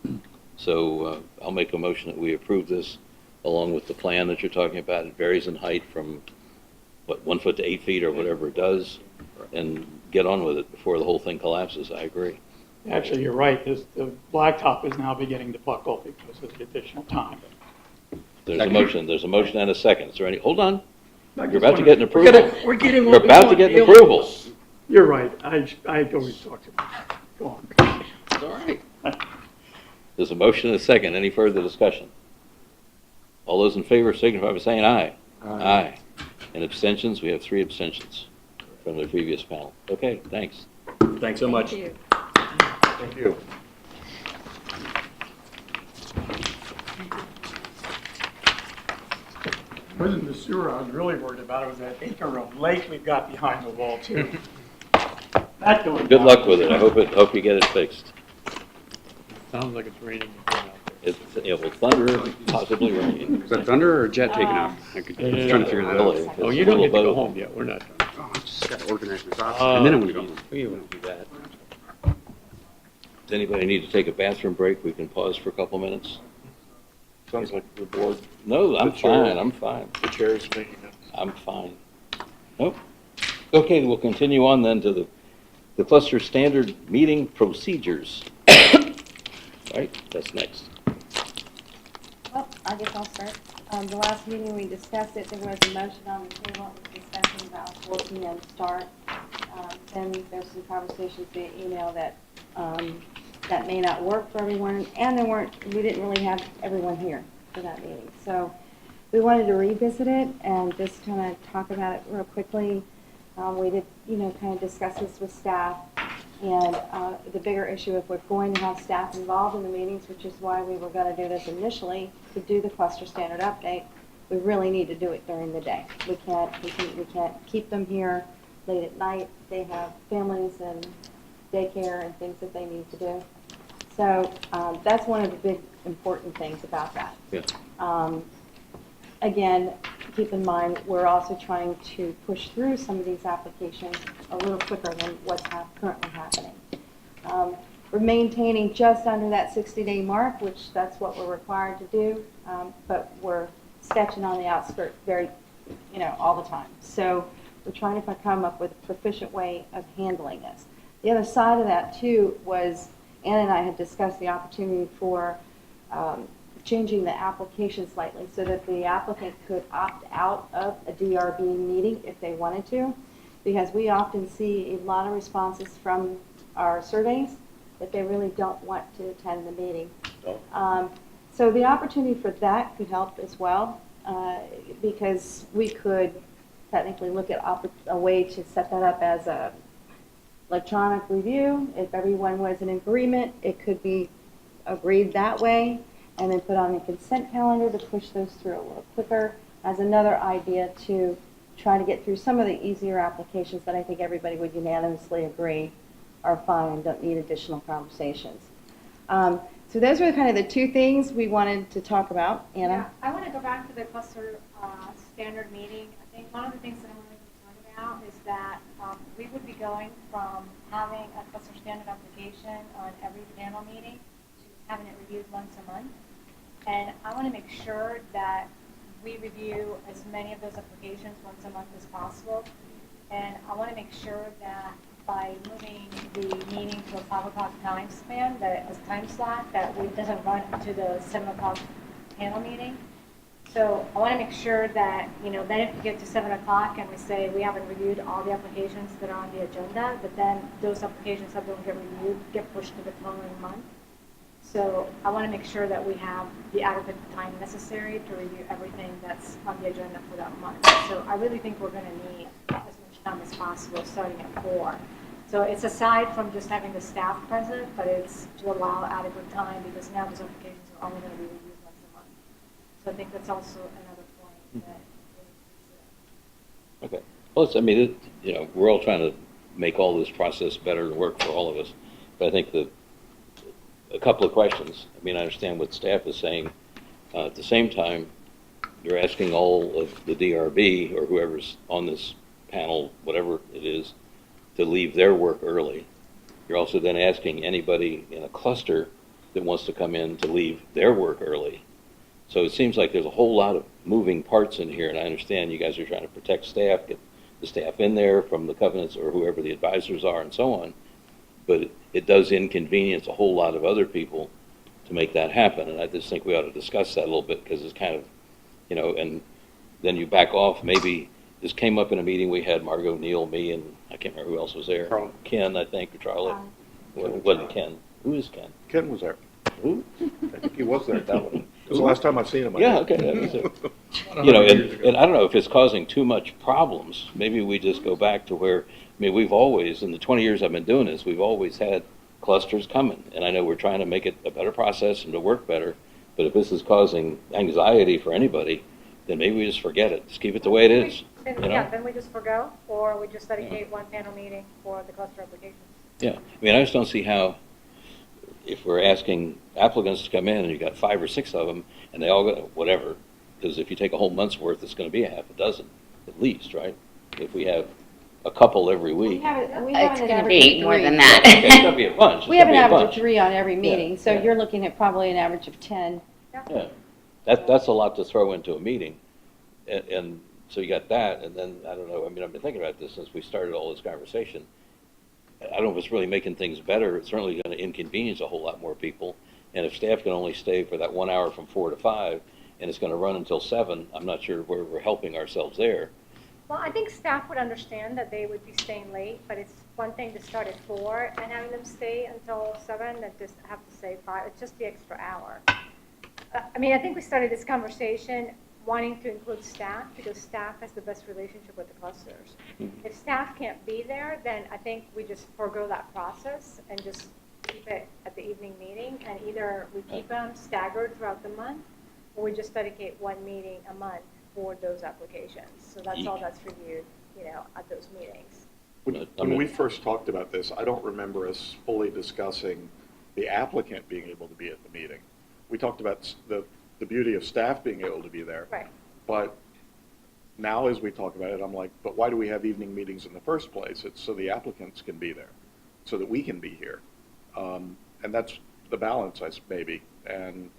So I'll make a motion that we approve this along with the plan that you're talking about. It varies in height from, 1 foot to 8 feet or whatever it does, and get on with it before the whole thing collapses. I agree. Actually, you're right, the blacktop is now beginning to buckle because of the additional time. There's a motion and a second. Is there any, hold on. I You're just about to wanna- get an approval. We're getting You're what we about to want, get an Neil. approval. You're right, I always talk to you. Go on. It's all right. There's a motion and a second. Any further discussion? All those in favor signify by saying aye. Aye. And abstentions, we have 3 abstentions from the previous panel. Okay, thanks. Thanks so much. Thank you. Thank you. Wasn't the sewer I was really worried about, it was that acre of lake we've got behind the wall too. That going Good down. luck with it. I hope you get it fixed. Sounds like it's raining again out there. It will thunder, possibly rain. Is that thunder or jet taking off? I'm trying to figure that out. Really, Oh, it's you a don't little get to go both. home yet, we're not done. Oh, I just got to organize my thoughts. And then I'm going to go. We wouldn't do that. Does anybody need to take a bathroom break? We can pause for a couple minutes. Sounds like the board. No, I'm the chair- fine, I'm fine. The chair is making it. I'm fine. Nope. Okay, we'll continue on then to the cluster standard meeting procedures. Right, that's next. Well, I guess I'll start. The last meeting we discussed it, there was a motion on the table, it was discussing about 4 p.m. start. Then there's some conversations via email that that may not work for everyone, and we didn't really have everyone here for that meeting. So we wanted to revisit it and just kind of talk about it real quickly. We did, kind of discuss this with staff, and the bigger issue, if we're going to have staff involved in the meetings, which is why we were going to do this initially, to do the cluster standard update, we really need to do it during the day. We can't keep them here late at night. They have families and daycare and things that they need to do. So that's one of the big important things about that. Yeah. Again, keep in mind, we're also trying to push through some of these applications a little quicker than what's currently happening. We're maintaining just under that 60-day mark, which that's what we're required to do, but we're sketching on the outskirts very, all the time. So we're trying to come up with a proficient way of handling this. The other side of that, too, was Ann and I had discussed the opportunity for changing the application slightly so that the applicant could opt out of a DRB meeting if they wanted to, because we often see a lot of responses from our surveys that they really don't want to attend the meeting. So the opportunity for that could help as well, because we could technically look at a way to set that up as a electronic review. If everyone was in agreement, it could be agreed that way, and then put on the consent calendar to push those through a little quicker as another idea to try to get through some of the easier applications that I think everybody would unanimously agree are fine and don't need additional conversations. So those were kind of the two things we wanted to talk about. Anna? Yeah, I want to go back to the cluster standard meeting. I think one of the things that I'm really concerned about is that we would be going from having a cluster standard application on every panel meeting to having it reviewed once a month. And I want to make sure that we review as many of those applications once a month as possible. And I want to make sure that by moving the meeting to a 5 o'clock time span, that as time slot, that it doesn't run to the 7 o'clock panel meeting. So I want to make sure that, then if we get to 7 o'clock and we say we haven't reviewed all the applications that are on the agenda, but then those applications that don't get reviewed get pushed to the following month. So I want to make sure that we have the adequate time necessary to review everything that's on the agenda for that month. So I really think we're going to need as much time as possible, starting at 4. So it's aside from just having the staff present, but it's to allow adequate time, because now those applications are only going to be reviewed once a month. So I think that's also another point that we need to consider. Okay. Well, I mean, we're all trying to make all this process better and work for all of us. But I think a couple of questions. I mean, I understand what staff is saying. At the same time, you're asking all of the DRB or whoever's on this panel, whatever it is, to leave their work early. You're also then asking anybody in a cluster that wants to come in to leave their work early. So it seems like there's a whole lot of moving parts in here, and I understand you guys are trying to protect staff, get the staff in there from the covenants or whoever the advisors are and so on, but it does inconvenience a whole lot of other people to make that happen, and I just think we ought to discuss that a little bit, because it's kind of, and then you back off. Maybe this came up in a meeting we had, Margot, Neil, me, and I can't remember who else was there. Charlie. Ken, I think, or Charlie. It wasn't Ken. Who is Ken? Ken was there. Who? I think he was there at that one. It was the last time I've seen him. I Yeah, think. okay, that was it. And I don't know if it's causing too much problems. Maybe we just go back to where, we've always, in the 20 years I've been doing this, we've always had clusters coming. And I know we're trying to make it a better process and to work better, but if this is causing anxiety for anybody, then maybe we just forget it. Just keep it the way it is. Then we just forgo, or we just dedicate one panel meeting for the cluster applications. Yeah, I just don't see how, if we're asking applicants to come in and you got 5 or 6 of them and they all go, whatever, because if you take a whole month's worth, it's going to be a half a dozen at least, right? If we have a couple every We week. haven't It's an gonna average be of more 3. than that. Okay, it's gonna be a bunch. It's We have an gonna be a average of bunch. 3 on every Yeah, meeting, so yeah. you're looking at probably an average of 10. Yeah, that's a lot to throw into a meeting. And so you got that, and then, I don't know, I mean, I've been thinking about this since we started all this conversation. I don't know if it's really making things better. It's certainly going to inconvenience a whole lot more people. And if staff can only stay for that 1 hour from 4 to 5, and it's going to run until 7, I'm not sure where we're helping ourselves there. Well, I think staff would understand that they would be staying late, but it's one thing to start at 4 and having them stay until 7 than just have to stay 5. It's just the extra hour. I mean, I think we started this conversation wanting to include staff because staff has the best relationship with the clusters. If staff can't be there, then I think we just forego that process and just keep it at the evening meeting, and either we keep them staggered throughout the month, or we just dedicate one meeting a month for those applications. So that's all that's reviewed, at those meetings. When we first talked about this, I don't remember us fully discussing the applicant being able to be at the meeting. We talked about the beauty of staff being able to be there. Right. But now as we talk about it, I'm like, but why do we have evening meetings in the first place? It's so the applicants can be there, so that we can be here. And that's the balance, maybe. And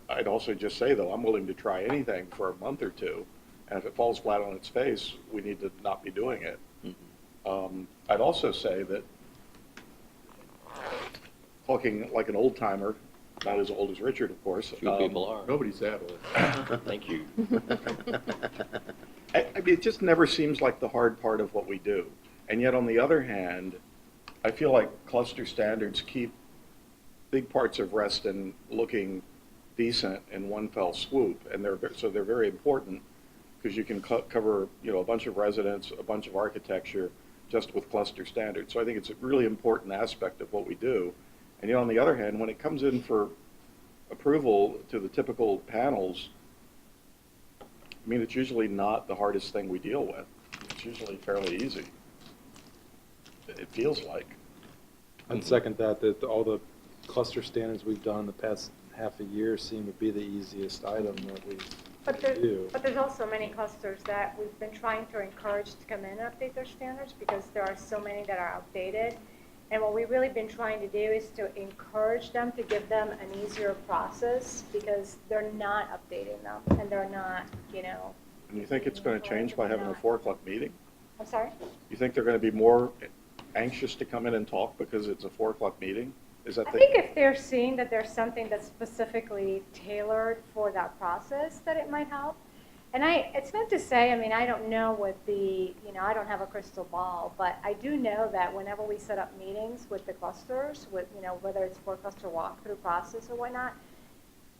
I'd also just say, though, I'm willing to try anything for a month or two. And if it falls flat on its face, we need to not be doing it. I'd also say that, talking like an old timer, not as old as Richard, of course. Few people are. Nobody's that old. Thank you. I mean, it just never seems like the hard part of what we do. And yet, on the other hand, I feel like cluster standards keep big parts of Reston looking decent in one fell swoop. And they're very important because you can cover, a bunch of residents, a bunch of architecture, just with cluster standards. So I think it's a really important aspect of what we do. And on the other hand, when it comes in for approval to the typical panels, I mean, it's usually not the hardest thing we deal with. It's usually fairly easy. It feels like. I'd second that all the cluster standards we've done the past half a year seem to be the easiest item that we do. But there's also many clusters that we've been trying to encourage to come in and update their standards because there are so many that are outdated. And what we've really been trying to do is to encourage them, to give them an easier process because they're not updating them and they're not, And you think it's going to change by having a 4 o'clock meeting? I'm sorry? You think they're going to be more anxious to come in and talk because it's a 4 o'clock meeting? Is that I think if they're seeing that there's something that's specifically tailored for that process, that it might help. And it's not to say, I mean, I don't know what I don't have a crystal ball, but I do know that whenever we set up meetings with the clusters, whether it's for a cluster walkthrough process or whatnot,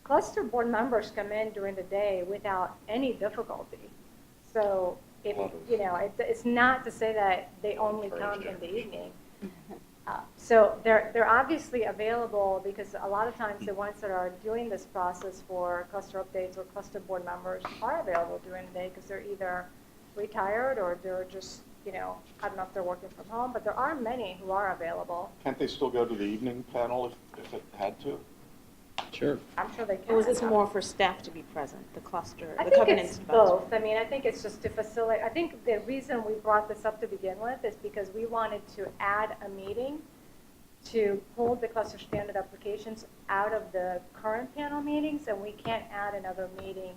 cluster board members come in during the day without any difficulty. So, it's not to say that they only come in the evening. So they're obviously available because a lot of times the ones that are doing this process for cluster updates or cluster board members are available during the day because they're either retired or they're just, I don't know if they're working from home, but there are many who are available. Can't they still go to the evening panel if it had to? Sure. I'm sure they can. Or was this more for staff to be present, the cluster, I the think covenants? it's both. I mean, I think it's just to facilitate. I think the reason we brought this up to begin with is because we wanted to add a meeting to pull the cluster standard applications out of the current panel meetings, and we can't add another meeting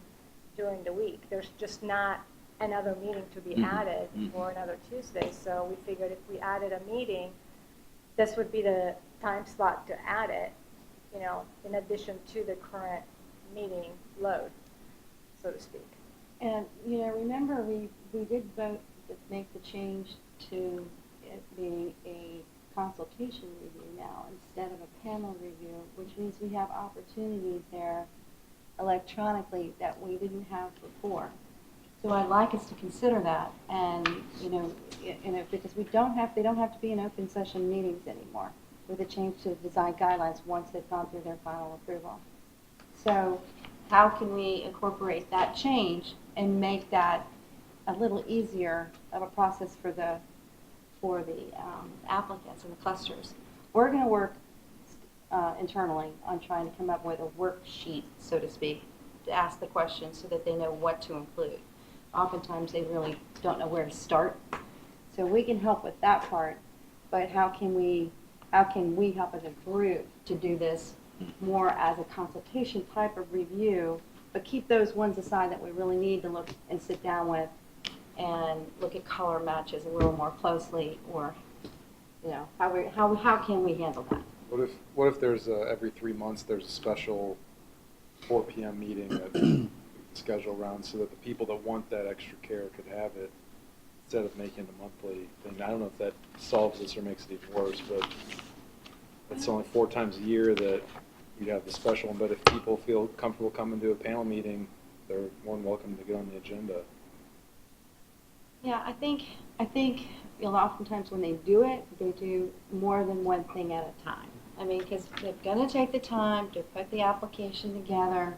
during the week. There's just not another meeting to be added for another Tuesday. So we figured if we added a meeting, this would be the time slot to add it, in addition to the current meeting load, so to speak. And, remember we did vote to make the change to it being a consultation review now instead of a panel review, which means we have opportunities there electronically that we didn't have before. So I'd like us to consider that, and because they don't have to be in open session meetings anymore with a change to the design guidelines once they've gone through their final approval. So how can we incorporate that change and make that a little easier of a process for the applicants and the clusters? We're going to work internally on trying to come up with a worksheet, so to speak, to ask the questions so that they know what to include. Oftentimes they really don't know where to start, So we can help with that part, but how can we help as a group to do this more as a consultation type of review, but keep those ones aside that we really need to look and sit down with and look at color matches a little more closely, or, you know, how can we handle that? What if there's every 3 months there's a special 4 p.m. meeting that we can schedule around so that the people that want that extra care could have it instead of making it a monthly thing? I don't know if that solves this or makes it even worse, but it's only 4 times a year that you'd have the special one. But if people feel comfortable coming to a panel meeting, they're more than welcome to get on the agenda. Yeah, I think you know, oftentimes when they do it, they do more than one thing at a time. I mean, because they're going to take the time to put the application together,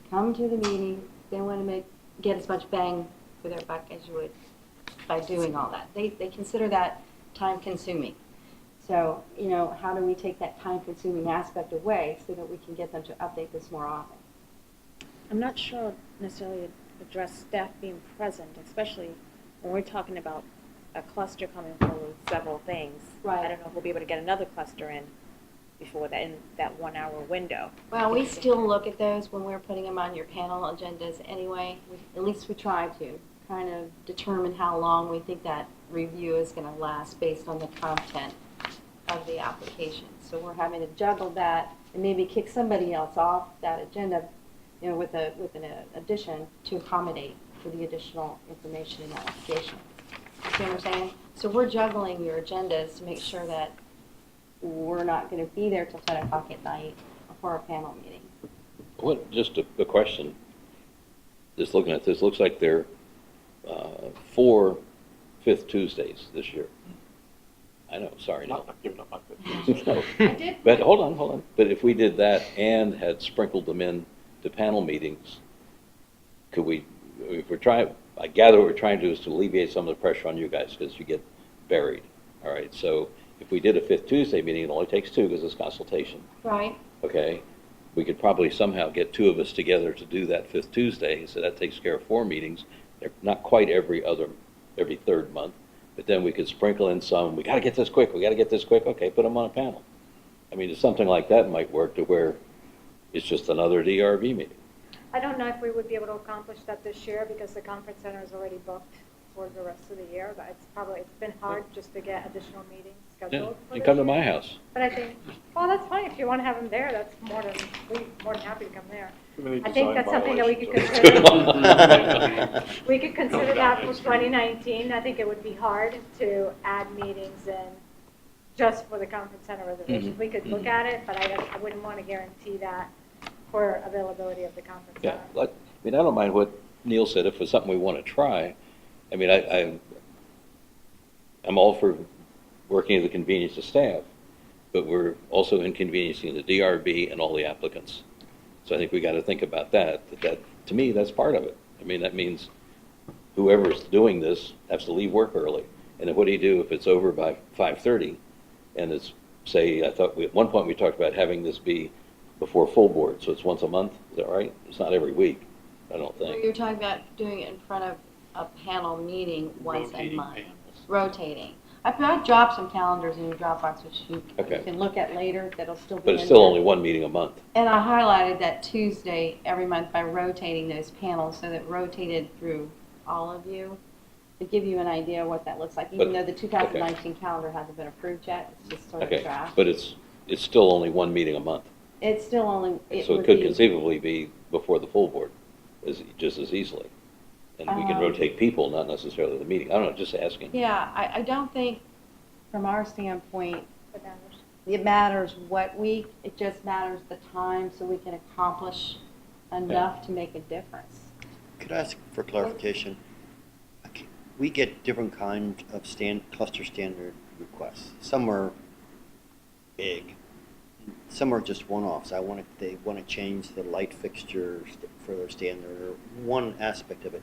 come to the meeting. They want to get as much bang for their buck as you would by doing all that. They consider that time consuming. So, you know, how do we take that time consuming aspect away so that we can get them to update this more often? I'm not sure necessarily address staff being present, especially when we're talking about a cluster coming forward with several things. Right. I don't know if we'll be able to get another cluster in before that, in that 1 hour window. Well, we still look at those when we're putting them on your panel agendas anyway. At least we try to kind of determine how long we think that review is going to last based on the content of the application. So we're having to juggle that and maybe kick somebody else off that agenda, you know, with an addition to accommodate for the additional information in that application. You see what I'm saying? So we're juggling your agendas to make sure that we're not going to be there till 10 o'clock at night for a panel meeting. What, just a question, just looking at this, looks like there are 4 fifth Tuesdays this year. I know, sorry. Not giving up on Fifth No. Tuesday. But hold on. But if we did that and had sprinkled them in to panel meetings, could we, I gather what we're trying to do is to alleviate some of the pressure on you guys because you get buried. All right, so if we did a fifth Tuesday meeting, it only takes 2 because it's consultation. Right. Okay, we could probably somehow get 2 of us together to do that fifth Tuesday, so that takes care of 4 meetings. They're not quite every 3rd month, but then we could sprinkle in some, we got to get this quick, okay, put them on a panel. I mean, something like that might work to where it's just another DRV meeting. I don't know if we would be able to accomplish that this year because the conference center is already booked for the rest of the year, but it's been hard just to get additional meetings Yeah, scheduled. and come to my house. But I think, well, that's fine. If you want to have them there, that's more than happy to come there. I think that's something that we could consider. We could consider that for 2019. I think it would be hard to add meetings in just for the conference center reservations. Mhm. We could look at it, but I wouldn't want to guarantee that for availability of the conference Yeah, center. I mean, I don't mind what Neil said if it's something we want to try. I mean, I'm all for working at the convenience of staff, but we're also inconveniencing the DRB and all the applicants. So I think we got to think about that to me, that's part of it. I mean, that means whoever's doing this has to leave work early. And then what do you do if it's over by 5:30 and it's, say, at one point we talked about having this be before full board, so it's once a month, is that right? It's not every week, I don't think. You're talking about doing it in front of a panel meeting once a month. Rotating. I dropped some calendars in your Dropbox, which you can look at later, that'll still be But it's in still there. only 1 meeting a month. And I highlighted that Tuesday every month by rotating those panels, so that rotated through all of you, to give you an idea of what that looks like, even though the 2019 calendar hasn't been approved yet, it's just sort of Okay, draft. but it's still only 1 meeting a month. It's still only, So it would could be- conceivably be before the full board, just as easily. And we can rotate people, not necessarily the meeting. I don't know, just asking. Yeah, I don't think, from our standpoint, it matters what week, it just matters the time, so we can accomplish enough to make a difference. Could I ask for clarification? We get different kinds of cluster standard requests. Some are big, some are just one-offs. They want to change the light fixtures for their standard, or one aspect of it.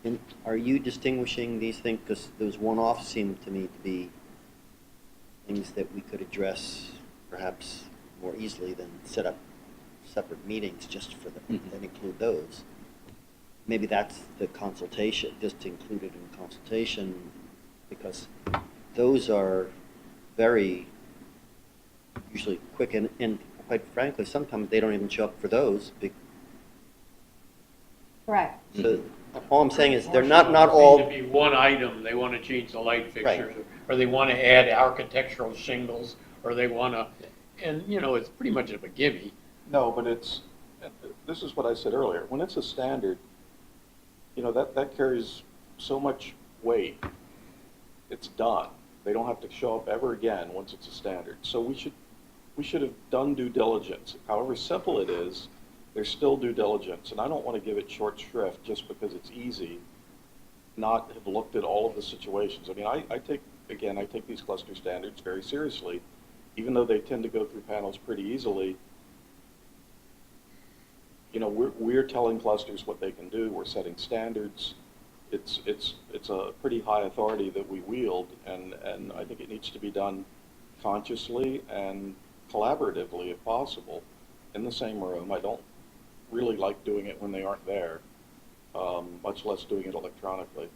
And are you distinguishing these things? Because those one-offs seem to me to be things that we could address perhaps more easily than set up separate meetings just for them, and include those. Maybe that's the consultation, just to include it in consultation because those are very usually quick, and quite frankly, sometimes they don't even show up for those. Correct. So all I'm saying is they're Or not seem all. to be one item, they want to change the light fixtures, Right. or they want to add architectural shingles, or they want to, and, you know, it's pretty much of a gimme. No, but this is what I said earlier. When it's a standard, you know, that carries so much weight. It's done. They don't have to show up ever again once it's a standard. So we should have done due diligence. However simple it is, there's still due diligence, and I don't want to give it short shrift just because it's easy, not have looked at all of the situations. I mean, I take these cluster standards very seriously, even though they tend to go through panels pretty easily. You know, we're telling clusters what they can do. We're setting standards. It's a pretty high authority that we wield, and I think it needs to be done consciously and collaboratively if possible in the same room. I don't really like doing it when they aren't there, much less doing it electronically.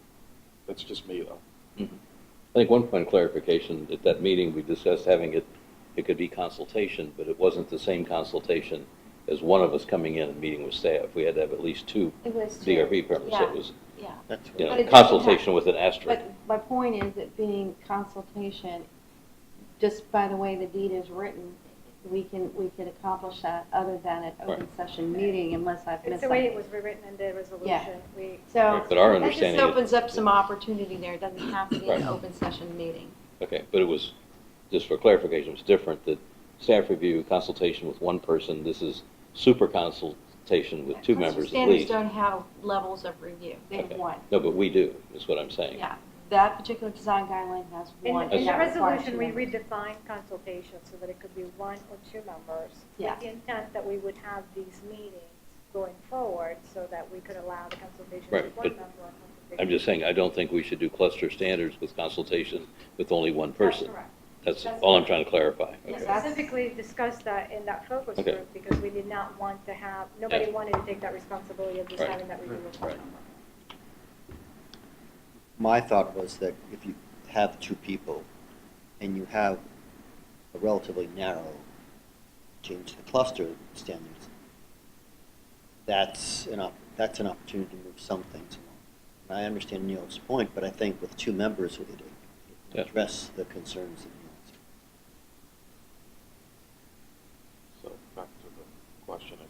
That's just me, though. Mm-hmm. I think one point of clarification, at that meeting we discussed having it could be consultation, but it wasn't the same consultation as one of us coming in and meeting with staff. We had to have at least two It was DRB permits. So it was That's you But know, it consultation doesn't with an asterisk. But my point is it being consultation, just by the way the deed is written, we could accomplish that other than an open session meeting unless I've It's missed the way it something. was rewritten in the resolution. Yeah. We, So But our that just understanding opens up some opportunity there. It doesn't have to be an Right. open session meeting. Okay, but it was, just for clarification, it was different that staff review, consultation with one person, this is super consultation with two members at Standards least. don't have levels of review. They have Okay. one. No, but we do, is what I'm saying. Yeah. That particular design guideline has one. in and the that requires resolution, two we members. redefined consultation so that it could be one or two members. Yeah. With the intent that we would have these meetings going forward so that we could allow the consultation Right, with one but member. and consultation I'm just saying, I don't think we should do cluster standards with consultation with only one person. correct. That's That's all I'm correct. trying to clarify. We Okay. specifically discussed that in that focus Okay. group because we did not want to have, nobody Yeah. wanted to take that responsibility of just Right. having that review with one Right. member. My thought was that if you have two people and you have a relatively narrow change to cluster standards, that's an opportunity to move some things along. And I understand Neil's point, but I think with two members, it Yeah. address the concerns that Neil's. So back to the question again.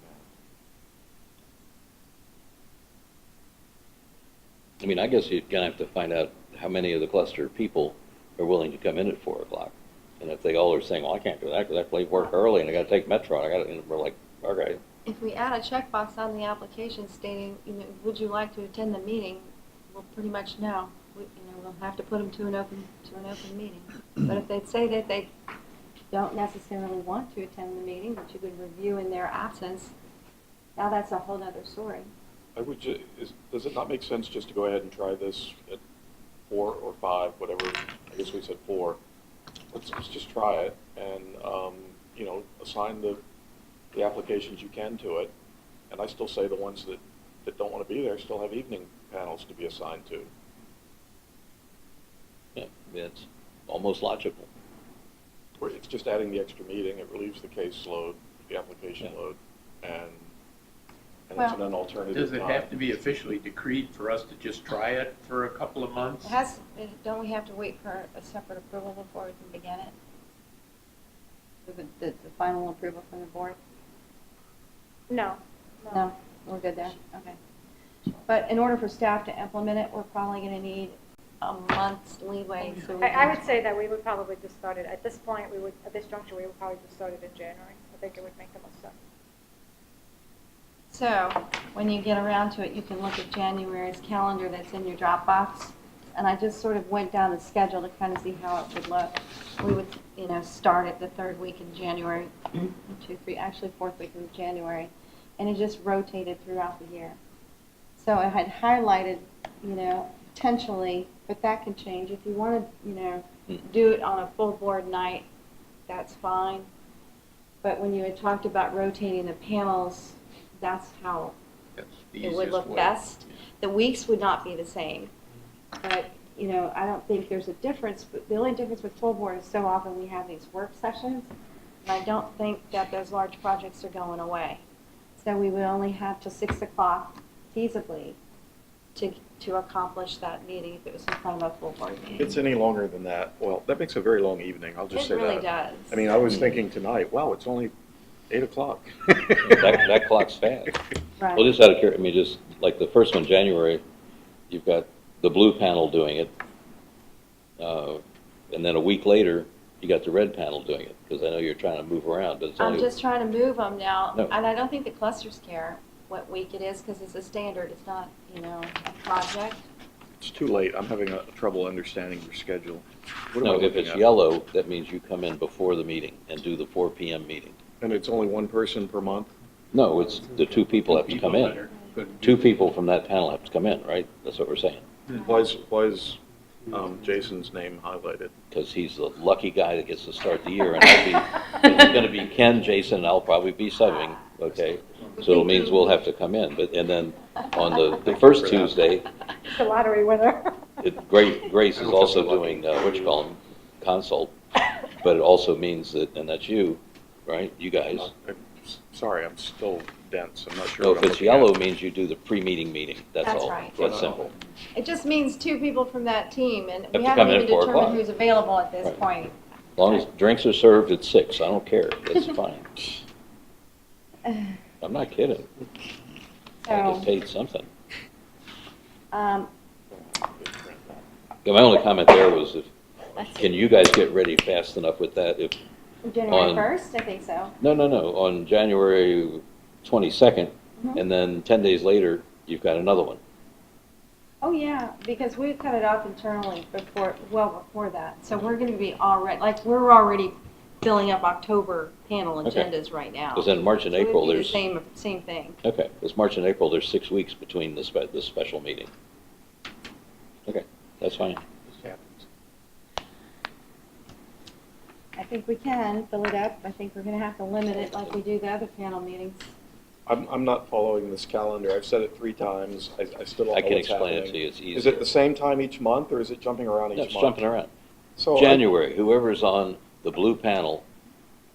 I mean, I guess you're gonna have to find out how many of the cluster people are willing to come in at 4 o'clock. And if they all are saying, well, I can't do that because I leave work early and I gotta take Metro, and we're like, okay. If we add a checkbox on the application stating, would you like to attend the meeting, we'll pretty much know. We'll have to put them to an open meeting. But if they say that they don't necessarily want to attend the meeting, but you could review in their absence, now that's a whole other story. I would does it not make sense just to go ahead and try this at 4 or 5, whatever? I guess we said 4. Let's just try it and, you know, assign the applications you can to it. And I still say the ones that don't want to be there still have evening panels to be assigned to. Yeah, it's almost logical. Where it's just adding the extra meeting, it relieves the case load, the application load, and it's an alternative Does it time. have to be officially decreed for us to just try it for a couple of months? Don't we have to wait for a separate approval before we can begin it? The final approval from the board? No. No, we're good there, okay. But in order for staff to implement it, we're probably gonna need a month's leeway. So we I can- would say that we would probably just start it, at this point, at this juncture, we would probably just start it in January. I think it would make the most sense. So, when you get around to it, you can look at January's calendar that's in your Dropbox. And I just sort of went down the schedule to kind of see how it would look. We would, start at the third week in January, 4th week in January. And it just rotated throughout the year. So I had highlighted, potentially, but that can change. If you want to, do it on a full board night, that's fine. But when you had talked about rotating the panels, that's how That's the it would easiest look way. best. The weeks would not be the same, but, you know, I don't think there's a difference, but the only difference with full board is so often we have these work sessions, and I don't think that those large projects are going away. So we would only have till 6 o'clock feasibly to accomplish that meeting if it was in front of a full board meeting. If it's any longer than that, well, that makes a very long evening, I'll just It say that. really does. I mean, I was thinking tonight, wow, it's only 8 o'clock. That clock's fast. Right. Well, just out of curiosity, I mean, just like the first one, January, you've got the blue panel doing it. And then a week later, you got the red panel doing it, because I know you're trying to move around, but it's I'm only. just trying to move them now, No. and I don't think the clusters care what week it is, because it's a standard, it's not, you know, a project. It's too late, I'm having trouble understanding your schedule. What am I No, if looking it's at? yellow, that means you come in before the meeting and do the 4 PM meeting. And it's only one person per month? No, it's the 2 people have to come in. 2 people from that panel have to come in, right? That's what we're saying. Why is Jason's name highlighted? Because he's the lucky guy that gets to start the year, and it's going to be Ken, Jason, and I'll probably be subbing, okay? So it means we'll have to come in, and then on the first Tuesday, The lottery winner. Grace is also doing, consult, but it also means that, and that's you, right? You guys. Sorry, I'm still dense, I'm not sure. No, what if I'm it's looking at. yellow, means you do the pre-meeting meeting, that's That's all. right. That's simple. It just means 2 people from that team, and Have we to haven't come in even at 4 determined o'clock. who's available at this Right. point. As long as drinks are served at 6, I don't care, that's fine. I'm not kidding. I get paid something. Um, Yeah, my only comment there was, can you guys get ready fast enough with that if? January on- 1st, I think so. No, on January 22nd, Mhm. and then 10 days later, you've got another one. Oh, yeah, because we cut it off internally well before that. So we're going to be we're already filling up October panel Okay. agendas right now. Because in March and So it would April, be there's. the same thing. Okay, because March and April, there's 6 weeks between the special meeting. Okay, that's fine. I think we can fill it up. I think we're going to have to limit it like we do the other panel meetings. I'm not following this calendar, I've said it 3 times, I still don't know I can what's explain it happening. to you, it's Is easier. it the same time each month, or is it jumping around each No, month? it's jumping around. So January, whoever's on the blue panel,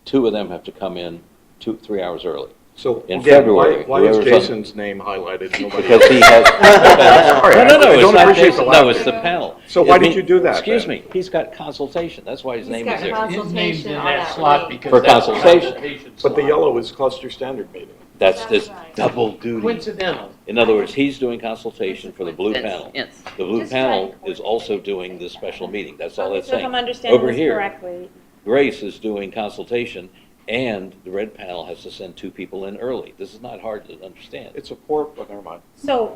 2 of them have to come in 3 hours early. So in again, February, why is whoever's on- Jason's name highlighted? Nobody Because he else? has. Sorry, No, I it's don't not appreciate Jason. the No, laugh. it's the panel. So why I mean, did you do that Excuse then? me, he's got consultation, that's why his He's name got is there. consultation His name's in on that that slot week. because For that's the consultation. consultation But the slot. yellow is cluster standard meeting. That's That's just right. double duty. Coincidental. In other words, he's doing consultation for the blue panel. Yes. The blue Just panel trying is also doing the special meeting, that's all Okay, that's so if saying. I'm understanding Over this here, correctly, Grace is doing consultation, and the red panel has to send 2 people in early. This is not hard to understand. It's a poor, but never mind. so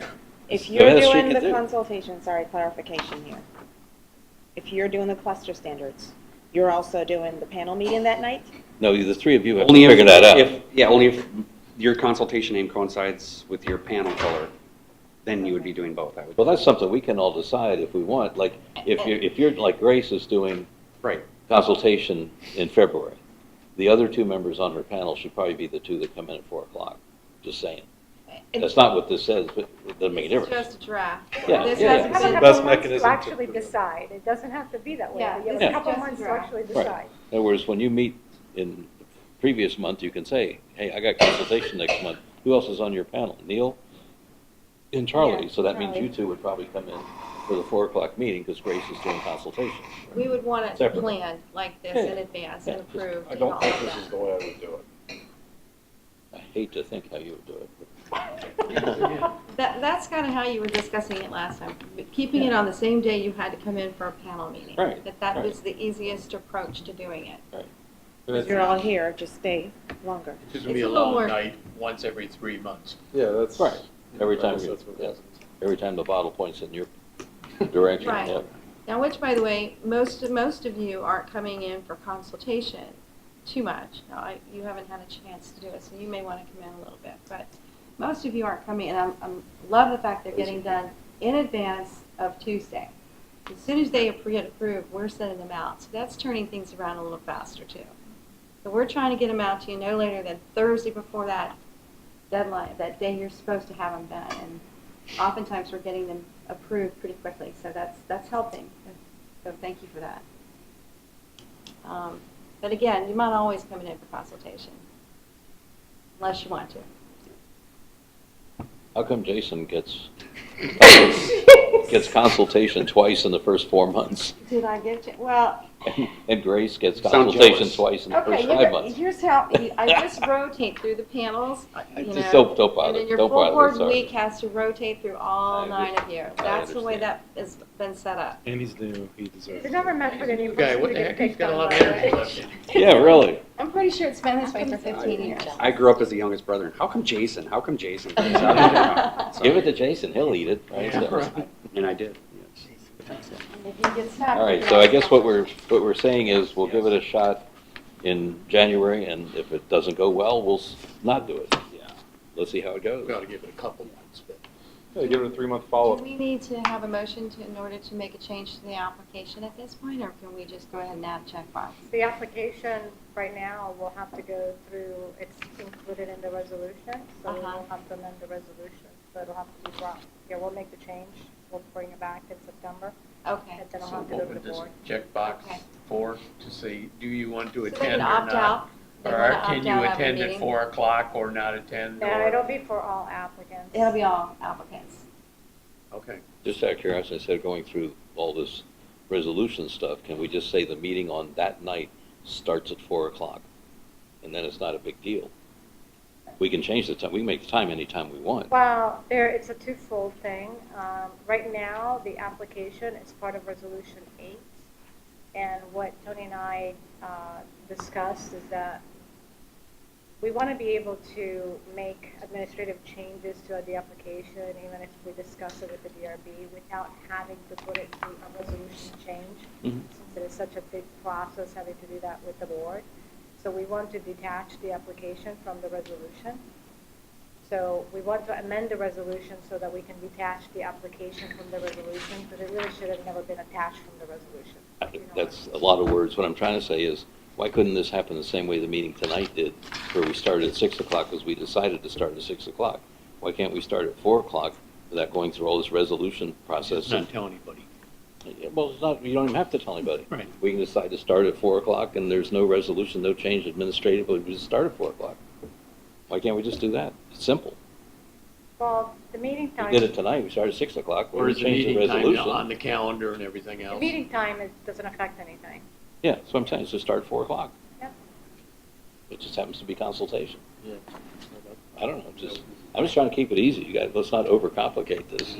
if Go you're ahead, she doing can the do. consultation, sorry, clarification here. If you're doing the cluster standards, you're also doing the panel meeting that night? No, the 3 of you have to Only if- figure that out. Only if your consultation name coincides with your panel color, then you would be doing both, I would. Well, that's something we can all decide if we want, like, if you're, like Grace is doing Right. consultation in February, the other 2 members on her panel should probably be the 2 that come in at 4 o'clock, just saying. That's not what this says, but it doesn't make a It's difference. just a draft. Yeah, This yeah. hasn't Have a been- couple Best months mechanism to to- actually decide. It doesn't have to be that way. Yeah, but you have this a is couple just a months to draft. actually Right. decide. In other words, when you meet in the previous month, you can say, hey, I got consultation next month. Who else is on your panel? Neil and Charlie. Yeah, So that means Charlie. you 2 would probably come in for the 4 o'clock meeting because Grace is doing consultation. We would want it Separate. planned like this Yeah. in advance and Yeah. approved I and don't all think of this is that. the way I would do it. I hate to think how you would do it. That's kind of how you were discussing it last time, but keeping it on the same day you had to come in for a panel meeting. Right, That right. was the easiest approach to doing it. If you're all here, just stay longer. It's just gonna be It's a a little long more- night, once every 3 months. Yeah, that's. Right. Every time That's you- what yeah. happens. Every time the bottle points in your direction. Right. Yeah. Now, which, by the way, most of you aren't coming in for consultation too much. Now, you haven't had a chance to do it, so you may want to come in a little bit. But most of you aren't coming, and I love the fact they're getting done in advance of Tuesday. As soon as they get approved, we're sending them out. So that's turning things around a little faster, too. So we're trying to get them out to you no later than Thursday before that deadline, that day you're supposed to have them done. And oftentimes we're getting them approved pretty quickly, so that's helping. So thank you for that. But again, you're not always coming in for consultation, unless you want to. How come Jason gets consultation twice in the first 4 months, Did I get you? Well, and Grace gets Sound consultation jealous. twice in the okay, first 5 months? here's how, I just rotate through the panels, you know. Just don't bother. And then your Don't full bother, board sorry. week has to rotate through all I 9 of you. That's the way understand. that has been set up. And he's new, he deserves It's it. never meant for the new Guy, person what to the get heck, he's picked got a on, lot by of the way. energy left in him. Yeah, really. I'm pretty sure it's been this way for 15 years. I grew up as the youngest brother. and How come Jason? How come Jason? So, Give it to Jason, he'll eat it, right? Yeah, So- right. and I did. Yes. And if you get stuck, All right, so I guess what we're saying is we'll give it a shot in January, and if it doesn't go well, we'll not do it. Yeah. Let's see how it goes. We ought to give it a couple months, but. Yeah, give it a 3-month Do follow-up. we need to have a motion in order to make a change to the application at this point, or can we just go ahead and add checkbox? The application right now will have to go through, it's included in the resolution, so we'll have to amend the resolution. So it'll have to be brought, yeah, we'll make the change, we'll bring it back in September, Okay. and then it'll So have to what go to would the this board. checkbox Okay. for, to say, do you want to So they attend can or opt not? out. They Or wanna can opt you out of the attend at meeting. 4 o'clock or not attend? Yeah, or- it'll be for all applicants. It'll be all applicants. Okay. Just out of curiosity, instead of going through all this resolution stuff, can we just say the meeting on that night starts at 4 o'clock? And then it's not a big deal. We can change the time, we can make the time anytime we want. Well, it's a twofold thing. Right now, the application is part of Resolution 8, and what Tony and I discussed is that we want to be able to make administrative changes to the application, even if we discuss it with the DRB, without having to put it through a resolution change, Mhm. since it is such a big process having to do that with the board. So we want to detach the application from the resolution. So we want to amend the resolution so that we can detach the application from the resolution, because it really should have never been attached from the resolution. That's a lot of words. What I'm trying to say is, why couldn't this happen the same way the meeting tonight did, where we started at 6 o'clock because we decided to start at 6 o'clock? Why can't we start at 4 o'clock without going through all this resolution process? Just not tell anybody. Well, it's not, you don't even have to tell anybody. Right. We can decide to start at 4 o'clock, and there's no resolution, no change administratively, we just start at 4 o'clock. Why can't we just do that? It's simple. Well, the meeting We time. did it tonight, we started at 6 o'clock, Or we is the changed the meeting time resolution. on the calendar and everything The else? meeting time doesn't affect anything. Yeah, that's what I'm saying, it's just start at 4 o'clock. Yep. It just happens to be consultation. Yeah. I don't know, I'm just trying to keep it easy, you guys, let's not overcomplicate this.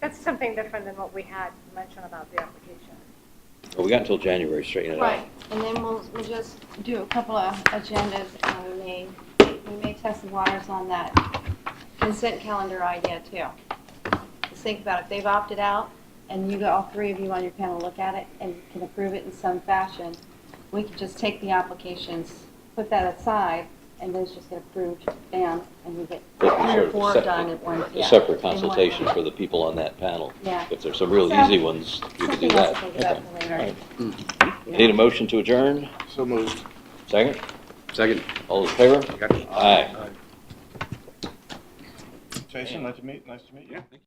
That's something different than what we had mentioned about the application. Well, we got until January to straighten it out. Right, and then we'll just do a couple of agendas, and we may test the waters on that consent calendar idea too. Just think about it, if they've opted out, and you, all 3 of you on your panel look at it and can approve it in some fashion, we could just take the applications, put that aside, and those just get approved down, and we get 3 or 4 done at one. A separate consultation for the people on that panel. Yeah. If there's some real So, easy ones, we could do something else that. to think about Okay. for later. All right. Need a motion to adjourn? So moved. Second? Second. All those in favor? Aye. Jason, nice to meet you. Yeah.